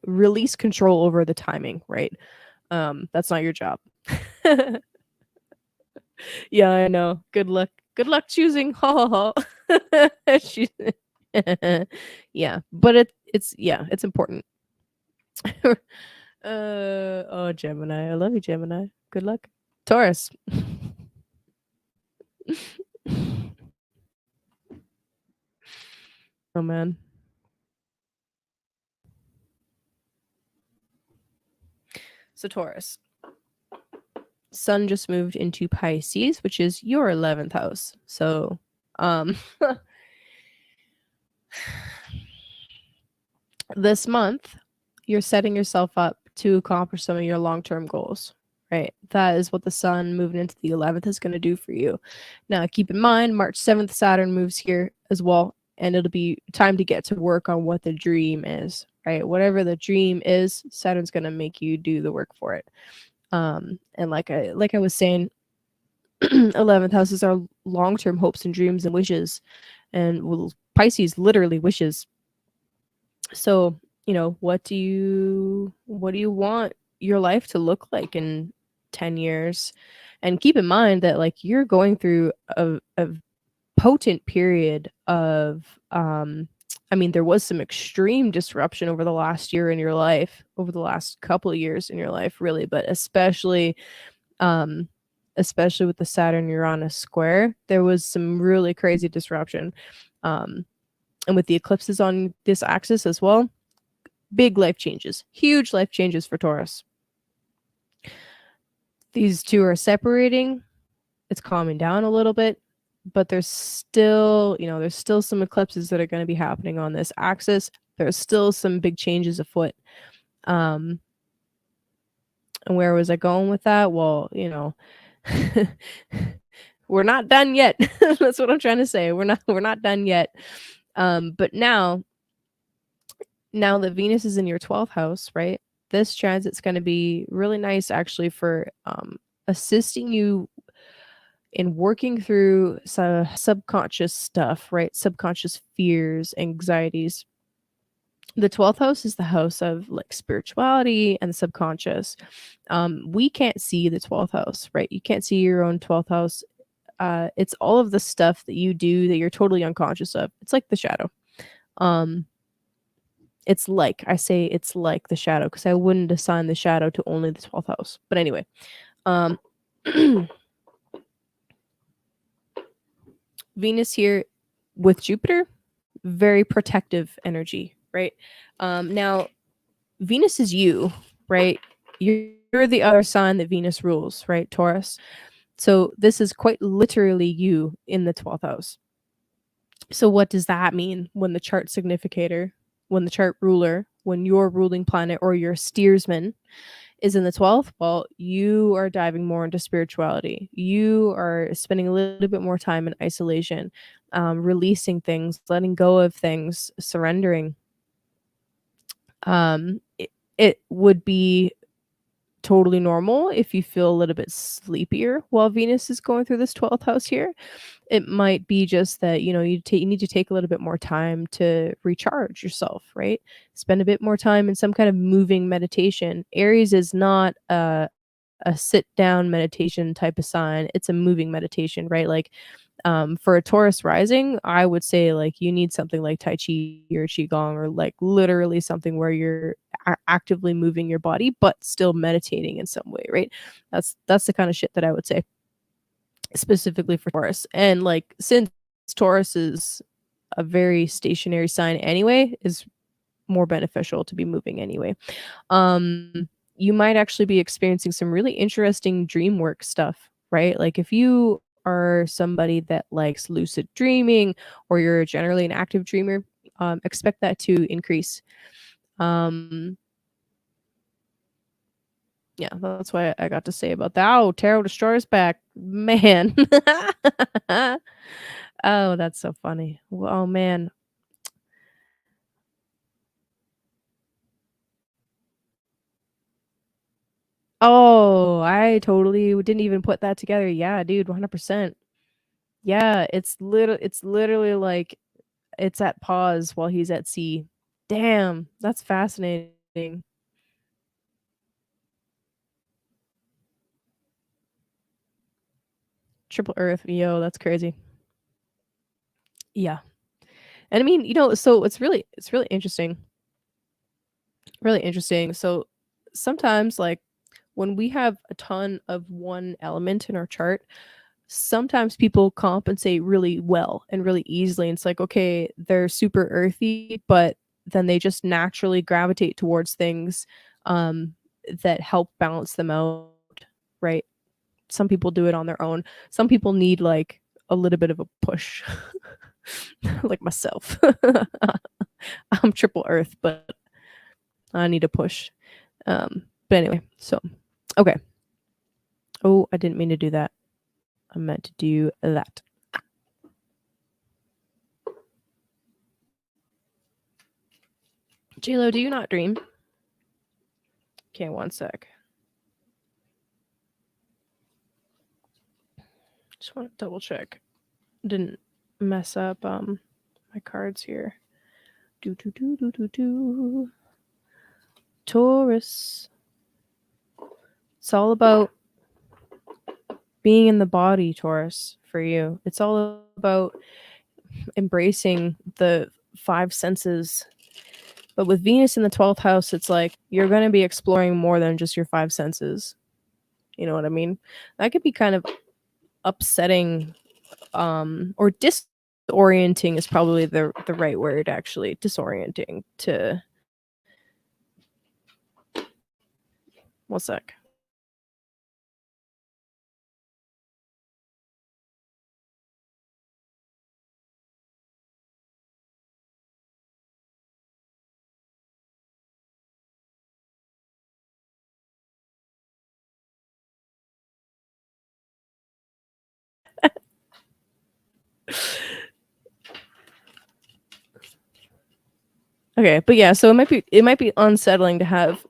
release control over the timing, right? That's not your job. Yeah, I know. Good luck choosing. Yeah, but it's important. Oh, Gemini. I love you, Gemini. Good luck. Taurus. Oh man. So Taurus. Sun just moved into Pisces, which is your 11th house. So, this month you're setting yourself up to accomplish some of your long-term goals, right? That is what the Sun moving into the 11th is going to do for you. Now, keep in mind, March 7th, Saturn moves here as well, and it'll be time to get to work on what the dream is, right? Whatever the dream is, Saturn's going to make you do the work for it. And like I was saying, 11th house is our long-term hopes and dreams and wishes, and Pisces literally wishes. So, what do you want your life to look like in 10 years? And keep in mind that like you're going through a potent period of there was some extreme disruption over the last year in your life, over the last couple of years in your life, really, but especially with the Saturn Uranus square, there was some really crazy disruption. And with the eclipses on this axis as well, big life changes, huge life changes for Taurus. These two are separating. It's calming down a little bit, but there's still some eclipses that are going to be happening on this axis. There's still some big changes afoot. And where was I going with that? Well, we're not done yet. That's what I'm trying to say. We're not done yet. But now that Venus is in your 12th house, right? This transit's going to be really nice actually for assisting you in working through some subconscious stuff, right? Subconscious fears, anxieties. The 12th house is the house of like spirituality and the subconscious. We can't see the 12th house, right? You can't see your own 12th house. It's all of the stuff that you do that you're totally unconscious of. It's like the shadow. It's like the shadow, because I wouldn't assign the shadow to only the 12th house. But anyway, Venus here with Jupiter, very protective energy, right? Now, Venus is you, right? You're the other sign that Venus rules, right? Taurus. So this is quite literally you in the 12th house. So what does that mean when the chart significator, when the chart ruler, when your ruling planet or your steersman is in the 12th? Well, you are diving more into spirituality. You are spending a little bit more time in isolation, releasing things, letting go of things, surrendering. It would be totally normal if you feel a little bit sleepier while Venus is going through this 12th house here. It might be just that, you need to take a little bit more time to recharge yourself, right? Spend a bit more time in some kind of moving meditation. Aries is not a sit down meditation type of sign. It's a moving meditation, right? Like, for a Taurus rising, I would say like you need something like Tai Chi or Qigong, or like literally something where you're actively moving your body but still meditating in some way, right? That's the kind of shit that I would say specifically for Taurus. And like, since Taurus is a very stationary sign anyway, is more beneficial to be moving anyway. You might actually be experiencing some really interesting dream work stuff, right? Like, if you are somebody that likes lucid dreaming, or you're generally an active dreamer, expect that to increase. Um, yeah, that's why I got to say about that. Oh, Tarot Destroyer's back, man. Oh, that's so funny. Oh man. Oh, I totally didn't even put that together. Yeah, dude, 100%. Yeah, it's literally like it's at pause while he's at sea. Damn, that's fascinating. Triple Earth, yo, that's crazy. Yeah. And I mean, so it's really interesting. Really interesting. So sometimes, like, when we have a ton of one element in our chart, sometimes people compensate really well and really easily. And it's like, okay, they're super earthy, but then they just naturally gravitate towards things um, that help balance them out, right? Some people do it on their own. Some people need like a little bit of a push, like myself. I'm triple earth, but I need a push. But anyway, so okay. Oh, I didn't mean to do that. I meant to do that. JLo, do you not dream? Okay, one sec. Just want to double check. Didn't mess up my cards here. Do do do do do do. Taurus. It's all about being in the body, Taurus, for you. It's all about embracing the five senses. But with Venus in the 12th house, it's like you're going to be exploring more than just your five senses. You know what I mean? That could be kind of upsetting, or disorienting is probably the right word, actually. Disorienting to. One sec. Okay, but yeah, so it might be unsettling to have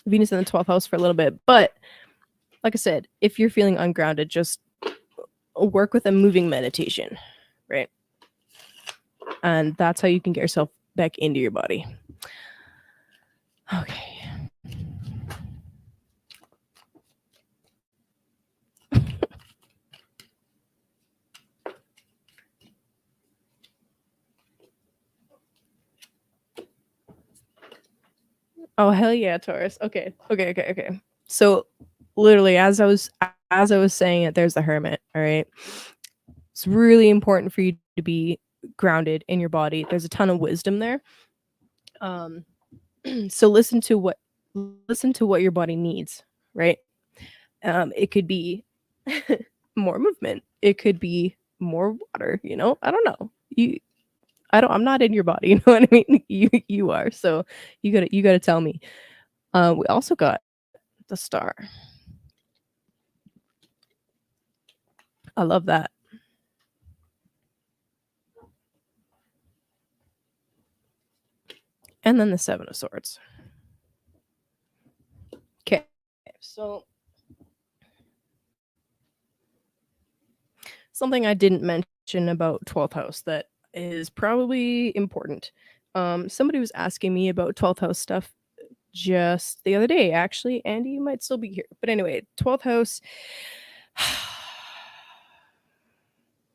Venus in the 12th house for a little bit, but like I said, if you're feeling ungrounded, just work with a moving meditation, right? And that's how you can get yourself back into your body. Okay. Oh hell yeah, Taurus. Okay. Okay, okay, okay. So literally as I was saying it, there's the Hermit, all right? It's really important for you to be grounded in your body. There's a ton of wisdom there. Um so listen to what your body needs, right? It could be more movement. It could be more water, I don't know. I'm not in your body, you know what I mean? You are. So you gotta tell me. We also got the star. I love that. And then the 7 of swords. Okay. So something I didn't mention about 12th house that is probably important. Somebody was asking me about 12th house stuff just the other day, actually. Andy, you might still be here. But anyway, 12th house.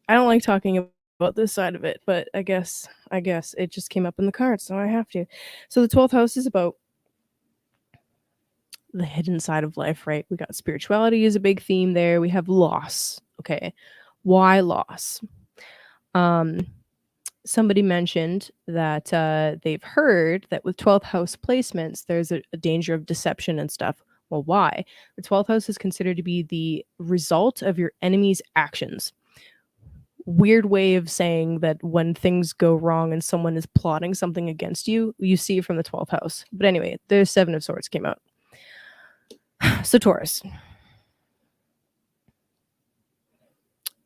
I don't like talking about this side of it, but I guess it just came up in the cards, so I have to. So the 12th house is about the hidden side of life, right? We got spirituality is a big theme there. We have loss. Okay. Why loss? Um Somebody mentioned that they've heard that with 12th house placements, there's a danger of deception and stuff. Well, why? The 12th house is considered to be the result of your enemy's actions. Weird way of saying that when things go wrong and someone is plotting something against you, you see it from the 12th house. But anyway, the 7 of swords came out. So, Taurus,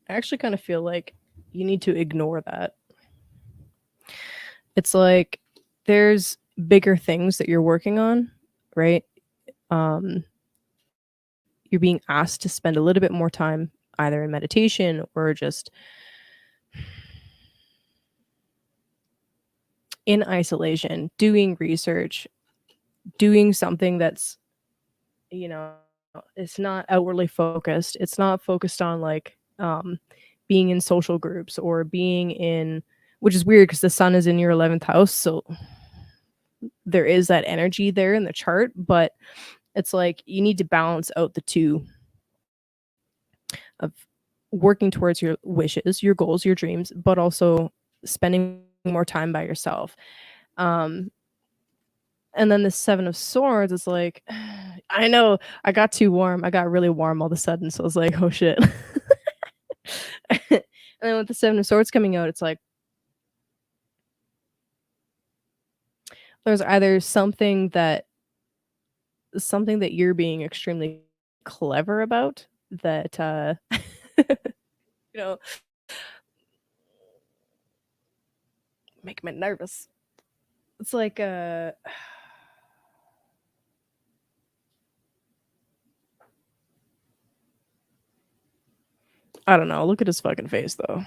I actually kind of feel like you need to ignore that. It's like there's bigger things that you're working on, right? Um, you're being asked to spend a little bit more time either in meditation or just in isolation, doing research, doing something that's, you know, it's not outwardly focused. It's not focused on like being in social groups or being in, which is weird because the sun is in your 11th house. So there is that energy there in the chart, but it's like you need to balance out the two of working towards your wishes, your goals, your dreams, but also spending more time by yourself. Um, and then the 7 of swords is like, I know I got too warm. I got really warm all of a sudden. So I was like, oh shit. And then with the 7 of swords coming out, it's like there's either something that you're being extremely clever about that you know make me nervous. It's like I don't know. Look at his fucking face though.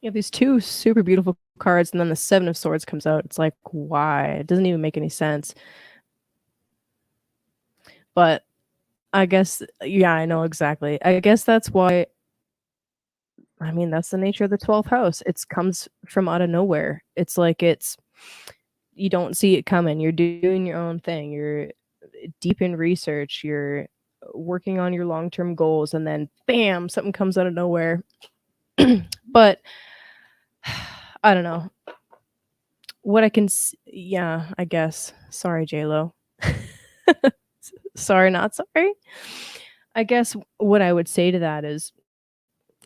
You have these two super beautiful cards, and then the 7 of swords comes out. It's like, why? It doesn't even make any sense. But I guess, yeah, I know exactly. I guess that's why. I mean, that's the nature of the 12th house. It comes from out of nowhere. It's like you don't see it coming. You're doing your own thing. You're deep in research. You're working on your long term goals, and then bam, something comes out of nowhere. But I don't know. What I can, yeah, I guess. Sorry, J Lo. Sorry, not sorry. I guess what I would say to that is,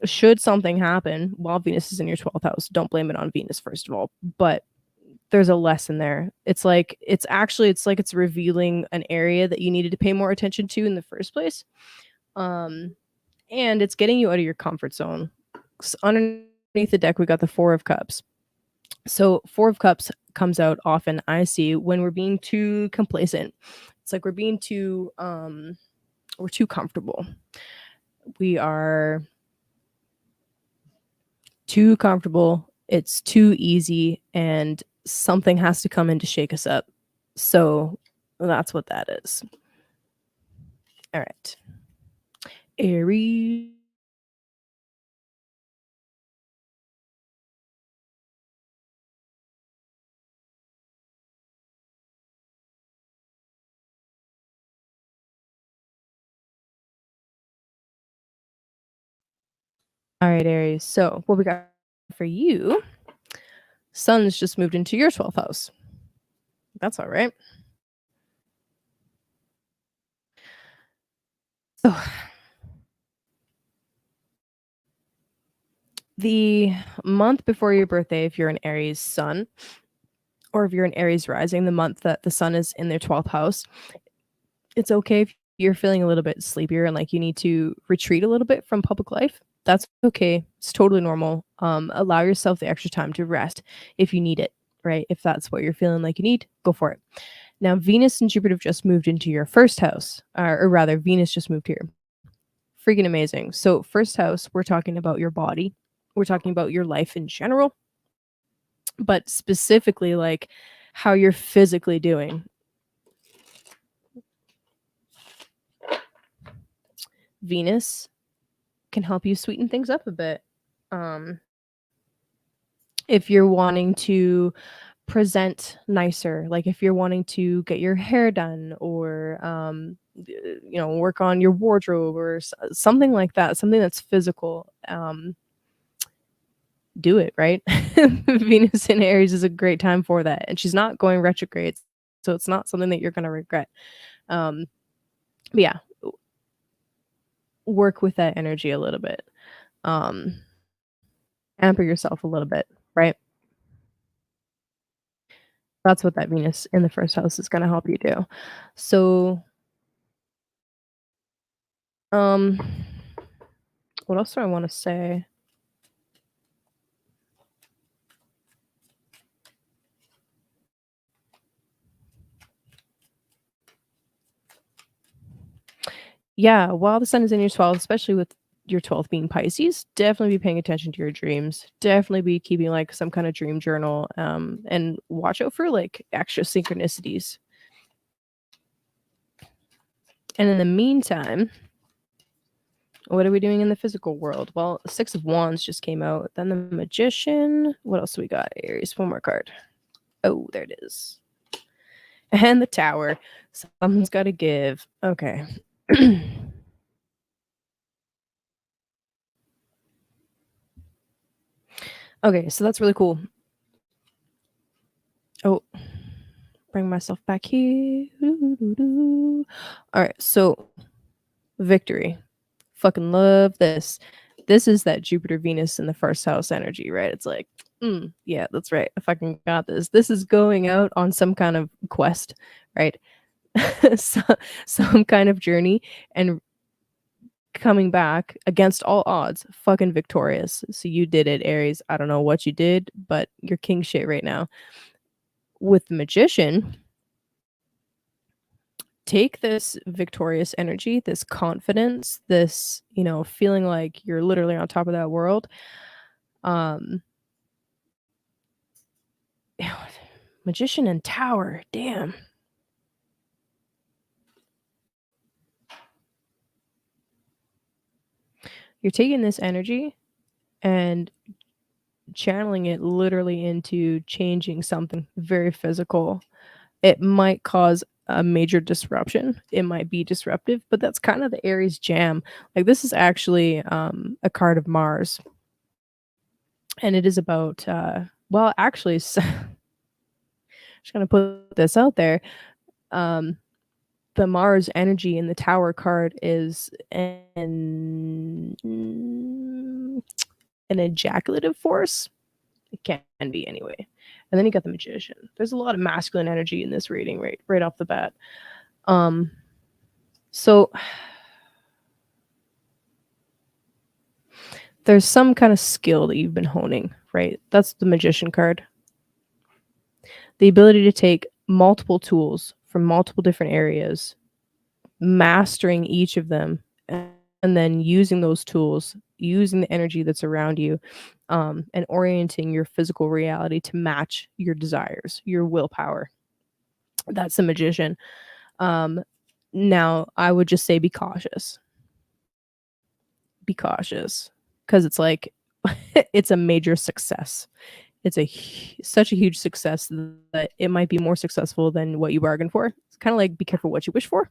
should something happen while Venus is in your 12th house, don't blame it on Venus, first of all. But there's a lesson there. It's revealing an area that you needed to pay more attention to in the first place. Um, and it's getting you out of your comfort zone. Underneath the deck, we got the 4 of Cups. So 4 of Cups comes out often, I see, when we're being too complacent. It's like we're too comfortable. We are too comfortable. It's too easy, and something has to come in to shake us up. So that's what that is. All right. Aries. All right, Aries. So what we got for you, Sun's just moved into your 12th house. That's all right. So the month before your birthday, if you're an Aries sun, or if you're an Aries rising, the month that the sun is in their 12th house, it's okay if you're feeling a little bit sleepier and like you need to retreat a little bit from public life. That's okay. It's totally normal. Allow yourself the extra time to rest if you need it, right? If that's what you're feeling like you need, go for it. Now, Venus and Jupiter have just moved into your first house, or rather, Venus just moved here. Freaking amazing. So, first house, we're talking about your body, we're talking about your life in general, but specifically like how you're physically doing. Venus can help you sweeten things up a bit. Um, if you're wanting to present nicer, like if you're wanting to get your hair done or work on your wardrobe or something like that, something that's physical, do it, right? Venus in Aries is a great time for that, and she's not going retrograde, so it's not something that you're going to regret. But yeah, work with that energy a little bit. um Pamper yourself a little bit, right? That's what that Venus in the first house is going to help you do. So um what else do I want to say? Yeah, while the sun is in your 12th, especially with your 12th being Pisces, definitely be paying attention to your dreams. Definitely be keeping like some kind of dream journal, and watch out for like extra synchronicities. And in the meantime, what are we doing in the physical world? Well, Six of Wands just came out. Then the Magician. What else do we got? Aries. One more card. Oh, there it is. And the Tower. Something's got to give. Okay. Okay, so that's really cool. Oh, bring myself back here. All right, so victory. Fucking love this. This is that Jupiter Venus in the first house energy, right? It's like, yeah, that's right. I fucking got this. This is going out on some kind of quest, right? so, some kind of journey and coming back against all odds, fucking victorious. So you did it, Aries. I don't know what you did, but you're king shit right now. With the Magician, take this victorious energy, this confidence, this, feeling like you're literally on top of that world. Um Magician and Tower, damn. You're taking this energy and channeling it literally into changing something very physical. It might cause a major disruption. It might be disruptive, but that's kind of the Aries jam. Like this is actually a card of Mars, and it is about well, actually, just gonna put this out there. Um, the Mars energy in the Tower card is an ejaculative force. It can be anyway. And then you got the Magician. There's a lot of masculine energy in this reading right off the bat. So there's some kind of skill that you've been honing, right? That's the Magician card. The ability to take multiple tools from multiple different areas, mastering each of them, and then using those tools, using the energy that's around you, and orienting your physical reality to match your desires, your willpower. That's the Magician. Now, I would just say be cautious. Be cautious, because it's like it's a major success. It's such a huge success that it might be more successful than what you bargained for. It's kind of like be careful what you wish for.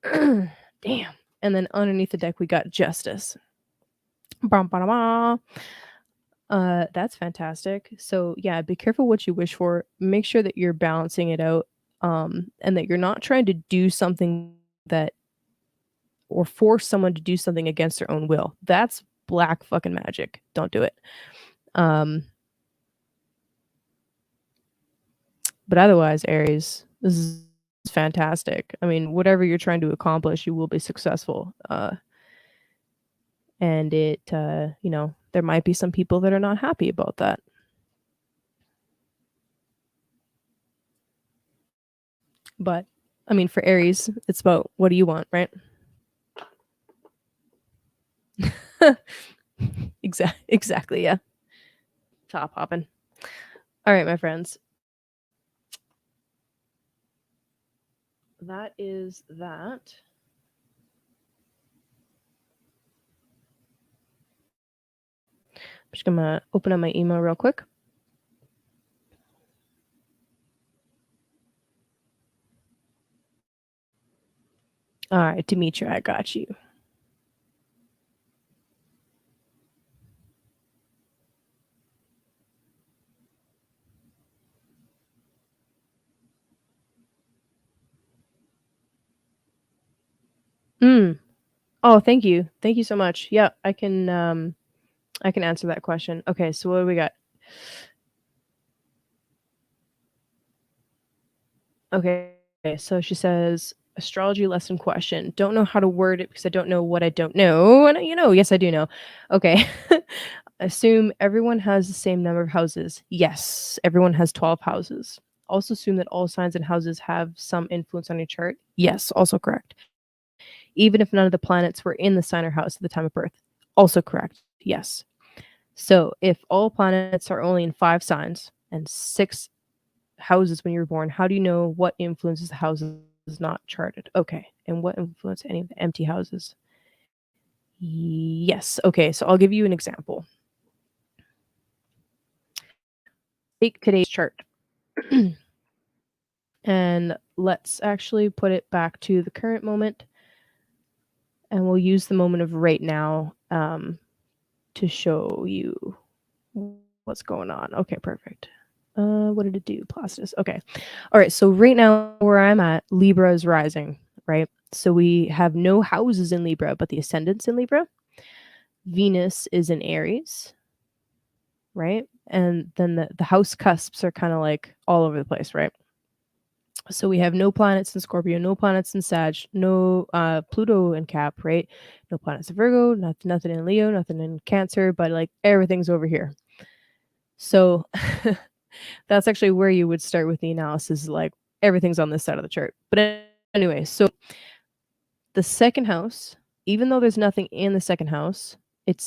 Damn. And then underneath the deck, we got Justice. Bum, ba, da, ba. That's fantastic. So yeah, be careful what you wish for. Make sure that you're balancing it out, and that you're not trying to do something that or force someone to do something against their own will. That's black fucking magic. Don't do it. Um, but otherwise, Aries, this is fantastic. I mean, whatever you're trying to accomplish, you will be successful. And there might be some people that are not happy about that. But I mean, for Aries, it's about what do you want, right? Exactly, yeah. Top hopping. All right, my friends. That is that. I'm just gonna open up my email real quick. All right, Demetria, I got you. Mm. Oh, thank you. Thank you so much. Yeah, I can answer that question. Okay, so what do we got? Okay, so she says astrology lesson question. Don't know how to word it because I don't know what I don't know. And yes, I do know. Okay. Assume everyone has the same number of houses. Yes, everyone has 12 houses. Also assume that all signs and houses have some influence on your chart. Yes, also correct. Even if none of the planets were in the sign or house at the time of birth. Also correct. Yes. So if all planets are only in 5 signs and 6 houses when you were born, how do you know what influences the houses not charted? Okay. And what influence any of the empty houses? Yes. Okay. So I'll give you an example. Take today's chart and let's actually put it back to the current moment. And we'll use the moment of right now to show you what's going on. Okay, perfect. What did it do? Placidus. Okay. All right. So right now where I'm at, Libra is rising, right? So we have no houses in Libra, but the ascendant's in Libra. Venus is in Aries, right? And then the house cusps are kind of like all over the place, right? So we have no planets in Scorpio, no planets in Sag, no Pluto in Cap, right? No planets in Virgo, nothing in Leo, nothing in Cancer, but like everything's over here. So that's actually where you would start with the analysis, like everything's on this side of the chart. But anyway, so the second house, even though there's nothing in the second house, it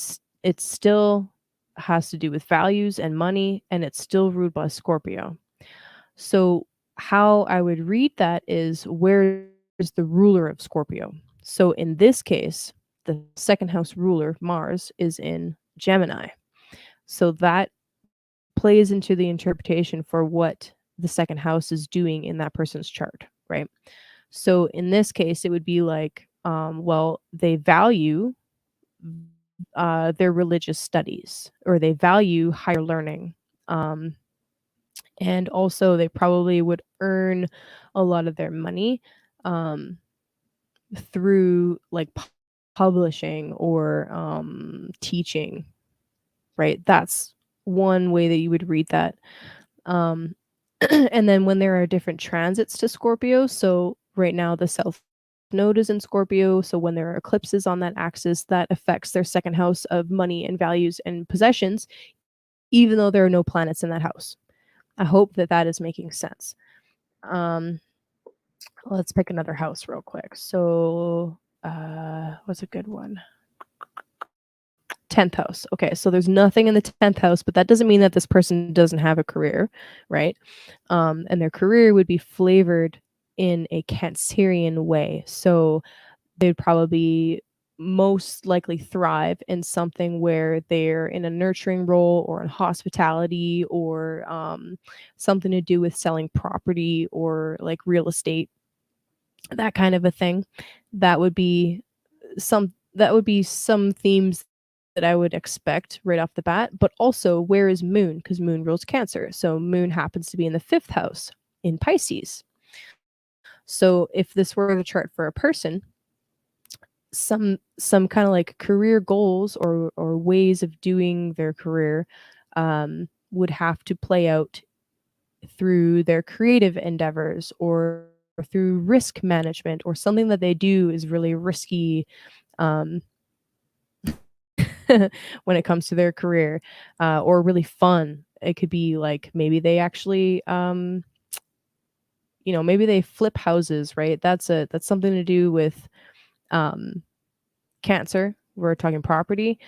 still has to do with values and money, and it's still ruled by Scorpio. So how I would read that is where is the ruler of Scorpio? So in this case, the second house ruler, Mars, is in Gemini. So that plays into the interpretation for what the second house is doing in that person's chart, right? So in this case, it would be like, well, they value their religious studies or they value higher learning. And also, they probably would earn a lot of their money um, through like publishing or teaching, right? That's one way that you would read that. Um, and then when there are different transits to Scorpio, so right now the South Node is in Scorpio, so when there are eclipses on that axis, that affects their second house of money and values and possessions, even though there are no planets in that house. I hope that that is making sense. Um, let's pick another house real quick. So, what's a good one? 10th house. Okay, so there's nothing in the 10th house, but that doesn't mean that this person doesn't have a career, right? And their career would be flavored in a Cancerian way. So they'd probably most likely thrive in something where they're in a nurturing role or in hospitality or something to do with selling property or like real estate, that kind of a thing. That would be some themes that I would expect right off the bat, but also where is Moon? Because Moon rules Cancer. So Moon happens to be in the 5th house in Pisces. So if this were the chart for a person, some kind of like career goals or ways of doing their career would have to play out through their creative endeavors or through risk management or something that they do is really risky um, when it comes to their career or really fun. It could be like maybe they actually maybe they flip houses, right? That's something to do with um, Cancer. We're talking property,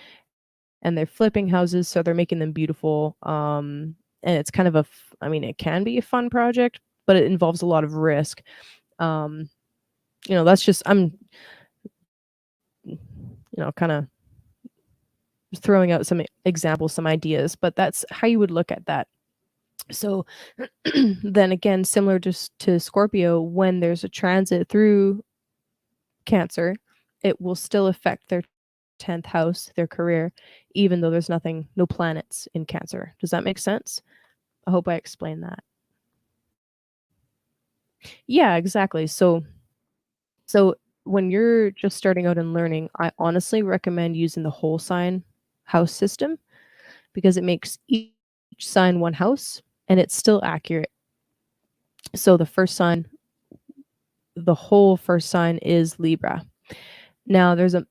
and they're flipping houses, so they're making them beautiful. And it's kind of I mean, it can be a fun project, but it involves a lot of risk. Um, that's just I'm, kind of throwing out some examples, some ideas, but that's how you would look at that. So then again, similar to Scorpio, when there's a transit through Cancer, it will still affect their 10th house, their career, even though there's no planets in Cancer. Does that make sense? I hope I explained that. Yeah, exactly. So when you're just starting out and learning, I honestly recommend using the whole sign house system because it makes each sign one house and it's still accurate. So the whole first sign is Libra. Now there's the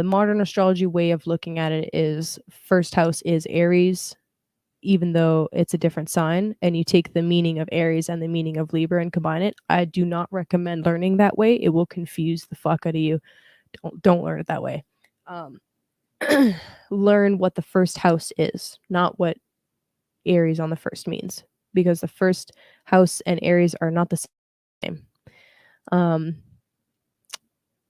modern astrology way of looking at it is first house is Aries, even though it's a different sign, and you take the meaning of Aries and the meaning of Libra and combine it. I do not recommend learning that way. It will confuse the fuck out of you. Don't learn it that way. Um, learn what the first house is, not what Aries on the first means, because the first house and Aries are not the same. Um,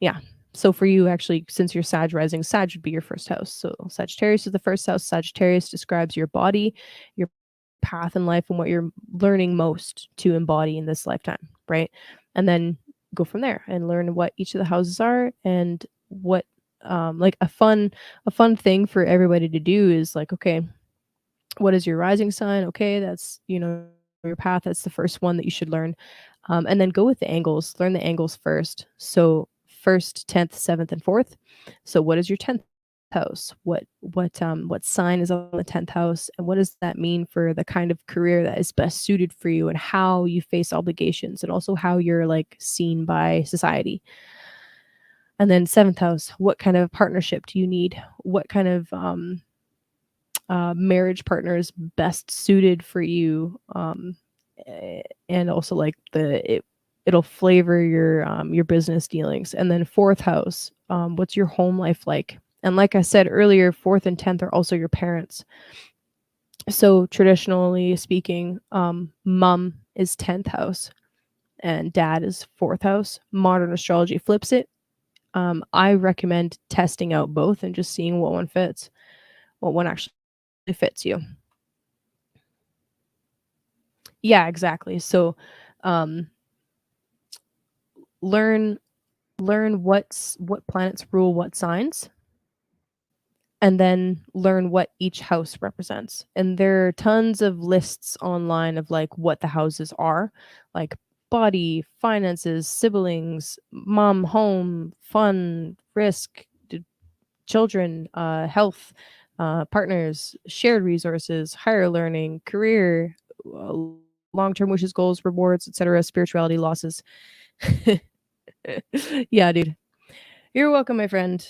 yeah. So for you, actually, since you're Sag rising, Sag would be your first house. So Sagittarius is the first house. Sagittarius describes your body, your path in life, and what you're learning most to embody in this lifetime, right? And then go from there and learn what each of the houses are and what like a fun thing for everybody to do is like, okay, what is your rising sign? Okay, that's your path. That's the first one that you should learn, and then go with the angles. Learn the angles first. So first, 10th, 7th, and 4th. So what is your 10th house? What sign is on the 10th house, and what does that mean for the kind of career that is best suited for you, and how you face obligations, and also how you're like seen by society. And then 7th house, what kind of partnership do you need? What kind of marriage partner is best suited for you, and also like it'll flavor your business dealings. And then 4th house, what's your home life like? And like I said earlier, 4th and 10th are also your parents. So traditionally speaking, mom is 10th house and dad is 4th house. Modern astrology flips it. I recommend testing out both and just seeing what one fits, what one actually fits you. Yeah, exactly. So, um, learn what planets rule what signs, and then learn what each house represents. And there are tons of lists online of like what the houses are, like body, finances, siblings, mom, home, fun, risk, children, health, partners, shared resources, higher learning, career, uh, long-term wishes, goals, rewards, etc., spirituality, losses. Yeah, dude. You're welcome, my friend.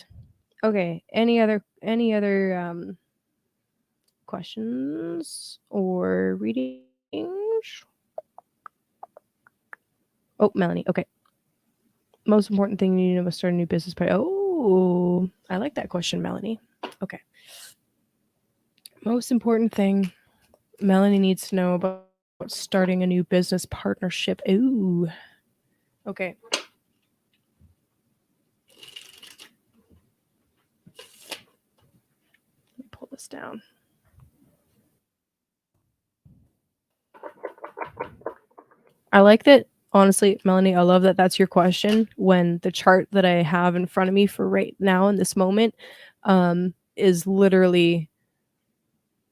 Okay, any other questions or readings? Oh, Melanie. Okay. Most important thing you need to know about starting a new business. Oh, I like that question, Melanie. Okay. Most important thing Melanie needs to know about starting a new business partnership. Ooh. Okay. Let me pull this down. I like that. Honestly, Melanie, I love that that's your question when the chart that I have in front of me for right now in this moment is literally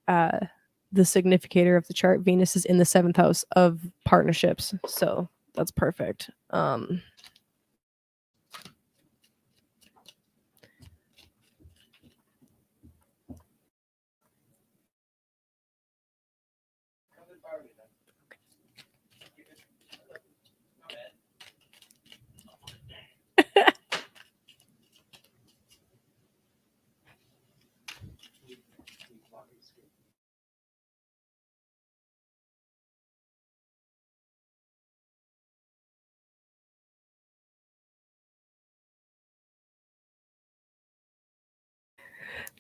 the significator of the chart. Venus is in the 7th house of partnerships, so that's perfect.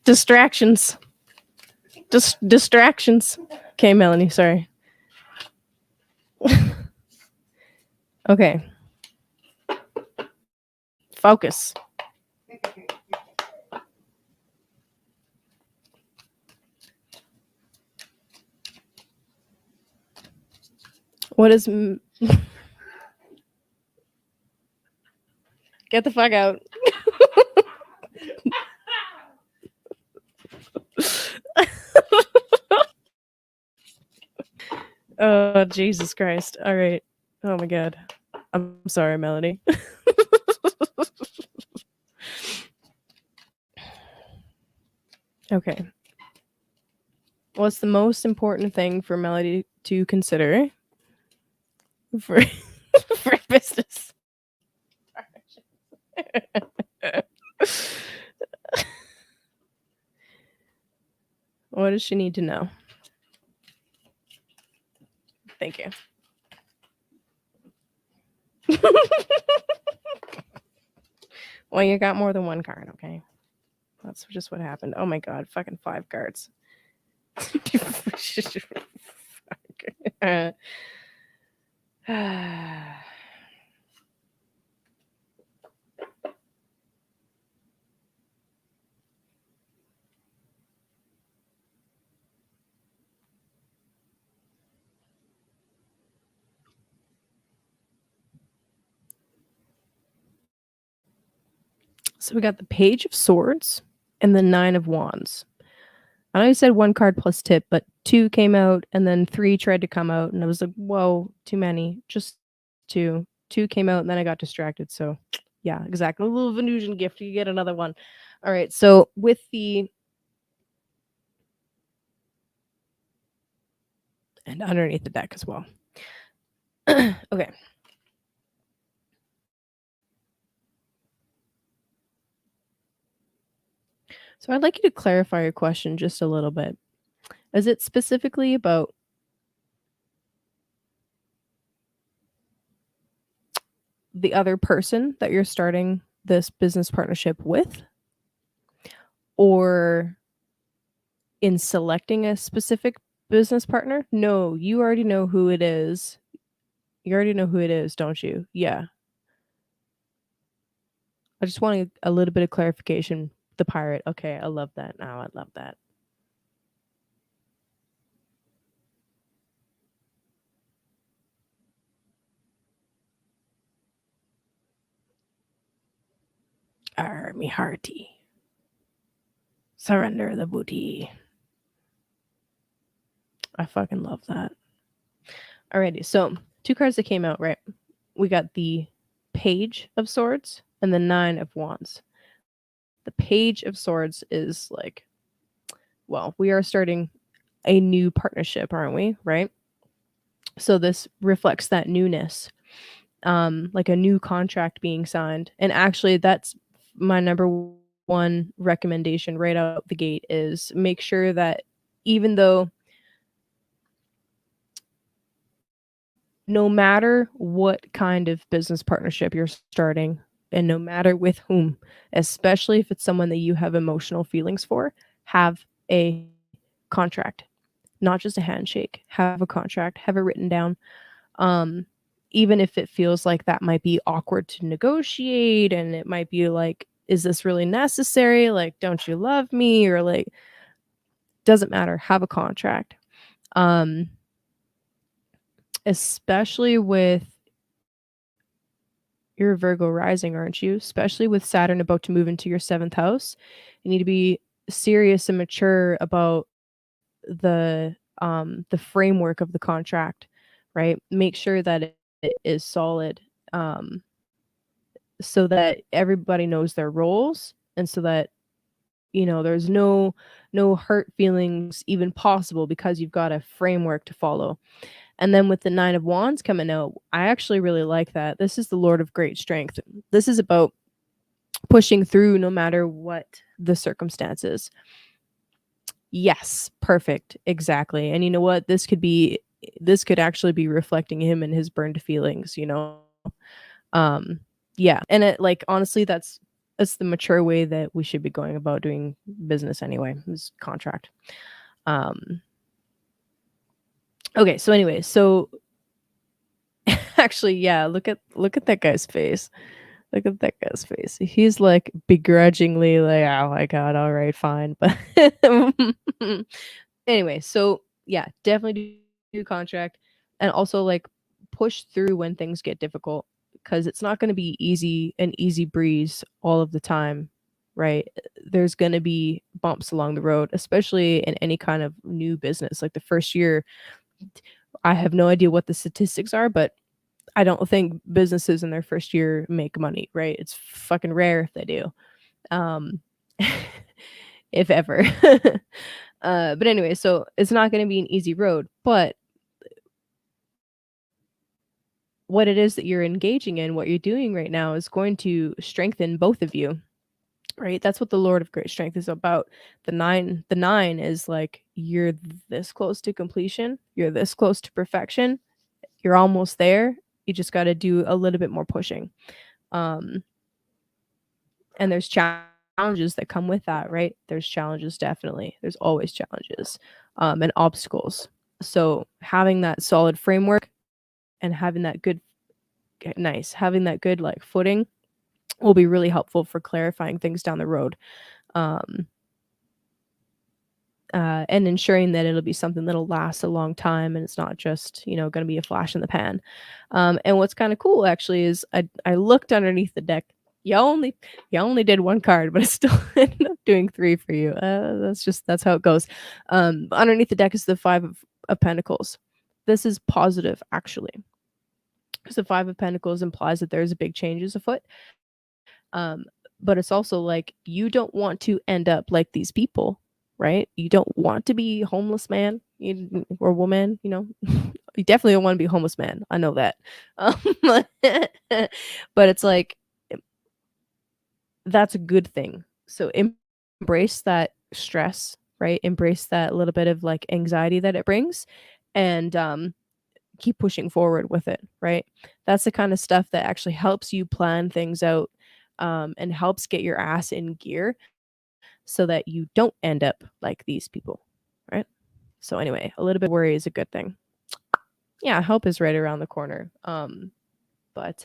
Distractions. Distractions. Okay, Melanie, sorry. Okay. Focus. What is get the fuck out. Oh, Jesus Christ. All right. Oh my god. I'm sorry, Melanie. Okay. What's the most important thing for Melody to consider for for business? What does she need to know? Thank you. Well, you got more than one card, okay? That's just what happened. Oh my god, fucking 5 cards. So we got the Page of Swords and the 9 of Wands. I know you said 1 card plus tip, but 2 came out and then 3 tried to come out, and I was like, whoa, too many. Just 2. 2 came out and then I got distracted. So yeah, exactly. A little Venusian gift. You get another one. All right. So with the and underneath the deck as well. Okay. So I'd like you to clarify your question just a little bit. Is it specifically about the other person that you're starting this business partnership with? Or in selecting a specific business partner? No, you already know who it is. You already know who it is, don't you? Yeah. I just wanted a little bit of clarification. The pirate. Okay, I love that now. I love that. Me hearty. Surrender the booty. I fucking love that. Alrighty, so 2 cards that came out, right? We got the Page of Swords and the 9 of Wands. The Page of Swords is like, well, we are starting a new partnership, aren't we? Right? So this reflects that newness, like a new contract being signed. And actually, that's my number one recommendation right out the gate is make sure that even though no matter what kind of business partnership you're starting and no matter with whom, especially if it's someone that you have emotional feelings for, have a contract, not just a handshake. Have a contract, have it written down. Even if it feels like that might be awkward to negotiate and it might be like, is this really necessary? Like, don't you love me? Or like, doesn't matter. Have a contract. Especially with your Virgo rising, aren't you? Especially with Saturn about to move into your 7th house. You need to be serious and mature about the framework of the contract, right? Make sure that it is solid, um, so that everybody knows their roles and so that, there's no hurt feelings even possible because you've got a framework to follow. And then with the 9 of Wands coming out, I actually really like that. This is the Lord of Great Strength. This is about pushing through no matter what the circumstances. Yes, perfect. Exactly. And you know what? This could actually be reflecting him and his burned feelings. Um yeah, and it like honestly that's the mature way that we should be going about doing business anyway. Is contract. Um okay, so anyway, so actually yeah, look at that guy's face. Look at that guy's face. He's like begrudgingly like, "Oh my god, all right, fine." But anyway, so yeah, definitely do contract and also like push through when things get difficult because it's not going to be an easy breeze all of the time, right? There's going to be bumps along the road, especially in any kind of new business. Like the first year, I have no idea what the statistics are, but I don't think businesses in their first year make money, right? It's fucking rare if they do. Um if ever. But anyway, so it's not going to be an easy road, but what it is that you're engaging in, what you're doing right now is going to strengthen both of you, right? That's what the Lord of Great Strength is about. The 9 is like you're this close to completion, you're this close to perfection, you're almost there. You just got to do a little bit more pushing. Um and there's challenges that come with that, right? There's challenges definitely. There's always challenges and obstacles. So having that solid framework and having that good having that good like footing will be really helpful for clarifying things down the road. Um, and ensuring that it'll be something that'll last a long time and it's not just, going to be a flash in the pan. And what's kind of cool actually is I looked underneath the deck. You only did one card, but I still ended up doing three for you. That's how it goes. Underneath the deck is the Five of Pentacles. This is positive actually, because the Five of Pentacles implies that there's a big changes afoot. Um, but it's also like you don't want to end up like these people, right? You don't want to be homeless man or woman, You definitely don't want to be a homeless man. I know that. But it's like that's a good thing. So embrace that stress, right? Embrace that little bit of like anxiety that it brings and keep pushing forward with it, right? That's the kind of stuff that actually helps you plan things out and helps get your ass in gear so that you don't end up like these people, right? So anyway, a little bit of worry is a good thing. Yeah, help is right around the corner. But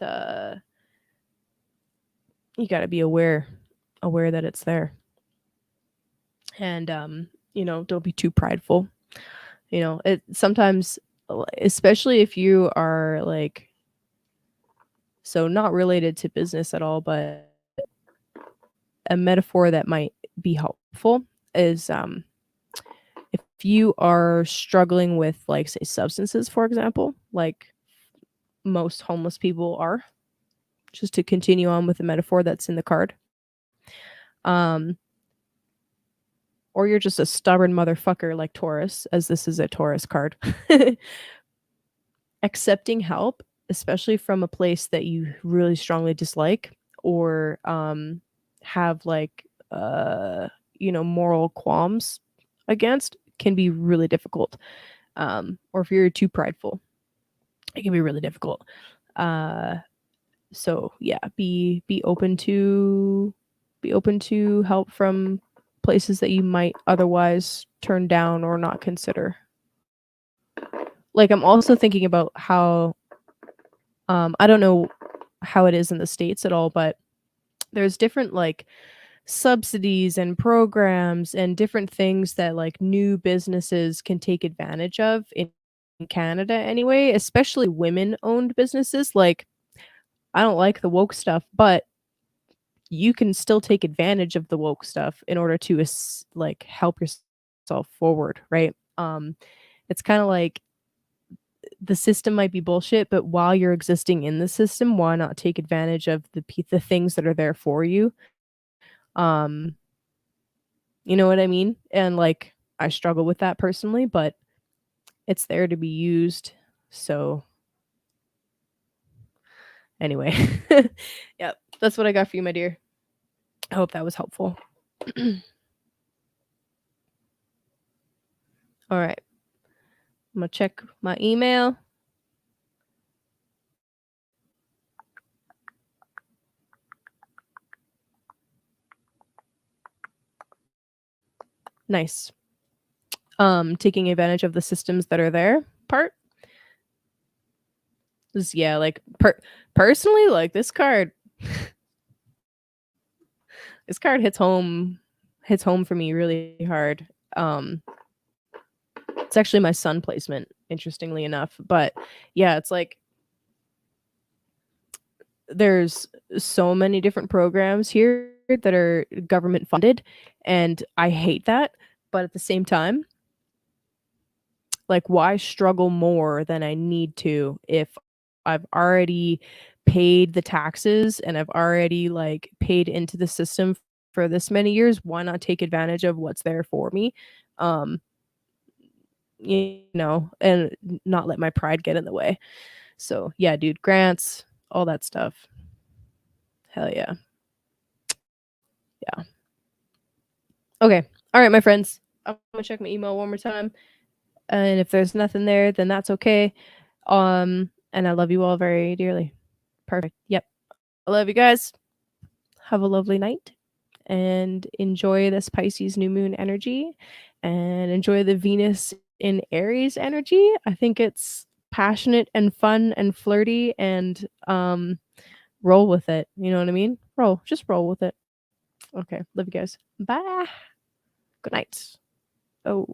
you got to be aware that it's there. And don't be too prideful. It sometimes, especially if you are like, so not related to business at all, but a metaphor that might be helpful is if you are struggling with like say substances, for example, like most homeless people are, just to continue on with the metaphor that's in the card. Um or you're just a stubborn motherfucker like Taurus, as this is a Taurus card. Accepting help, especially from a place that you really strongly dislike or have like moral qualms against can be really difficult. Or if you're too prideful, it can be really difficult. Uh so yeah, be open to help from places that you might otherwise turn down or not consider. Like I'm also thinking about how I don't know how it is in the States at all, but there's different like subsidies and programs and different things that like new businesses can take advantage of in Canada anyway, especially women owned businesses. Like I don't like the woke stuff, but you can still take advantage of the woke stuff in order to like help yourself forward, right? It's kind of like the system might be bullshit, but while you're existing in the system, why not take advantage of the things that are there for you? Um, you know what I mean? And like I struggle with that personally, but it's there to be used. So anyway, yeah, that's what I got for you, my dear. I hope that was helpful. All right. I'm gonna check my email. Nice. Taking advantage of the systems that are there part is, yeah, like personally, like this card hits home for me really hard. It's actually my sun placement, interestingly enough. But yeah, it's like there's so many different programs here that are government funded, and I hate that. But at the same time, like, why struggle more than I need to if I've already paid the taxes and I've already like paid into the system for this many years? Why not take advantage of what's there for me? Um, and not let my pride get in the way. So yeah, dude, grants, all that stuff. Hell yeah. Yeah. Okay. All right, my friends. I'm gonna check my email one more time. And if there's nothing there, then that's okay. And I love you all very dearly. Perfect. Yep. I love you guys. Have a lovely night and enjoy this Pisces new moon energy and enjoy the Venus in Aries energy. I think it's passionate and fun and flirty and roll with it. You know what I mean? Just roll with it. Okay. Love you guys. Bye. Good night. Oh,